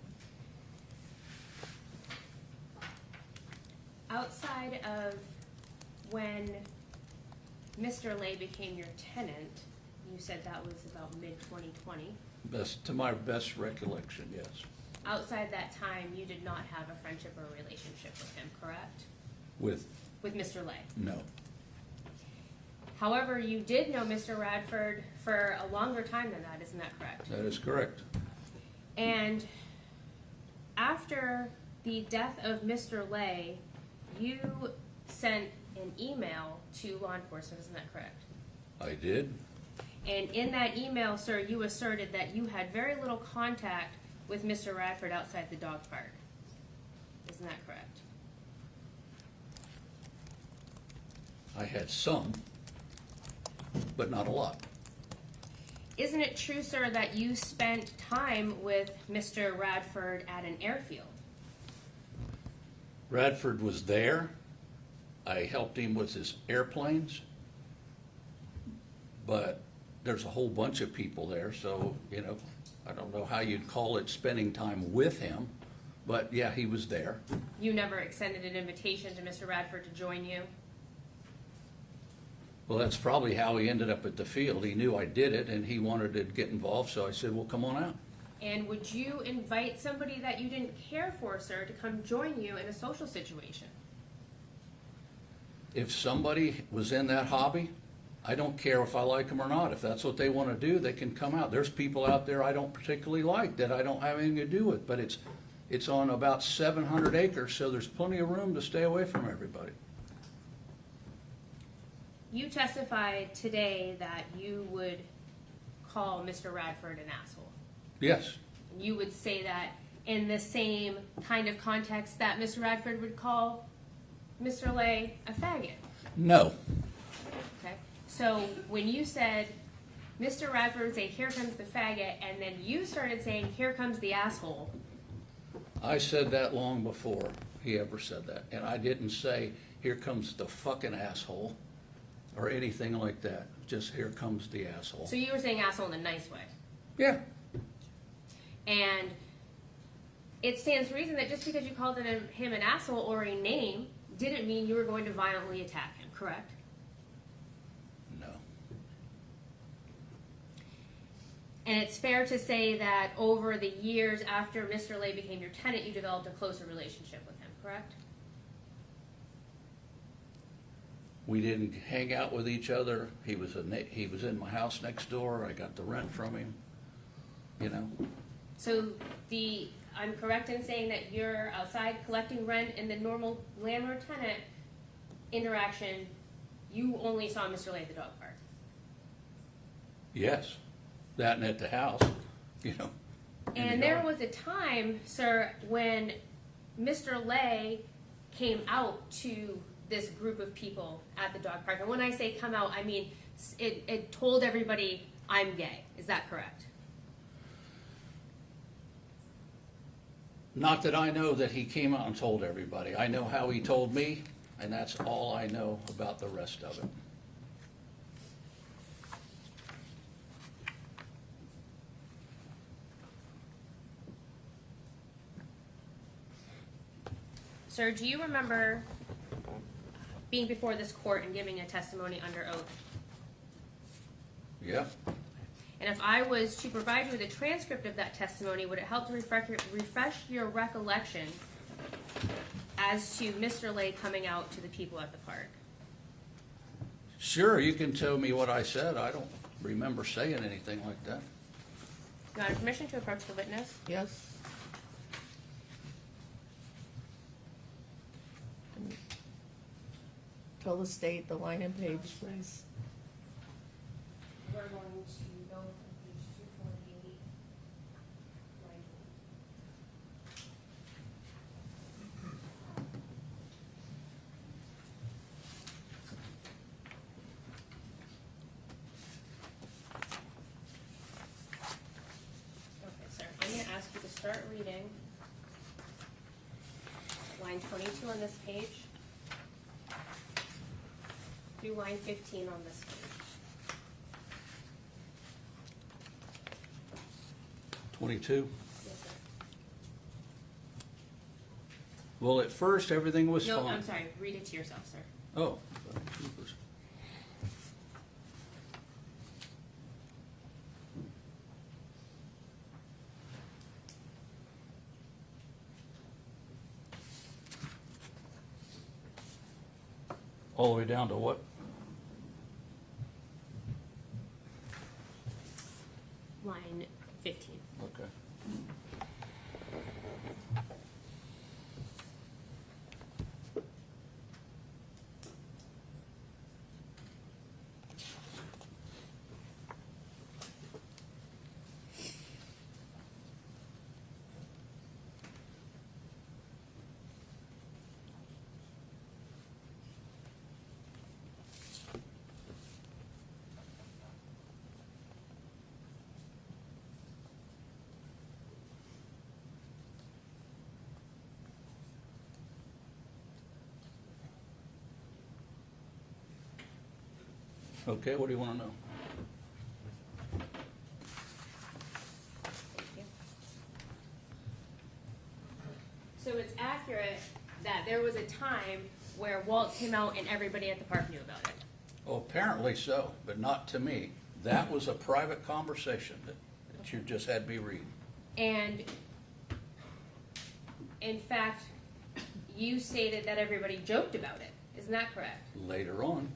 L: Outside of when Mr. Lay became your tenant, you said that was about mid-2020.
K: To my best recollection, yes.
L: Outside that time, you did not have a friendship or a relationship with him, correct?
K: With,
L: With Mr. Lay.
K: no.
L: However, you did know Mr. Radford for a longer time than that, isn't that correct?
K: That is correct.
L: And after the death of Mr. Lay, you sent an email to law enforcement, isn't that correct?
K: I did.
L: And in that email, sir, you asserted that you had very little contact with Mr. Radford outside the dog park. Isn't that correct?
K: I had some, but not a lot.
L: Isn't it true, sir, that you spent time with Mr. Radford at an airfield?
K: Radford was there. I helped him with his airplanes. But there's a whole bunch of people there, so, you know, I don't know how you'd call it spending time with him. But yeah, he was there.
L: You never extended an invitation to Mr. Radford to join you?
K: Well, that's probably how he ended up at the field. He knew I did it and he wanted to get involved, so I said, well, come on out.
L: And would you invite somebody that you didn't care for, sir, to come join you in a social situation?
K: If somebody was in that hobby, I don't care if I like them or not. If that's what they want to do, they can come out. There's people out there I don't particularly like that I don't have anything to do with, but it's on about 700 acres, so there's plenty of room to stay away from everybody.
L: You testified today that you would call Mr. Radford an asshole.
K: Yes,
L: You would say that in the same kind of context that Mr. Radford would call Mr. Lay a faggot.
K: no,
L: Okay? So when you said Mr. Radford would say, here comes the faggot, and then you started saying, here comes the asshole,
K: I said that long before he ever said that. And I didn't say, here comes the fucking asshole, or anything like that. Just, here comes the asshole.
L: so you were saying asshole in a nice way.
K: Yeah,
L: And it stands to reason that just because you called him an asshole or a name didn't mean you were going to violently attack him, correct?
K: no.
L: And it's fair to say that over the years after Mr. Lay became your tenant, you developed a closer relationship with him, correct?
K: We didn't hang out with each other. He was in my house next door. I got the rent from him, you know.
L: So I'm correct in saying that you're outside collecting rent in the normal landlord-tenant interaction, you only saw Mr. Lay at the dog park?
K: Yes, that and at the house, you know. in the
L: And there
K: yard.
L: was a time, sir, when Mr. Lay came out to this group of people at the dog park. And when I say come out, I mean it told everybody, I'm gay. Is that correct?
K: Not that I know that he came out and told everybody. I know how he told me, and that's all I know about the rest of it.
L: Sir, do you remember being before this court and giving a testimony under oath?
K: Yeah,
L: And if I was to provide you with a transcript of that testimony, would it help to refresh your recollection as to Mr. Lay coming out to the people at the park?
K: sure, you can tell me what I said. I don't remember saying anything like that.
L: You have permission to approach the witness?
C: Yes. Tell the state the line and page, please.
L: We're going to go from page 248. Okay, sir, I'm going to ask you to start reading line 22 on this page through line 15 on this page.
K: 22.
L: Yes, sir.
K: Well, at first, everything was
L: No,
K: fine.
L: I'm sorry. Read it to yourself, sir.
K: Oh. All the way down to what?
L: Line 15.
K: Okay. Okay, what do you want to know?
L: So it's accurate that there was a time where Walt came out and everybody at the park knew about it.
K: Oh, apparently so, but not to me. That was a private conversation that you just had me read.
L: And in fact, you stated that everybody joked about it. Isn't that correct?
K: Later on,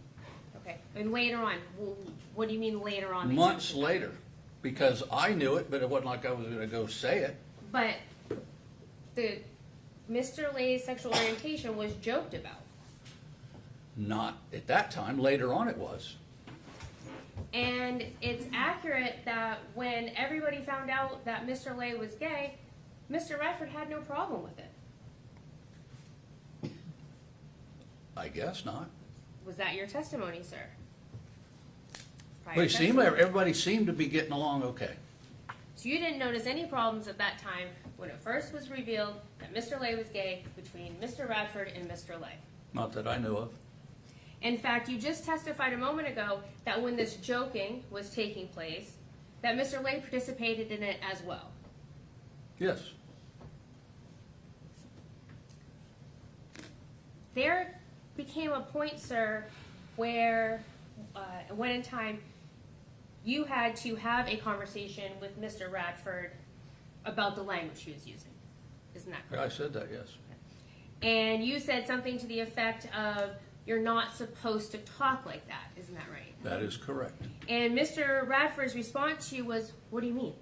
L: Okay. And later on, what do you mean later on? they
K: months
L: joked about
K: later, because I knew it, but it wasn't like I was going to go say it.
L: But the Mr. Lay's sexual orientation was joked about.
K: Not at that time, later on it was.
L: And it's accurate that when everybody found out that Mr. Lay was gay, Mr. Radford had no problem with it.
K: I guess not.
L: Was that your testimony, sir? Prior
K: But
L: testimony.
K: everybody seemed to be getting along okay.
L: So you didn't notice any problems at that time when it first was revealed that Mr. Lay was gay between Mr. Radford and Mr. Lay.
K: Not that I knew of.
L: In fact, you just testified a moment ago that when this joking was taking place, that Mr. Lay participated in it as well.
K: Yes.
L: There became a point, sir, where at one in time you had to have a conversation with Mr. Radford about the language he was using. Isn't that correct?
K: I said that, yes.
L: And you said something to the effect of, you're not supposed to talk like that. Isn't that right?
K: That is correct.
L: And Mr. Radford's response to you was, what do you mean?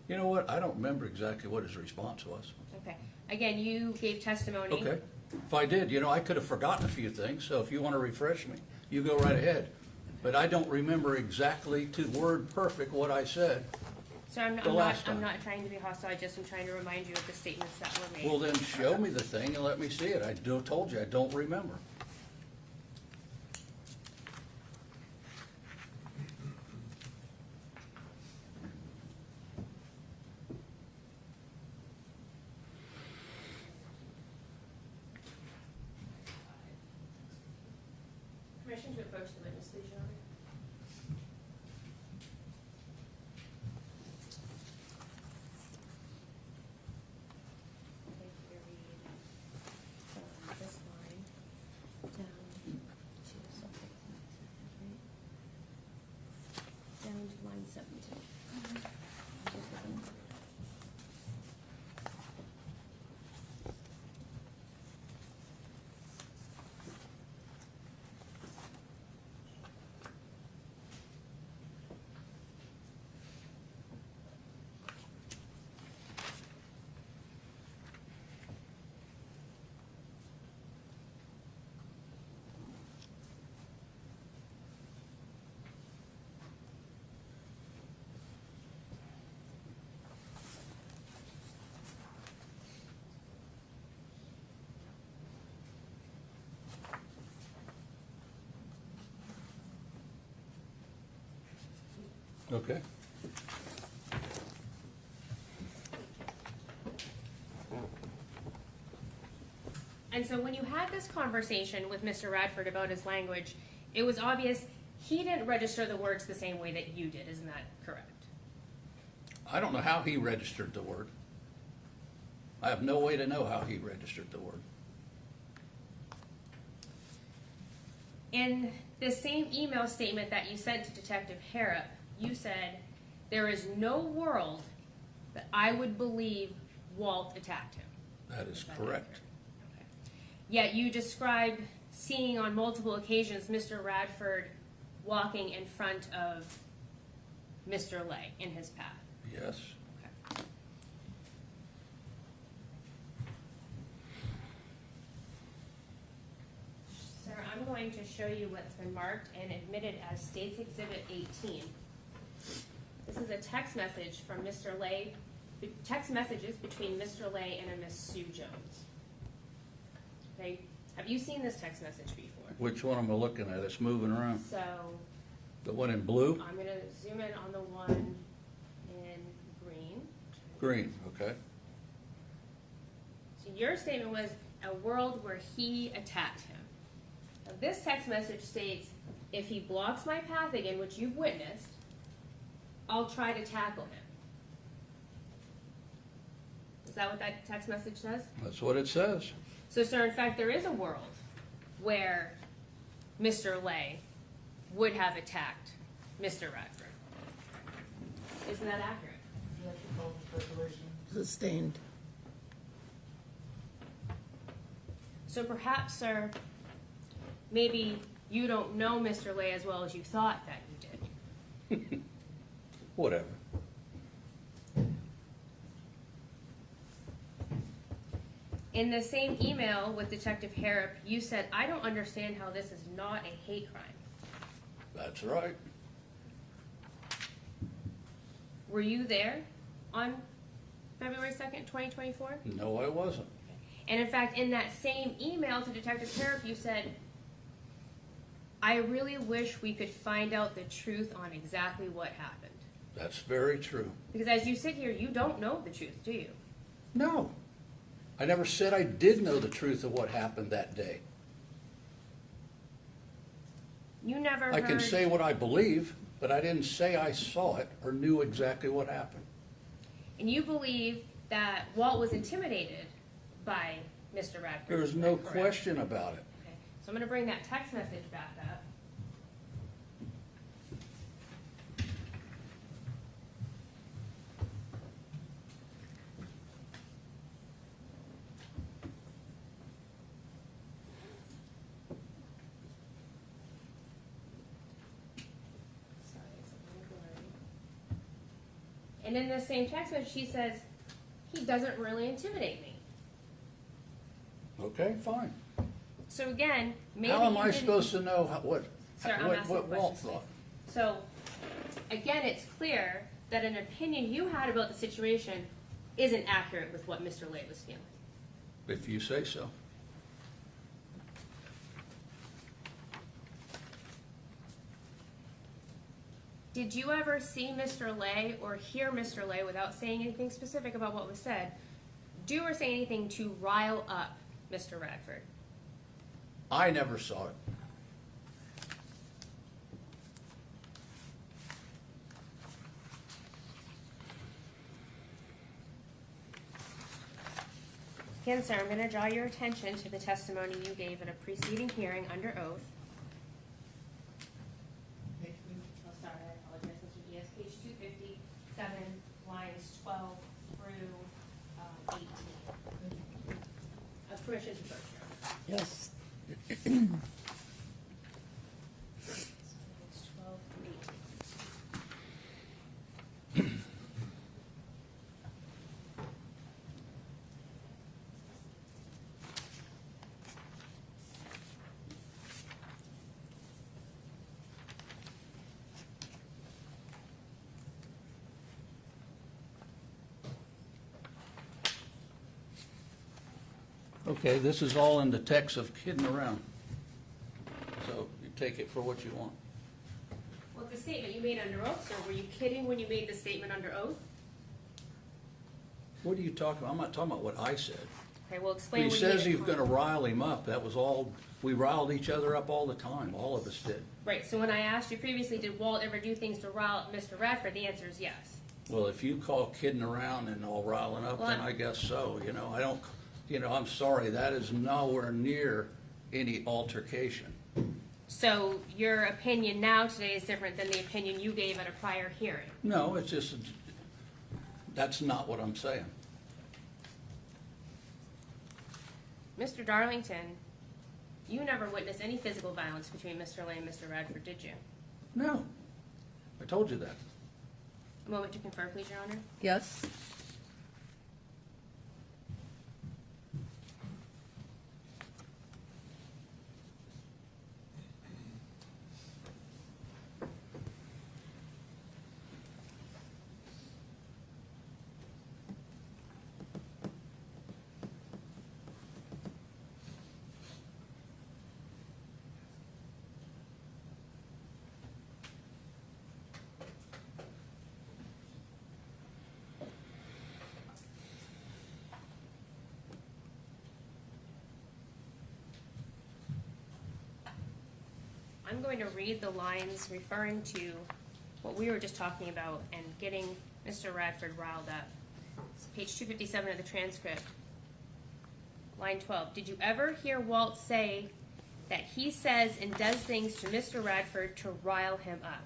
K: You know what? I don't remember exactly what his response was.
L: Okay. Again, you gave testimony.
K: Okay. If I did, I could have forgotten a few things, so if you want to refresh me, you go right ahead. But I don't remember exactly to word perfect what I said.
L: So I'm
K: The last time.
L: not trying to be hostile. I just am trying to remind you of the statements that were made.
K: Well, then show me the thing and let me see it. I told you I don't remember.
L: Permission to approach the witness, please, Your Honor. Okay, here read from this line down to subject line, right? Down to line 17.
K: Okay.
L: And so when you had this conversation with Mr. Radford about his language, it was obvious he didn't register the words the same way that you did. Isn't that correct?
K: I don't know how he registered the word. I have no way to know how he registered the word.
L: In the same email statement that you sent to Detective Harrop, you said, there is no world that I would believe Walt attacked him.
K: That is correct.
L: Okay. Yet you described seeing on multiple occasions Mr. Radford walking in front of Mr. Lay in his path.
K: Yes.
L: Okay. Sir, I'm going to show you what's been marked and admitted as State's Exhibit 18. This is a text message from Mr. Lay, text messages between Mr. Lay and a Miss Sue Jones. Okay, have you seen this text message before?
K: Which one am I looking at? It's moving around.
L: So,
K: The one in blue?
L: I'm gonna zoom in on the one in green.
K: Green, okay.
L: So your statement was a world where he attacked him. Now this text message states, if he blocks my path again, which you've witnessed, I'll try to tackle him. Is that what that text message says?
K: That's what it says.
L: So, sir, in fact, there is a world where Mr. Lay would have attacked Mr. Radford. Isn't that accurate?
C: Sustained.
L: So perhaps, sir, maybe you don't know Mr. Lay as well as you thought that you did.
K: Whatever.
L: In the same email with Detective Harrop, you said, I don't understand how this is not a hate crime.
K: That's right.
L: Were you there on February 2nd, 2024?
K: No, I wasn't.
L: And in fact, in that same email to Detective Harrop, you said, I really wish we could find out the truth on exactly what happened.
K: That's very true.
L: Because as you sit here, you don't know the truth, do you?
K: No. I never said I did know the truth of what happened that day.
L: You never
K: I
L: heard...
K: can say what I believe, but I didn't say I saw it or knew exactly what happened.
L: And you believe that Walt was intimidated by Mr. Radford?
K: There's no
L: correct?
K: question about it.
L: Okay. So I'm going to bring that text message back up. And in the same text message, she says, he doesn't really intimidate me.
K: Okay, fine.
L: So again, maybe
K: How am
L: you
K: I
L: didn't-
K: supposed to know what
L: Sir, I'm asking
K: Walt
L: questions.
K: thought?
L: So, again, it's clear that an opinion you had about the situation isn't accurate with what Mr. Lay was feeling.
K: If you say so.
L: Did you ever see Mr. Lay or hear Mr. Lay, without saying anything specific about what was said, do or say anything to rile up Mr. Radford?
K: I never saw it.
L: Again, sir, I'm going to draw your attention to the testimony you gave at a preceding hearing under oath. Oh, sorry, I apologize, Mr. Diaz. Page 257, lines 12 through 18. Permission to search, Your Honor.
C: Yes.
L: So, lines 12 through 18.
K: Okay, this is all in the text of kidding around. So you take it for what you want.
L: Well, the statement you made under oath, sir, were you kidding when you made the statement under oath?
K: What are you talking about? I'm not talking about what I said.
L: Okay, well, explain
K: He
L: what
K: says
L: you
K: he's gonna rile him up. That was all, we riled each other up all the time. All of us did.
L: Right, so when I asked you previously, did Walt ever do things to rile up Mr. Radford, the answer is yes.
K: Well, if you call kidding around and all riling up,
L: Well,
K: then I guess so, you know, I don't, you know, I'm sorry, that is nowhere near any altercation.
L: So your opinion now today is different than the opinion you gave at a prior hearing.
K: No, it's just, that's not what I'm saying.
L: Mr. Darlington You never witnessed any physical violence between Mr. Lay and Mr. Radford, did you?
K: No, I told you that.
L: A moment to confirm, please, Your Honor.
C: Yes?
L: I'm going to read the lines referring to what we were just talking about and getting Mr. Radford riled up. It's page 257 of the transcript. Line 12. Did you ever hear Walt say that he says and does things to Mr. Radford to rile him up?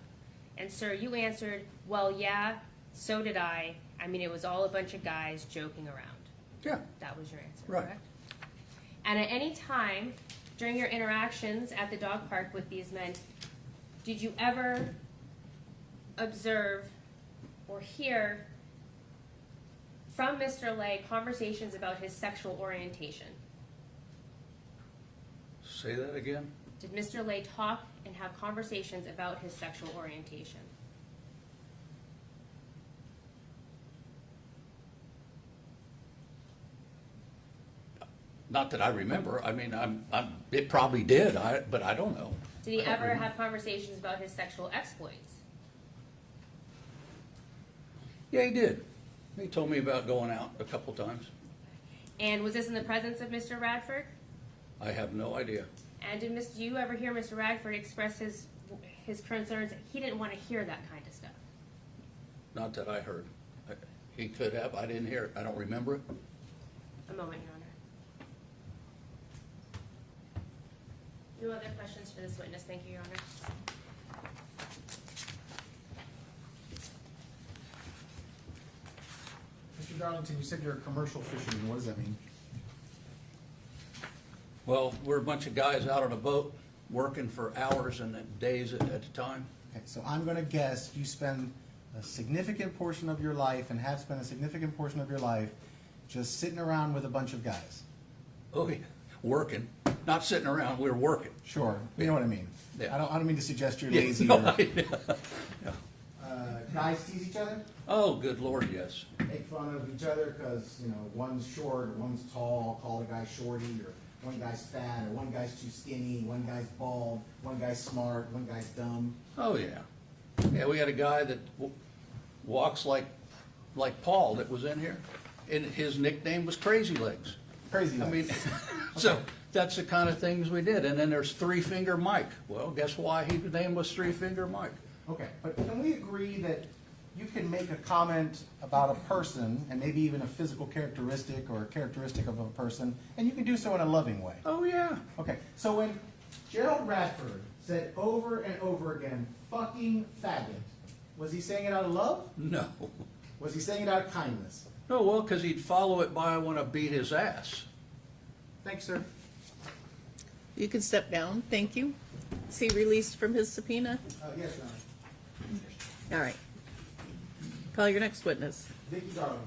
L: And sir, you answered, well, yeah, so did I. I mean, it was all a bunch of guys joking around.
K: Yeah,
L: That was your answer,
K: Right.
L: correct? And at any time during your interactions at the dog park with these men, did you ever observe or hear from Mr. Lay conversations about his sexual orientation?
K: say that again?
L: Did Mr. Lay talk and have conversations about his sexual orientation?
K: Not that I remember. I mean, it probably did, but I don't know.
L: Did he ever have conversations about his sexual exploits?
K: Yeah, he did. He told me about going out a couple times.
L: And was this in the presence of Mr. Radford?
K: I have no idea.
L: And did you ever hear Mr. Radford express his concerns that he didn't want to hear that kind of stuff?
K: Not that I heard. He could have. I didn't hear it. I don't remember it.
L: A moment, Your Honor. No other questions for this witness. Thank you, Your Honor.
J: Mr. Darlington, you said you're a commercial fisherman. What does that mean?
K: Well, we're a bunch of guys out on a boat working for hours and days at a time.
J: Okay, so I'm gonna guess you spend a significant portion of your life and have spent a significant portion of your life just sitting around with a bunch of guys.
K: Oh, yeah. Working. Not sitting around, we're working.
J: Sure, you know what I mean.
K: Yeah.
J: I don't mean to suggest you're
K: Yeah,
J: lazy
K: no,
J: or,
K: yeah.
J: guys tease each other,
K: Oh, good Lord, yes.
J: make fun of each other because, you know, one's short or one's tall, call the guy shorty, or one guy's fat, or one guy's too skinny, one guy's bald, one guy's smart, one guy's dumb.
K: Oh, yeah. Yeah, we had a guy that walks like Paul that was in here, and his nickname was Crazy Legs.
J: Crazy
K: I mean,
J: legs.
K: so that's the kind of things we did. And then there's Three Finger Mike. Well, guess why his name was Three Finger Mike?
J: Okay, but can we agree that you can make a comment about a person, and maybe even a physical characteristic or a characteristic of a person, and you can do so in a loving way?
K: Oh, yeah.
J: Okay, so when Gerald Radford said over and over again, fucking faggot, was he saying it out of love?
K: No.
J: Was he saying it out of kindness?
K: No, well, because he'd follow it by, I want to beat his ass.
J: Thanks, sir.
C: You can step down, thank you. Is he released from his subpoena?
J: Yes, Your Honor.
C: All right. Call your next witness.
J: Vicki Darlington.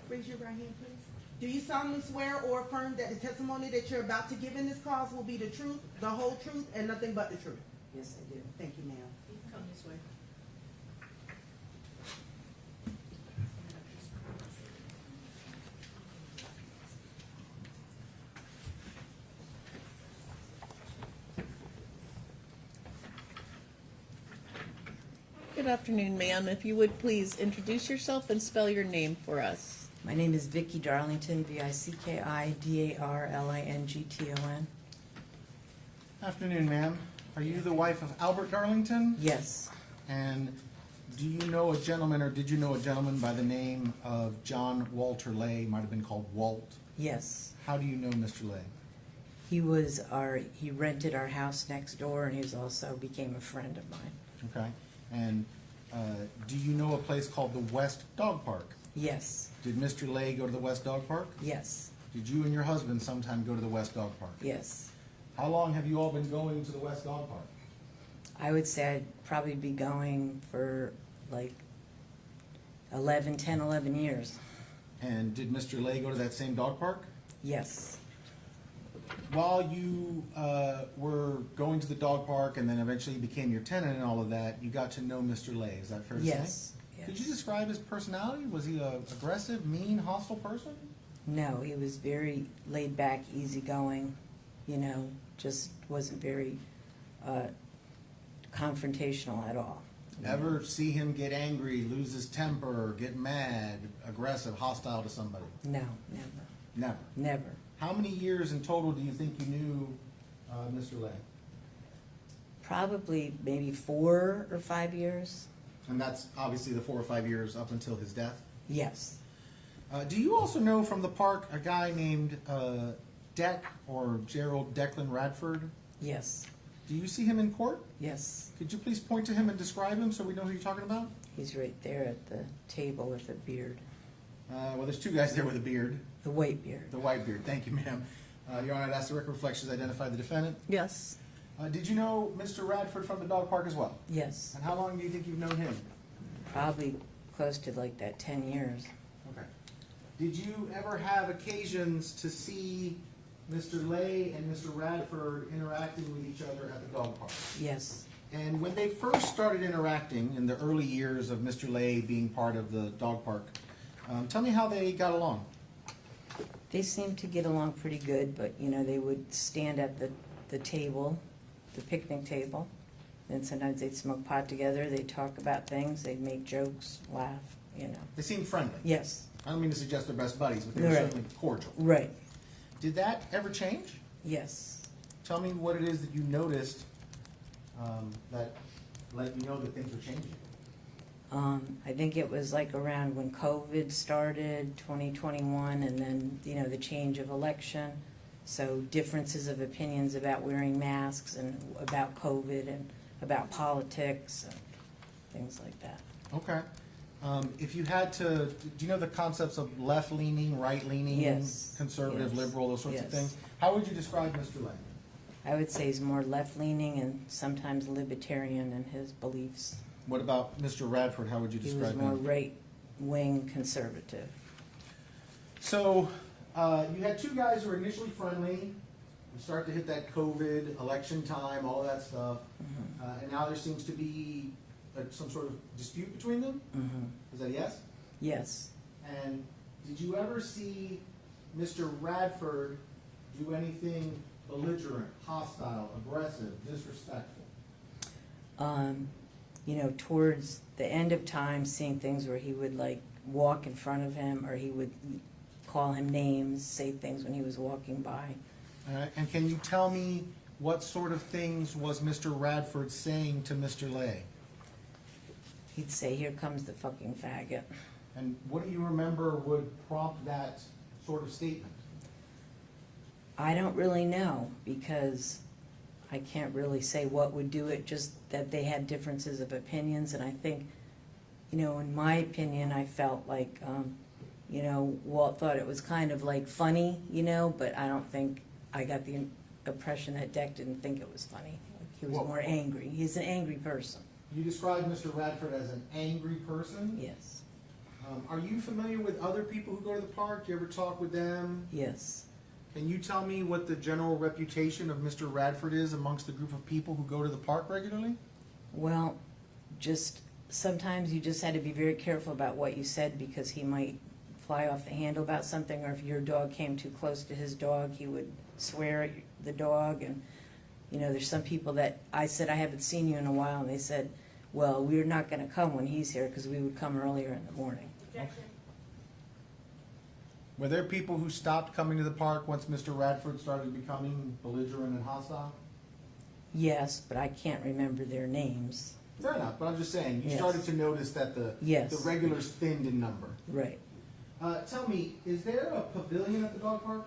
A: Raise your right hand, please. Do you solemnly swear or affirm that the testimony that you're about to give in this cause will be the truth, the whole truth, and nothing but the truth?
M: Yes, I do.
A: Thank you, ma'am.
L: Come this way.
C: Good afternoon, ma'am. If you would please introduce yourself and spell your name for us.
M: My name is Vicki Darlington, Vicki Darlington.
J: Afternoon, ma'am. Are you the wife of Albert Darlington?
M: Yes,
J: And do you know a gentleman, or did you know a gentleman by the name of John Walter Lay, might have been called Walt?
M: yes.
J: How do you know Mr. Lay?
M: He rented our house next door, and he also became a friend of mine.
J: Okay. And do you know a place called the West Dog Park?
M: Yes,
J: Did Mr. Lay go to the West Dog Park?
M: yes,
J: Did you and your husband sometime go to the West Dog Park?
M: yes.
J: How long have you all been going to the West Dog Park?
M: I would say I'd probably be going for like 11 years.
J: And did Mr. Lay go to that same dog park?
M: Yes,
J: While you were going to the dog park and then eventually became your tenant and all of that, you got to know Mr. Lay. Is that fair to say?
M: yes,
J: Could you
M: yes.
J: describe his personality? Was he a aggressive, mean, hostile person?
M: No, he was very laid back, easygoing, just wasn't very confrontational at all.
J: Ever see him get angry, lose his temper, get mad, aggressive, hostile to somebody?
M: No, never,
J: Never.
M: never.
J: How many years in total do you think you knew Mr. Lay?
M: Probably maybe 4 or 5 years.
J: And that's obviously the 4 or 5 years up until his death.
M: Yes,
J: Do you also know from the park a guy named Deck or Gerald Declan Radford?
M: yes,
J: Do you see him in court?
M: yes.
J: Could you please point to him and describe him so we know who you're talking about?
M: He's right there at the table with a beard,
J: Well, there's two guys there with a beard.
M: the white beard.
J: The white beard. Thank you, ma'am. Your Honor, I'd ask the record reflections identify the defendant.
C: Yes.
J: Did you know Mr. Radford from the dog park as well?
M: Yes,
J: And how long do you think you've known him?
M: probably close to like that 10 years.
J: Okay. Did you ever have occasions to see Mr. Lay and Mr. Radford interacting with each other at the dog park?
M: Yes,
J: And when they first started interacting in the early years of Mr. Lay being part of the dog park, tell me how they got along.
M: they seemed to get along pretty good, but they would stand at the table, the picnic table, and sometimes they'd smoke pot together, they'd talk about things, they'd make jokes, laugh.
J: They seemed friendly.
M: Yes,
J: I don't mean to suggest they're best buddies, but they were
M: Right.
J: certainly cordial.
M: right,
J: Did that ever change?
M: yes.
J: Tell me what it is that you noticed that let you know that things were changing.
M: I think it was like around when COVID started, 2021, and then, the change of election. So differences of opinions about wearing masks and about COVID and about politics and things like that.
J: Okay. If you had to, do you know the concepts of left-leaning, right-leaning,
M: Yes.
J: conservative,
M: Yes.
J: liberal, those sorts of
M: Yes.
J: things? How would you describe Mr. Lay?
M: I would say he's more left-leaning and sometimes libertarian in his beliefs.
J: What about Mr. Radford? How would you
M: He was
J: describe
M: more
J: him?
M: right-wing conservative.
J: So, you had two guys who were initially friendly. You start to hit that COVID, election time, all that stuff. And now there seems to be some sort of dispute between them?
M: Mhm.
J: Is that a yes?
M: Yes,
J: And did you ever see Mr. Radford do anything belligerent, hostile, aggressive, disrespectful?
M: towards the end of time, seeing things where he would like walk in front of him, or he would call him names, say things when he was walking by.
J: All right, and can you tell me what sort of things was Mr. Radford saying to Mr. Lay?
M: He'd say, "Here comes the fucking faggot."
J: And what do you remember would prompt that sort of statement?
M: I don't really know, because I can't really say what would do it, just that they had differences of opinions, and I think, in my opinion, I felt like, Walt thought it was kind of like funny, but I don't think, I got the impression that Deck didn't think it was funny. Like, he was
J: Well-
M: more angry. He's an angry person.
J: You described Mr. Radford as an angry person.
M: Yes,
J: Are you familiar with other people who go to the park? Do you ever talk with them?
M: yes.
J: Can you tell me what the general reputation of Mr. Radford is amongst the group of people who go to the park regularly?
M: Well, just, sometimes you just had to be very careful about what you said, because he might fly off the handle about something, or if your dog came too close to his dog, he would swear at the dog. And, there's some people that I said, "I haven't seen you in a while," and they said, "Well, we're not gonna come when he's here, because we would come earlier in the morning."
L: Objection.
J: Were there people who stopped coming to the park once Mr. Radford started becoming belligerent and hostile?
M: Yes, but I can't remember their names.
J: Fair enough, but I'm just saying, you
M: Yes.
J: started to notice that
M: Yes.
J: the regulars thinned in number.
M: Right.
J: Tell me, is there a pavilion at the dog park?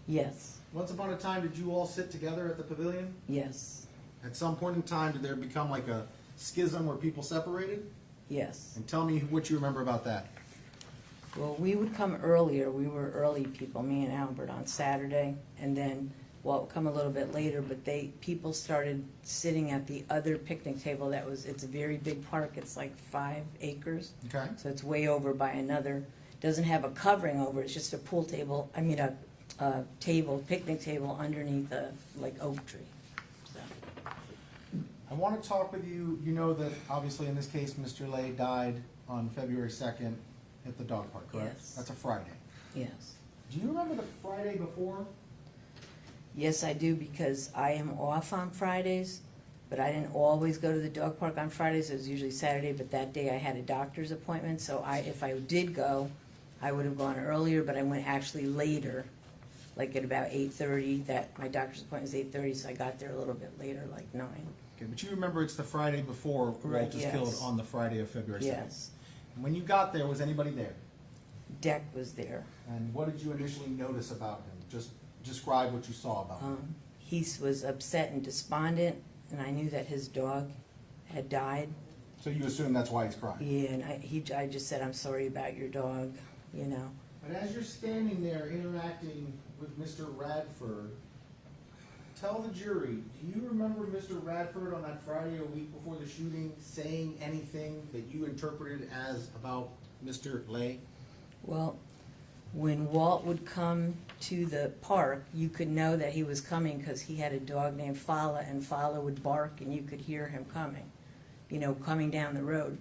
M: Yes.
J: Once upon a time, did you all sit together at the pavilion?
M: Yes.
J: At some point in time, did there become like a schism where people separated?
M: Yes.
J: And tell me what you remember about that.
M: Well, we would come earlier. We were early people, me and Albert, on Saturday, and then, well, come a little bit later, but people started sitting at the other picnic table it's a very big park. It's like 5 acres.
J: Okay.
M: So it's way over by another, doesn't have a covering over, it's just a pool table, a table, picnic table underneath a, like, oak tree. So,
J: I want to talk with you. You know that obviously in this case, Mr. Lay died on February 2nd at the dog park, correct?
M: Yes.
J: That's a Friday.
M: yes.
J: Do you remember the Friday before?
M: Yes, I do, because I am off on Fridays, but I didn't always go to the dog park on Fridays. It was usually Saturday, but that day I had a doctor's appointment, so if I did go, I would have gone earlier, but I went actually later, like at about 8:30. My doctor's appointment was 8:30, so I got there a little bit later, like 9.
J: Okay, but you remember it's the Friday before
M: Right,
J: Walt was
M: yes.
J: killed on the Friday of February 2nd.
M: Yes.
J: And when you got there, was anybody there?
M: Deck was there.
J: And what did you initially notice about him? Just describe what you saw about him.
M: He was upset and despondent, and I knew that his dog had died.
J: So you assume that's why he's crying?
M: Yeah, and I just said, I'm sorry about your dog, you know.
J: But as you're standing there interacting with Mr. Radford, tell the jury, do you remember Mr. Radford on that Friday a week before the shooting saying anything that you interpreted as about Mr. Lay?
M: Well, when Walt would come to the park, you could know that he was coming because he had a dog named Fala, and Fala would bark and you could hear him coming, coming down the road.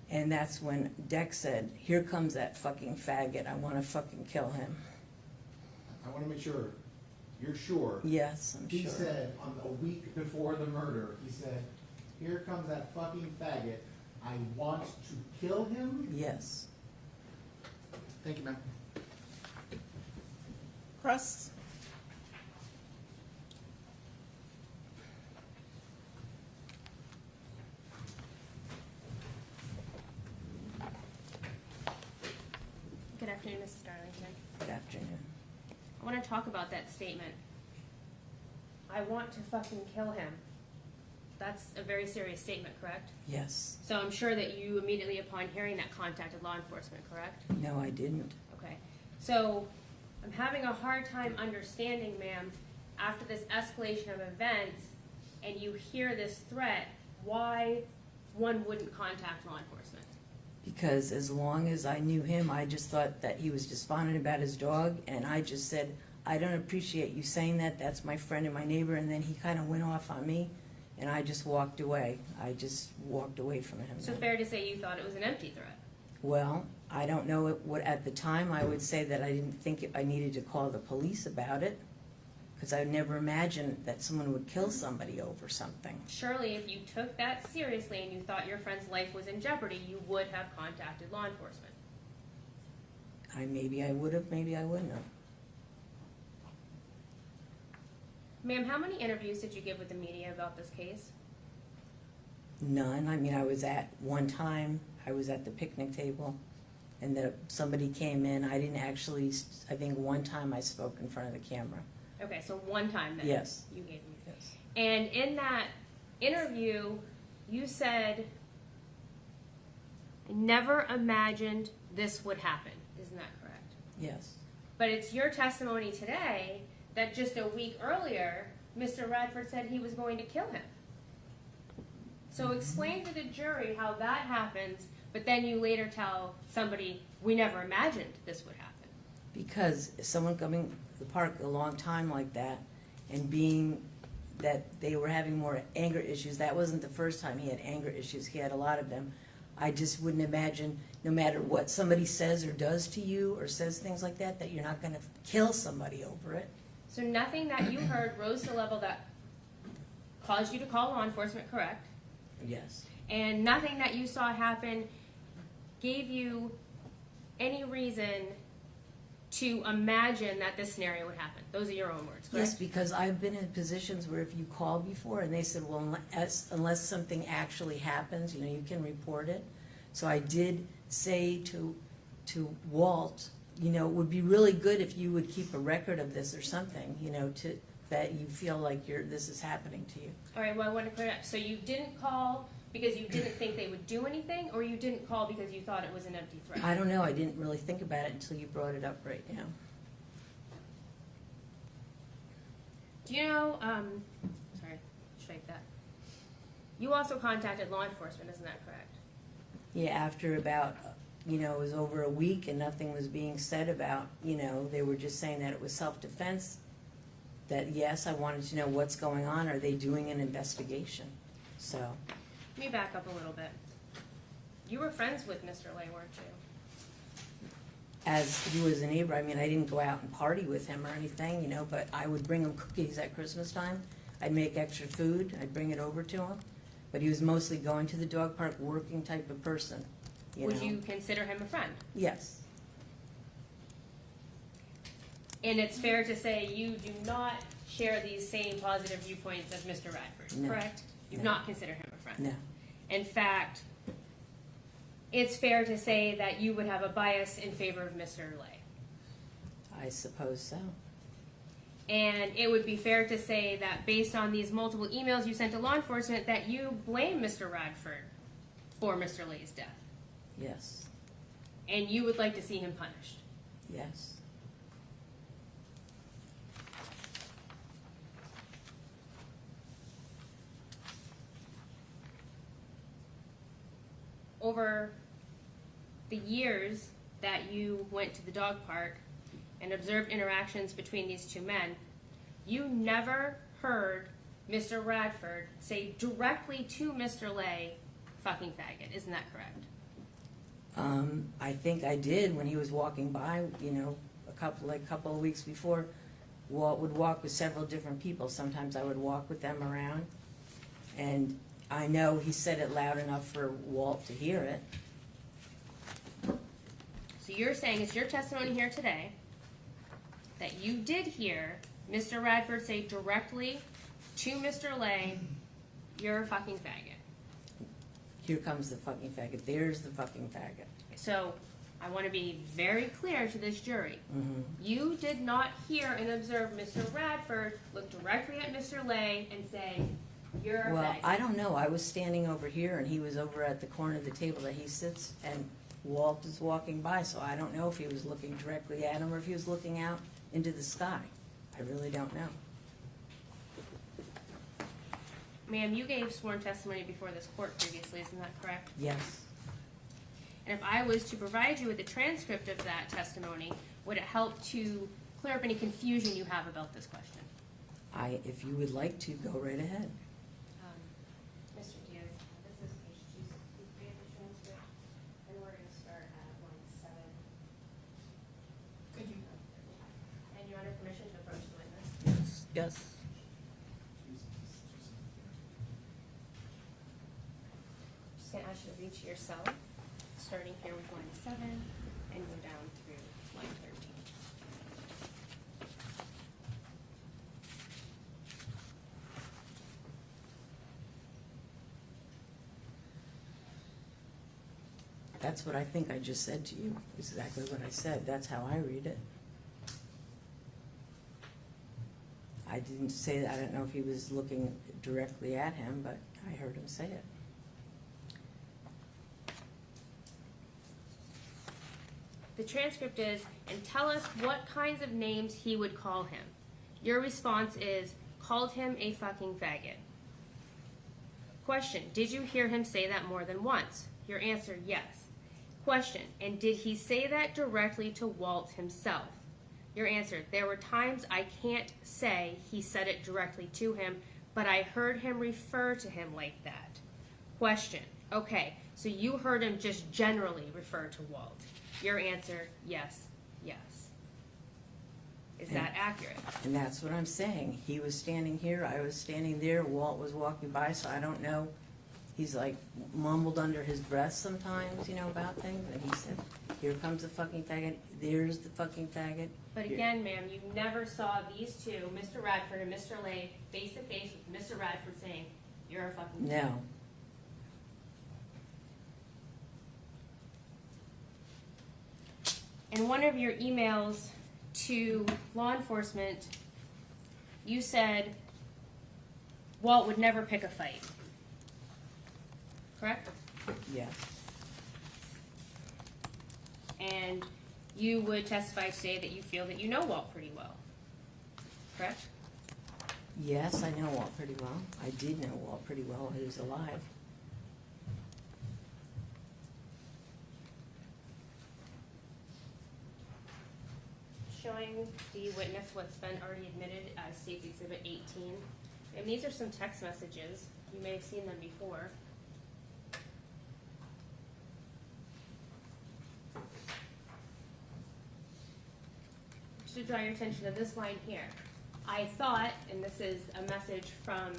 M: And that's when Deck said, here comes that fucking faggot, I want to fucking kill him.
J: I want to make sure, you're sure?
M: Yes, I'm
J: He
M: sure.
J: said, on a week before the murder, he said, here comes that fucking faggot, I want to kill him?
M: Yes.
J: Thank you, ma'am.
C: Crust?
L: Good afternoon, Mrs. Darlington.
M: Good afternoon.
L: I want to talk about that statement. I want to fucking kill him. That's a very serious statement, correct?
M: Yes.
L: So I'm sure that you immediately upon hearing that contacted law enforcement, correct?
M: No, I didn't.
L: Okay. So I'm having a hard time understanding, ma'am, after this escalation of events and you hear this threat, why one wouldn't contact law enforcement.
M: Because as long as I knew him, I just thought that he was despondent about his dog, and I just said, I don't appreciate you saying that, that's my friend and my neighbor, and then he kind of went off on me, and I just walked away. I just walked away from him.
L: So fair to say you thought it was an empty threat?
M: Well, I don't know what at the time. I would say that I didn't think I needed to call the police about it, because I never imagined that someone would kill somebody over something.
L: Surely if you took that seriously and you thought your friend's life was in jeopardy, you would have contacted law enforcement.
M: Maybe I would have, maybe I wouldn't have.
L: Ma'am, how many interviews did you give with the media about this case?
M: None. I mean, I was at one time, I was at the picnic table, and somebody came in. I didn't actually, I think one time I spoke in front of the camera.
L: Okay, so one time then
M: Yes.
L: you gave me.
M: Yes.
L: And in that interview, you said, I never imagined this would happen. Isn't that correct?
M: Yes.
L: But it's your testimony today that just a week earlier, Mr. Radford said he was going to kill him. So explain to the jury how that happens, but then you later tell somebody, we never imagined this would happen.
M: Because someone coming to the park a long time like that, and being that they were having more anger issues, that wasn't the first time he had anger issues, he had a lot of them. I just wouldn't imagine, no matter what somebody says or does to you, or says things like that, that you're not gonna kill somebody over it.
L: So nothing that you heard rose to a level that caused you to call law enforcement, correct?
M: Yes.
L: And nothing that you saw happen gave you any reason to imagine that this scenario would happen. Those are your own words, correct?
M: Yes, because I've been in positions where if you called before and they said, well, unless something actually happens, you can report it. So I did say to Walt, it would be really good if you would keep a record of this or something, that you feel like this is happening to you.
L: All right, well, I want to clear it up. So you didn't call because you didn't think they would do anything, or you didn't call because you thought it was an empty threat?
M: I don't know. I didn't really think about it until you brought it up right now.
L: Do you know, sorry, strike that. You also contacted law enforcement, isn't that correct?
M: Yeah, after about, it was over a week and nothing was being said about, they were just saying that it was self-defense. That, yes, I wanted to know what's going on. Are they doing an investigation? So.
L: Let me back up a little bit. You were friends with Mr. Lay, weren't you?
M: As he was a neighbor, I didn't go out and party with him or anything, but I would bring him cookies at Christmas time. I'd make extra food. I'd bring it over to him. But he was mostly going to the dog park, working type of person.
L: Would you consider him a friend?
M: Yes.
L: And it's fair to say you do not share these same positive viewpoints as Mr. Radford,
M: No.
L: correct? You've
M: No.
L: not considered him a friend?
M: No.
L: In fact, it's fair to say that you would have a bias in favor of Mr. Lay.
M: I suppose so.
L: And it would be fair to say that based on these multiple emails you sent to law enforcement that you blame Mr. Radford for Mr. Lay's death.
M: Yes.
L: And you would like to see him punished.
M: Yes.
L: Over the years that you went to the dog park and observed interactions between these two men, you never heard Mr. Radford say directly to Mr. Lay, fucking faggot. Isn't that correct?
M: I think I did when he was walking by, a couple of weeks before. Walt would walk with several different people. Sometimes I would walk with them around. And I know he said it loud enough for Walt to hear it.
L: So you're saying it's your testimony here today that you did hear Mr. Radford say directly to Mr. Lay, you're a fucking faggot.
M: Here comes the fucking faggot. There's the fucking faggot.
L: So I want to be very clear to this jury.
M: Mm-hmm.
L: You did not hear and observe Mr. Radford look directly at Mr. Lay and say, you're a
M: Well,
L: faggot.
M: I don't know. I was standing over here and he was over at the corner of the table that he sits and Walt is walking by, so I don't know if he was looking directly at him or if he was looking out into the sky. I really don't know.
L: Ma'am, you gave sworn testimony before this court previously, isn't that correct?
M: Yes.
L: And if I was to provide you with a transcript of that testimony, would it help to clear up any confusion you have about this question?
M: If you would like to, go right ahead.
L: Mr. Diaz, this is page 263 of the transcript, and we're going to start at line 7. Could you? And you're under permission to approach the witness?
M: Yes.
L: Just going to ask you to reach your cell, starting here with line 7, and go down through line 13.
M: That's what I think I just said to you. Exactly what I said. That's how I read it. I didn't say that. I don't know if he was looking directly at him, but I heard him say it.
L: The transcript is, and tell us what kinds of names he would call him. Your response is, called him a fucking faggot. Question, did you hear him say that more than once? Your answer, yes. Question, and did he say that directly to Walt himself? Your answer, there were times I can't say he said it directly to him, but I heard him refer to him like that. Question, okay, so you heard him just generally refer to Walt. Your answer, yes, yes. Is that accurate?
M: And that's what I'm saying. He was standing here, I was standing there, Walt was walking by, so I don't know he's like mumbled under his breath sometimes, you know, about things, and he said, here comes the fucking faggot, there's the fucking faggot.
L: But again, ma'am, you never saw these two, Mr. Radford and Mr. Lay, face to face with Mr. Radford saying, you're a fucking.
M: No.
L: In one of your emails to law enforcement, you said Walt would never pick a fight. Correct?
M: Yes.
L: And you would testify today that you feel that you know Walt pretty well. Correct?
M: Yes, I know Walt pretty well. I did know Walt pretty well when he was alive.
L: Showing the witness what's been already admitted as State's Exhibit 18. And these are some text messages. You may have seen them before. Just to draw your attention to this line here. I thought, and this is a message from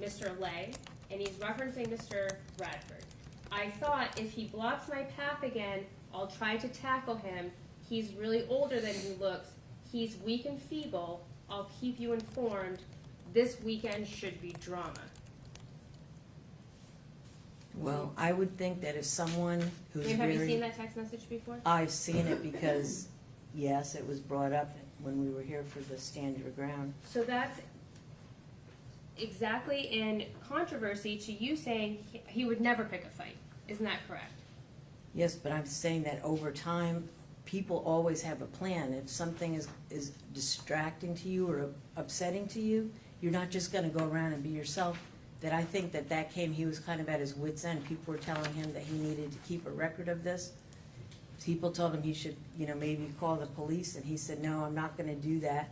L: Mr. Lay, and he's referencing Mr. Radford. I thought if he blocks my path again, I'll try to tackle him. He's really older than he looks. He's weak and feeble. I'll keep you informed. This weekend should be drama.
M: Well, I would think that if someone who's
L: Have
M: very...
L: you seen that text message before?
M: I've seen it because, yes, it was brought up when we were here for the Stand Your Ground.
L: So that's exactly in controversy to you saying he would never pick a fight. Isn't that correct?
M: Yes, but I'm saying that over time, people always have a plan. If something is distracting to you or upsetting to you, you're not just going to go around and be yourself. That I think that came, he was kind of at his wit's end. People were telling him that he needed to keep a record of this. People told him he should, you know, maybe call the police, and he said, no, I'm not going to do that,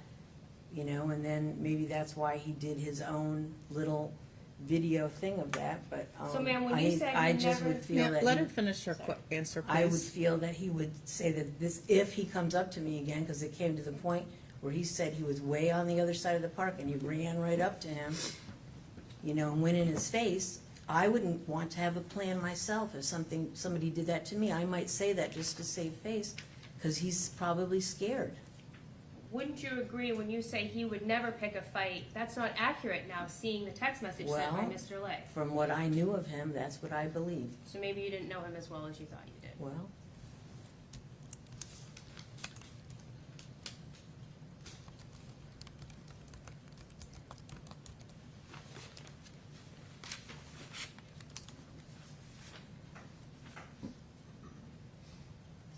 M: you know, and then maybe that's why he did his own little video thing of that, but
L: So, ma'am, when you said
M: I
L: you
M: just
L: never-
M: would feel that
C: Let
M: he-
C: her finish her answer, please.
M: I would feel that he would say that this, if he comes up to me again, because it came to the point where he said he was way on the other side of the park and you ran right up to him, you know, and went in his face, I wouldn't want to have a plan myself. If somebody did that to me, I might say that just to save face, because he's probably scared.
L: Wouldn't you agree when you say he would never pick a fight? That's not accurate now, seeing the text message sent by
M: Well,
L: Mr. Lay.
M: From what I knew of him, that's what I believe.
L: So maybe you didn't know him as well as you thought you did.
M: Well,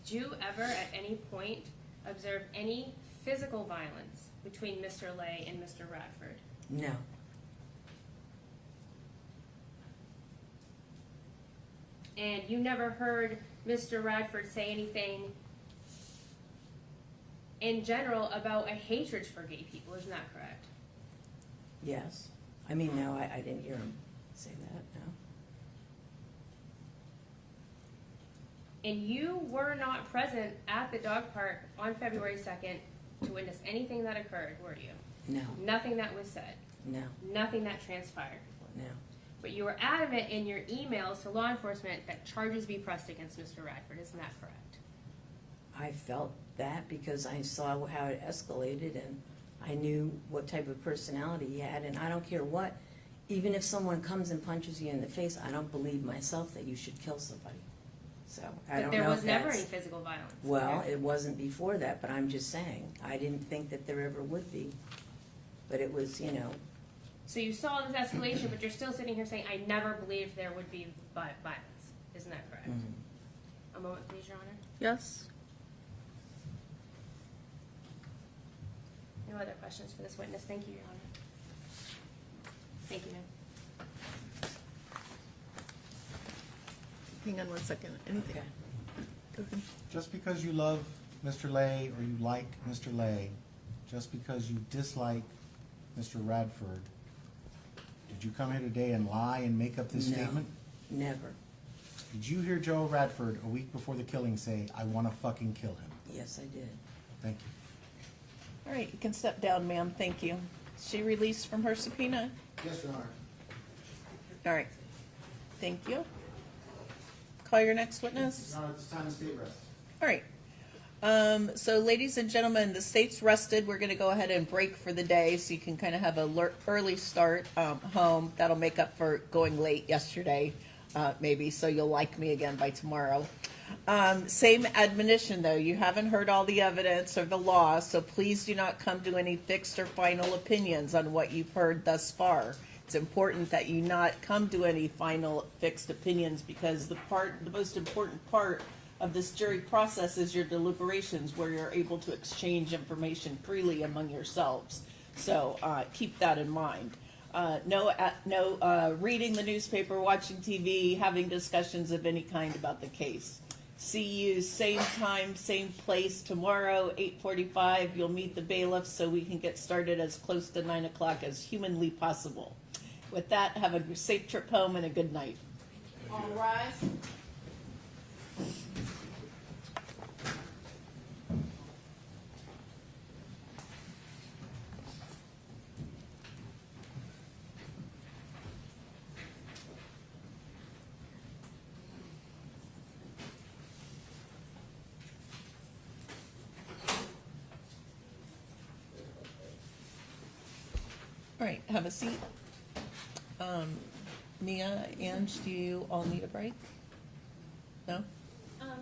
L: Did you ever at any point observe any physical violence between Mr. Lay and Mr. Radford?
M: no.
L: And you never heard Mr. Radford say anything in general about a hatred for gay people, isn't that correct?
M: Yes. I mean, no, I didn't hear him say that, no.
L: And you were not present at the dog park on February 2nd to witness anything that occurred, were you?
M: No,
L: Nothing that was said,
M: no,
L: nothing that transpired.
M: no.
L: But you were adamant in your emails to law enforcement that charges be pressed against Mr. Radford, isn't that correct?
M: I felt that because I saw how it escalated and I knew what type of personality he had, and I don't care what, even if someone comes and punches you in the face, I don't believe myself that you should kill somebody. So, I
L: But
M: don't
L: there
M: know
L: was
M: if
L: never
M: that's...
L: any physical violence.
M: Well, it wasn't before that, but I'm just saying, I didn't think that there ever would be. But it was, you know,
L: So you saw this escalation, but you're still sitting here saying, I never believed there would be violence. Isn't that correct? A moment, please, Your Honor.
C: Yes.
L: No other questions for this witness. Thank you, Your Honor. Thank you, ma'am.
C: Hang on one second. Anything?
M: okay.
C: Go ahead.
J: Just because you love Mr. Lay or you like Mr. Lay, just because you dislike Mr. Radford, did you come here today and lie and make up this
M: No.
J: statement?
M: Never.
J: Did you hear Joe Radford a week before the killing say, I want to fucking kill him?
M: Yes, I did.
J: Thank you.
C: All right, you can step down, ma'am. Thank you. She released from her subpoena.
J: Yes, Your Honor.
C: All right. Thank you. Call your next witness.
J: Your Honor, it's time to state rest.
C: All right. So ladies and gentlemen, the state's rested. We're gonna go ahead and break for the day so you can kind of have a early start home. That'll make up for going late yesterday, maybe, so you'll like me again by tomorrow. Same admonition though, you haven't heard all the evidence or the law, so please do not come to any fixed or final opinions on what you've heard thus far. It's important that you not come to any final fixed opinions because the most important part of this jury process is your deliberations where you're able to exchange information freely among yourselves. So keep that in mind. No reading the newspaper, watching TV, having discussions of any kind about the case. See you same time, same place tomorrow, 8:45. You'll meet the bailiffs so we can get started as close to 9 o'clock as humanly possible. With that, have a safe trip home and a good night. All rise. All right, have a seat. Mia, Ange, do you all need a break? No?
N: I don't know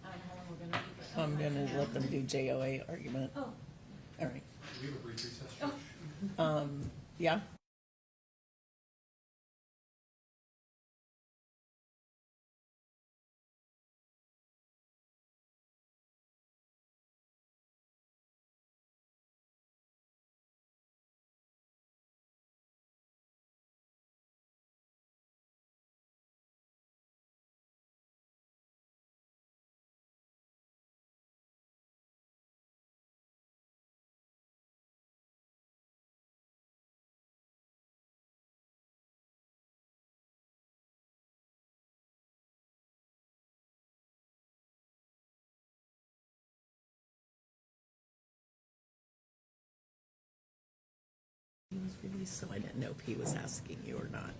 N: how long we're gonna be, but.
C: I'm gonna let them do JOA argument.
N: Oh.
C: All right.
E: Do we have a brief recess?
N: Oh.
C: Yeah? He was released, so I didn't know if he was asking you or not.